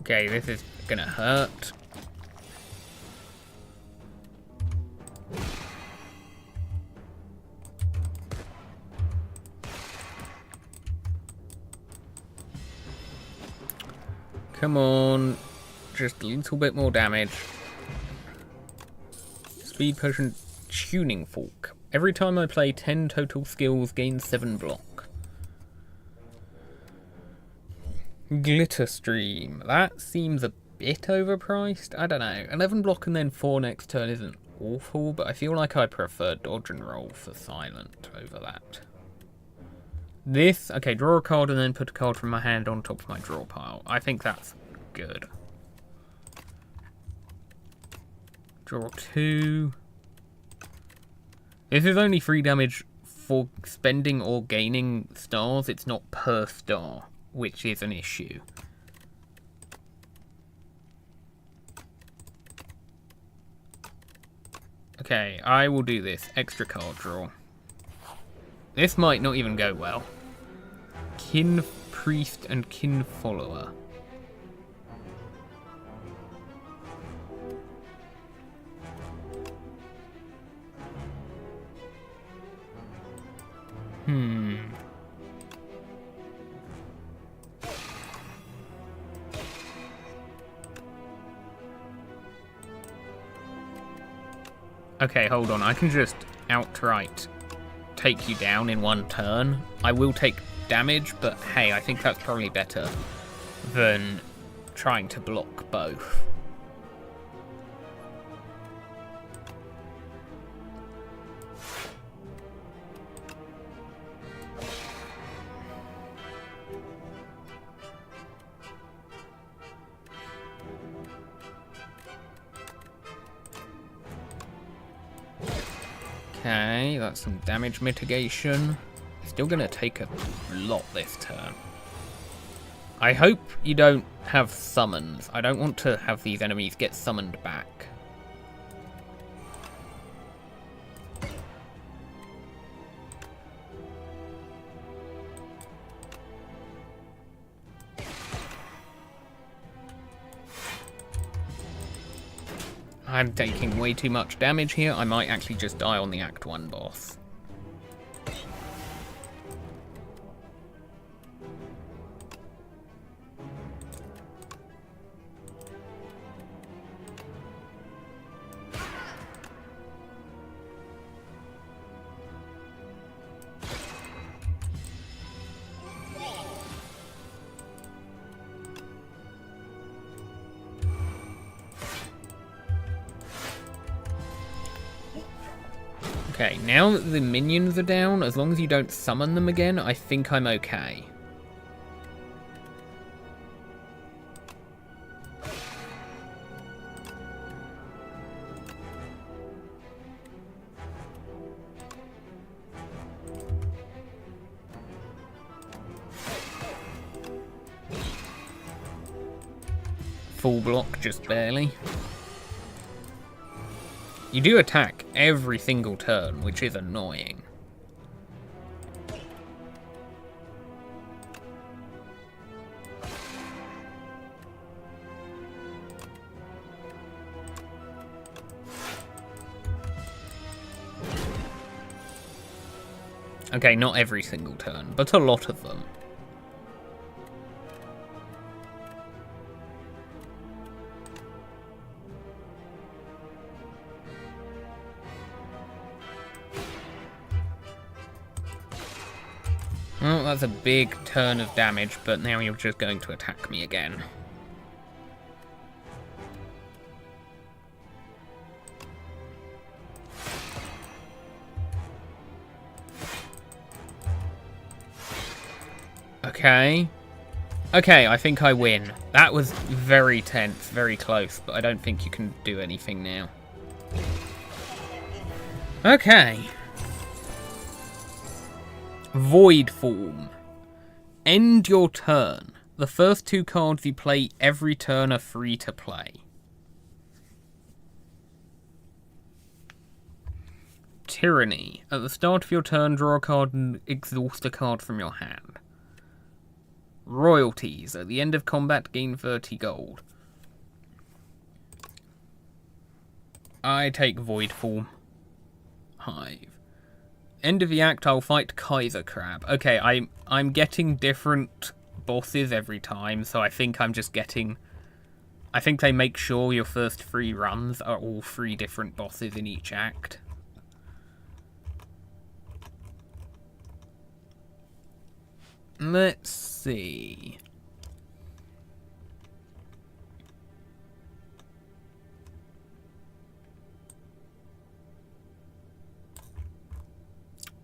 Okay, this is gonna hurt. Come on. Just a little bit more damage. Speed potion, tuning fork. Every time I play 10 total skills, gain 7 block. Glitter stream. That seems a bit overpriced. I don't know. 11 block and then 4 next turn isn't awful, but I feel like I prefer dodge and roll for silent over that. This, okay, draw a card and then put a card from my hand on top of my draw pile. I think that's good. Draw 2. This is only 3 damage for spending or gaining stars. It's not per star, which is an issue. Okay, I will do this. Extra card draw. This might not even go well. Kin Priest and Kin Follower. Okay, hold on. I can just outright take you down in one turn. I will take damage, but hey, I think that's probably better than trying to block both. Okay, that's some damage mitigation. Still gonna take a lot this turn. I hope you don't have summons. I don't want to have these enemies get summoned back. I'm taking way too much damage here. I might actually just die on the Act 1 boss. Okay, now that the minions are down, as long as you don't summon them again, I think I'm okay. Full block, just barely. You do attack every single turn, which is annoying. Okay, not every single turn, but a lot of them. Well, that's a big turn of damage, but now you're just going to attack me again. Okay. Okay, I think I win. That was very tense, very close, but I don't think you can do anything now. Okay. Void form. End your turn. The first two cards you play every turn are free to play. Tyranny. At the start of your turn, draw a card and exhaust a card from your hand. Royalties. At the end of combat, gain 30 gold. I take Void form. Hive. End of the act, I'll fight Kaiser Crab. Okay, I'm getting different bosses every time, so I think I'm just getting... I think they make sure your first 3 runs are all 3 different bosses in each act. Let's see...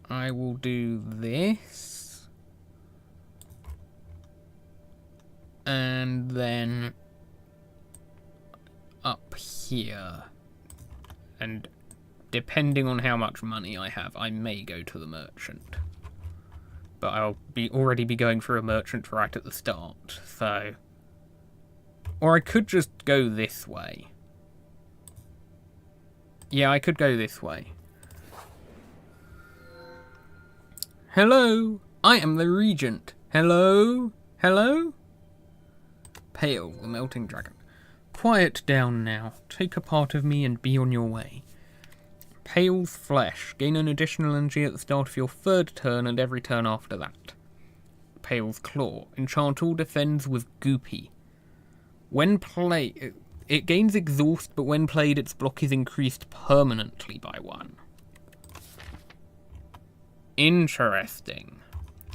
I will do this. And then up here. And depending on how much money I have, I may go to the merchant. But I'll already be going for a merchant right at the start, so... Or I could just go this way. Yeah, I could go this way. Hello, I am the Regent. Hello? Hello? Pale, the melting dragon. Quiet down now. Take a part of me and be on your way. Pale's Flesh. Gain an additional energy at the start of your third turn and every turn after that. Pale's Claw. Enchant all defends with Goopy. When played, it gains exhaust, but when played, its block is increased permanently by 1. Interesting.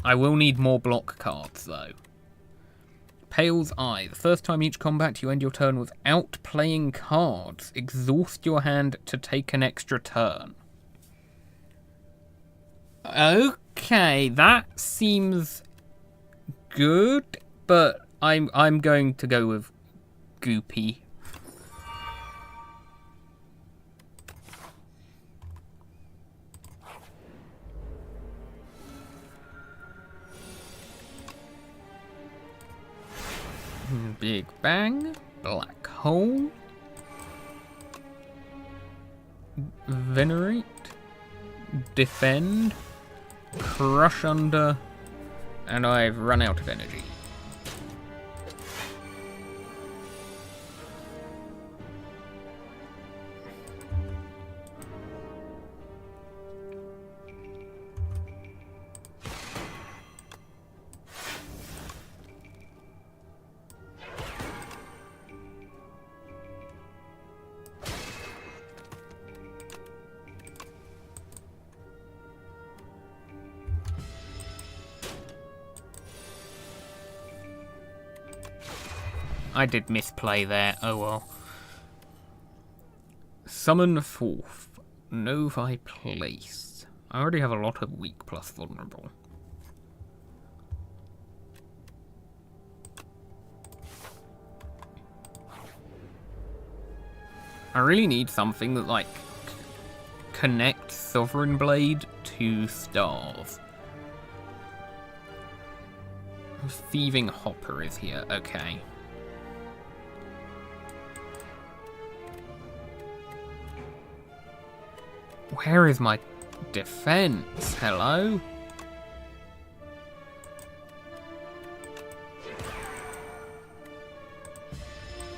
I will need more block cards, though. Pale's Eye. The first time each combat you end your turn without playing cards, exhaust your hand to take an extra turn. Okay, that seems good, but I'm going to go with Goopy. Big Bang, Black Hole, Venerate, Defend, Crush Under, and I've run out of energy. I did misplay there, oh well. Summon Forth. Novi Place. I already have a lot of weak plus vulnerable. I really need something that, like, connects Sovereign Blade to stars. Thieving Hopper is here, okay. Where is my defense? Hello?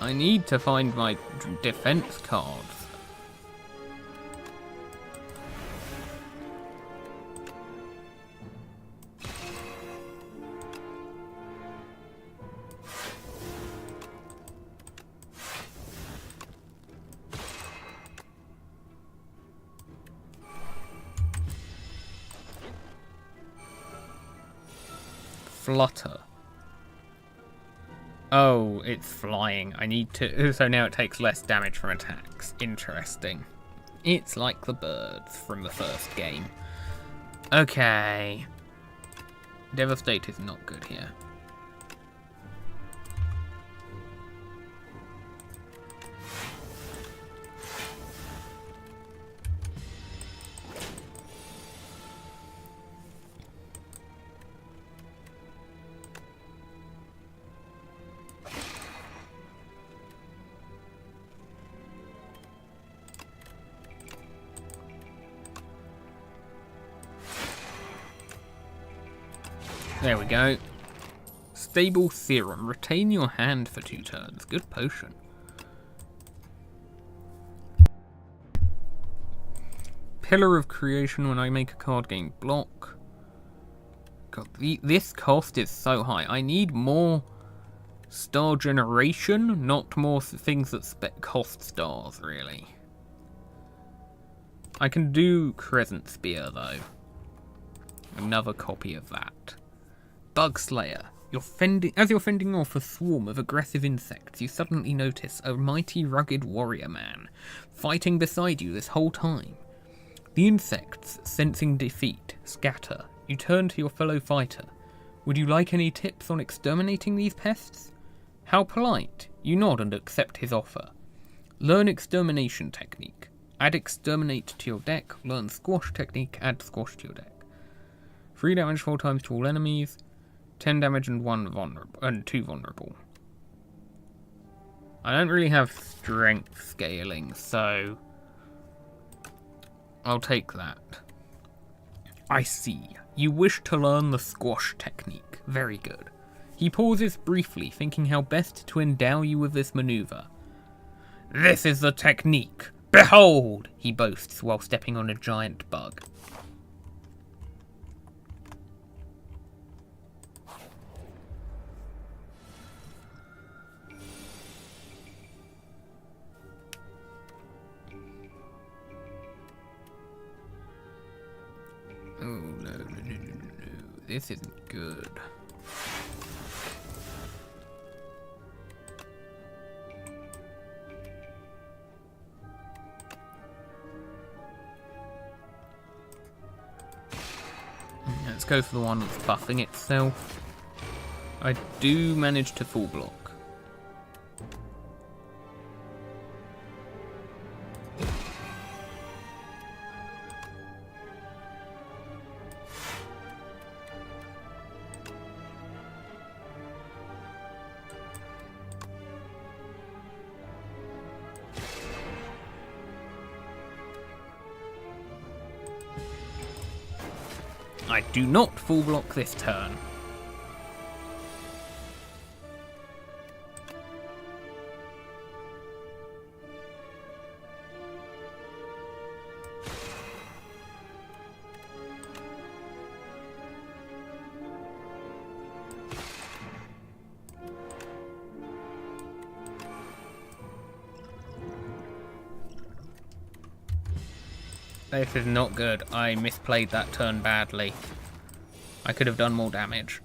I need to find my defense cards. Flutter. Oh, it's flying. I need to... So now it takes less damage from attacks. Interesting. It's like the birds from the first game. Okay. Devastate is not good here. There we go. Stable Serum. Retain your hand for 2 turns. Good potion. Pillar of Creation. When I make a card, gain block. God, this cost is so high. I need more star generation, not more things that cost stars, really. I can do Crescent Spear, though. Another copy of that. Bug Slayer. As you're fending off a swarm of aggressive insects, you suddenly notice a mighty rugged warrior man fighting beside you this whole time. The insects, sensing defeat, scatter. You turn to your fellow fighter. Would you like any tips on exterminating these pests? How polite. You nod and accept his offer. Learn Extermination Technique. Add Exterminate to your deck. Learn Squash Technique. Add Squash to your deck. 3 damage 4 times to all enemies. 10 damage and 2 vulnerable. I don't really have strength scaling, so I'll take that. I see. You wish to learn the Squash Technique. Very good. He pauses briefly, thinking how best to endow you with this maneuver. This is the technique. Behold, he boasts while stepping on a giant bug. Oh, no. This isn't good. Let's go for the one that's buffing itself. I do manage to full block. I do not full block this turn. This is not good. I misplayed that turn badly. I could have done more damage.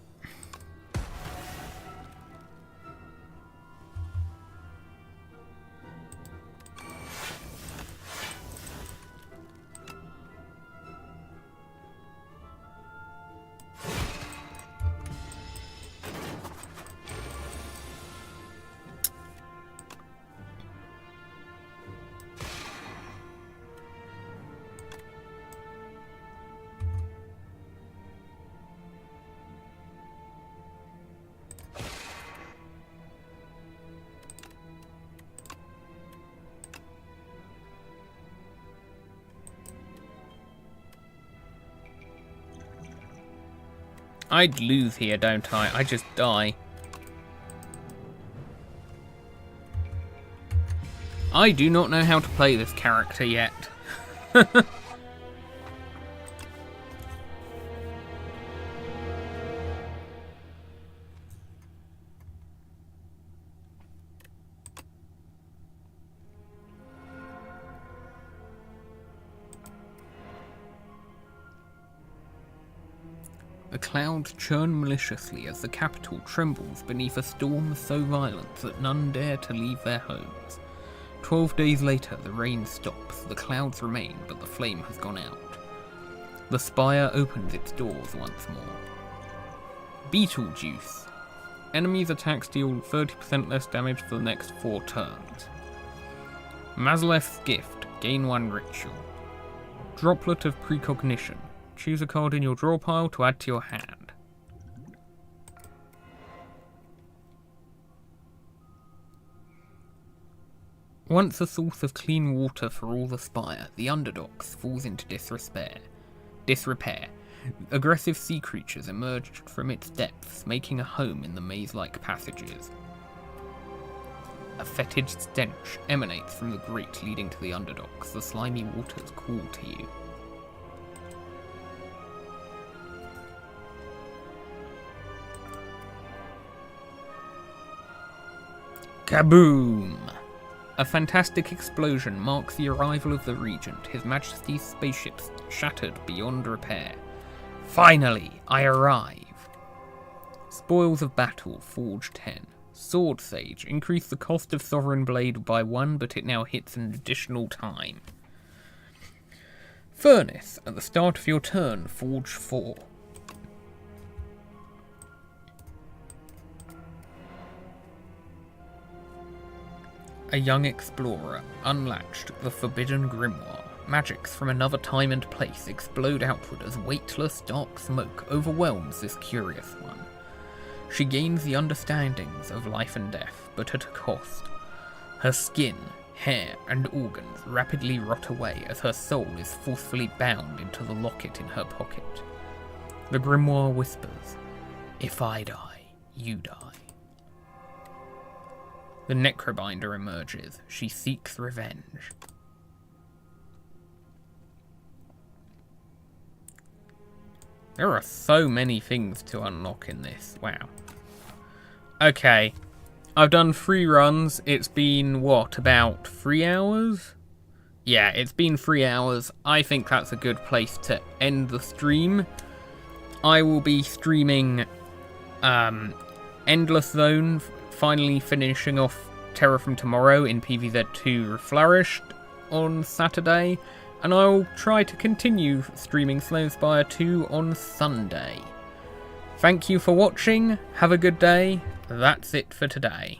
I'd lose here, don't I? I just die. I do not know how to play this character yet. The clouds churn maliciously as the capital trembles beneath a storm so violent that none dare to leave their homes. 12 days later, the rain stops, the clouds remain, but the flame has gone out. The spire opens its doors once more. Beetlejuice. Enemies' attacks deal 30% less damage for the next 4 turns. Mazalef's Gift. Gain 1 ritual. Droplet of Precognition. Choose a card in your draw pile to add to your hand. Once a source of clean water for all the spire, the underdogs falls into disrepair. Aggressive sea creatures emerged from its depths, making a home in the maze-like passages. A fetid stench emanates from the grate leading to the underdogs. The slimy waters call to you. Kaboom! A fantastic explosion marks the arrival of the Regent, His Majesty's spaceships shattered beyond repair. Finally, I arrive! Spoils of Battle, Forge 10. Sword Sage, increase the cost of Sovereign Blade by 1, but it now hits an additional time. Furnace, at the start of your turn, Forge 4. A young explorer, unlatched, the forbidden grimoire. Magics from another time and place explode outward as weightless, dark smoke overwhelms this curious one. She gains the understandings of life and death, but at a cost. Her skin, hair, and organs rapidly rot away as her soul is forcefully bound into the locket in her pocket. The grimoire whispers, "If I die, you die." The Necrobinder emerges. She seeks revenge. There are so many things to unlock in this. Wow. Okay. I've done 3 runs. It's been, what, about 3 hours? Yeah, it's been 3 hours. I think that's a good place to end the stream. I will be streaming Endless Zone, finally finishing off Terror from Tomorrow in PvZ2 Reflourished on Saturday, and I'll try to continue streaming Slay the Spire 2 on Sunday. Thank you for watching, have a good day, that's it for today.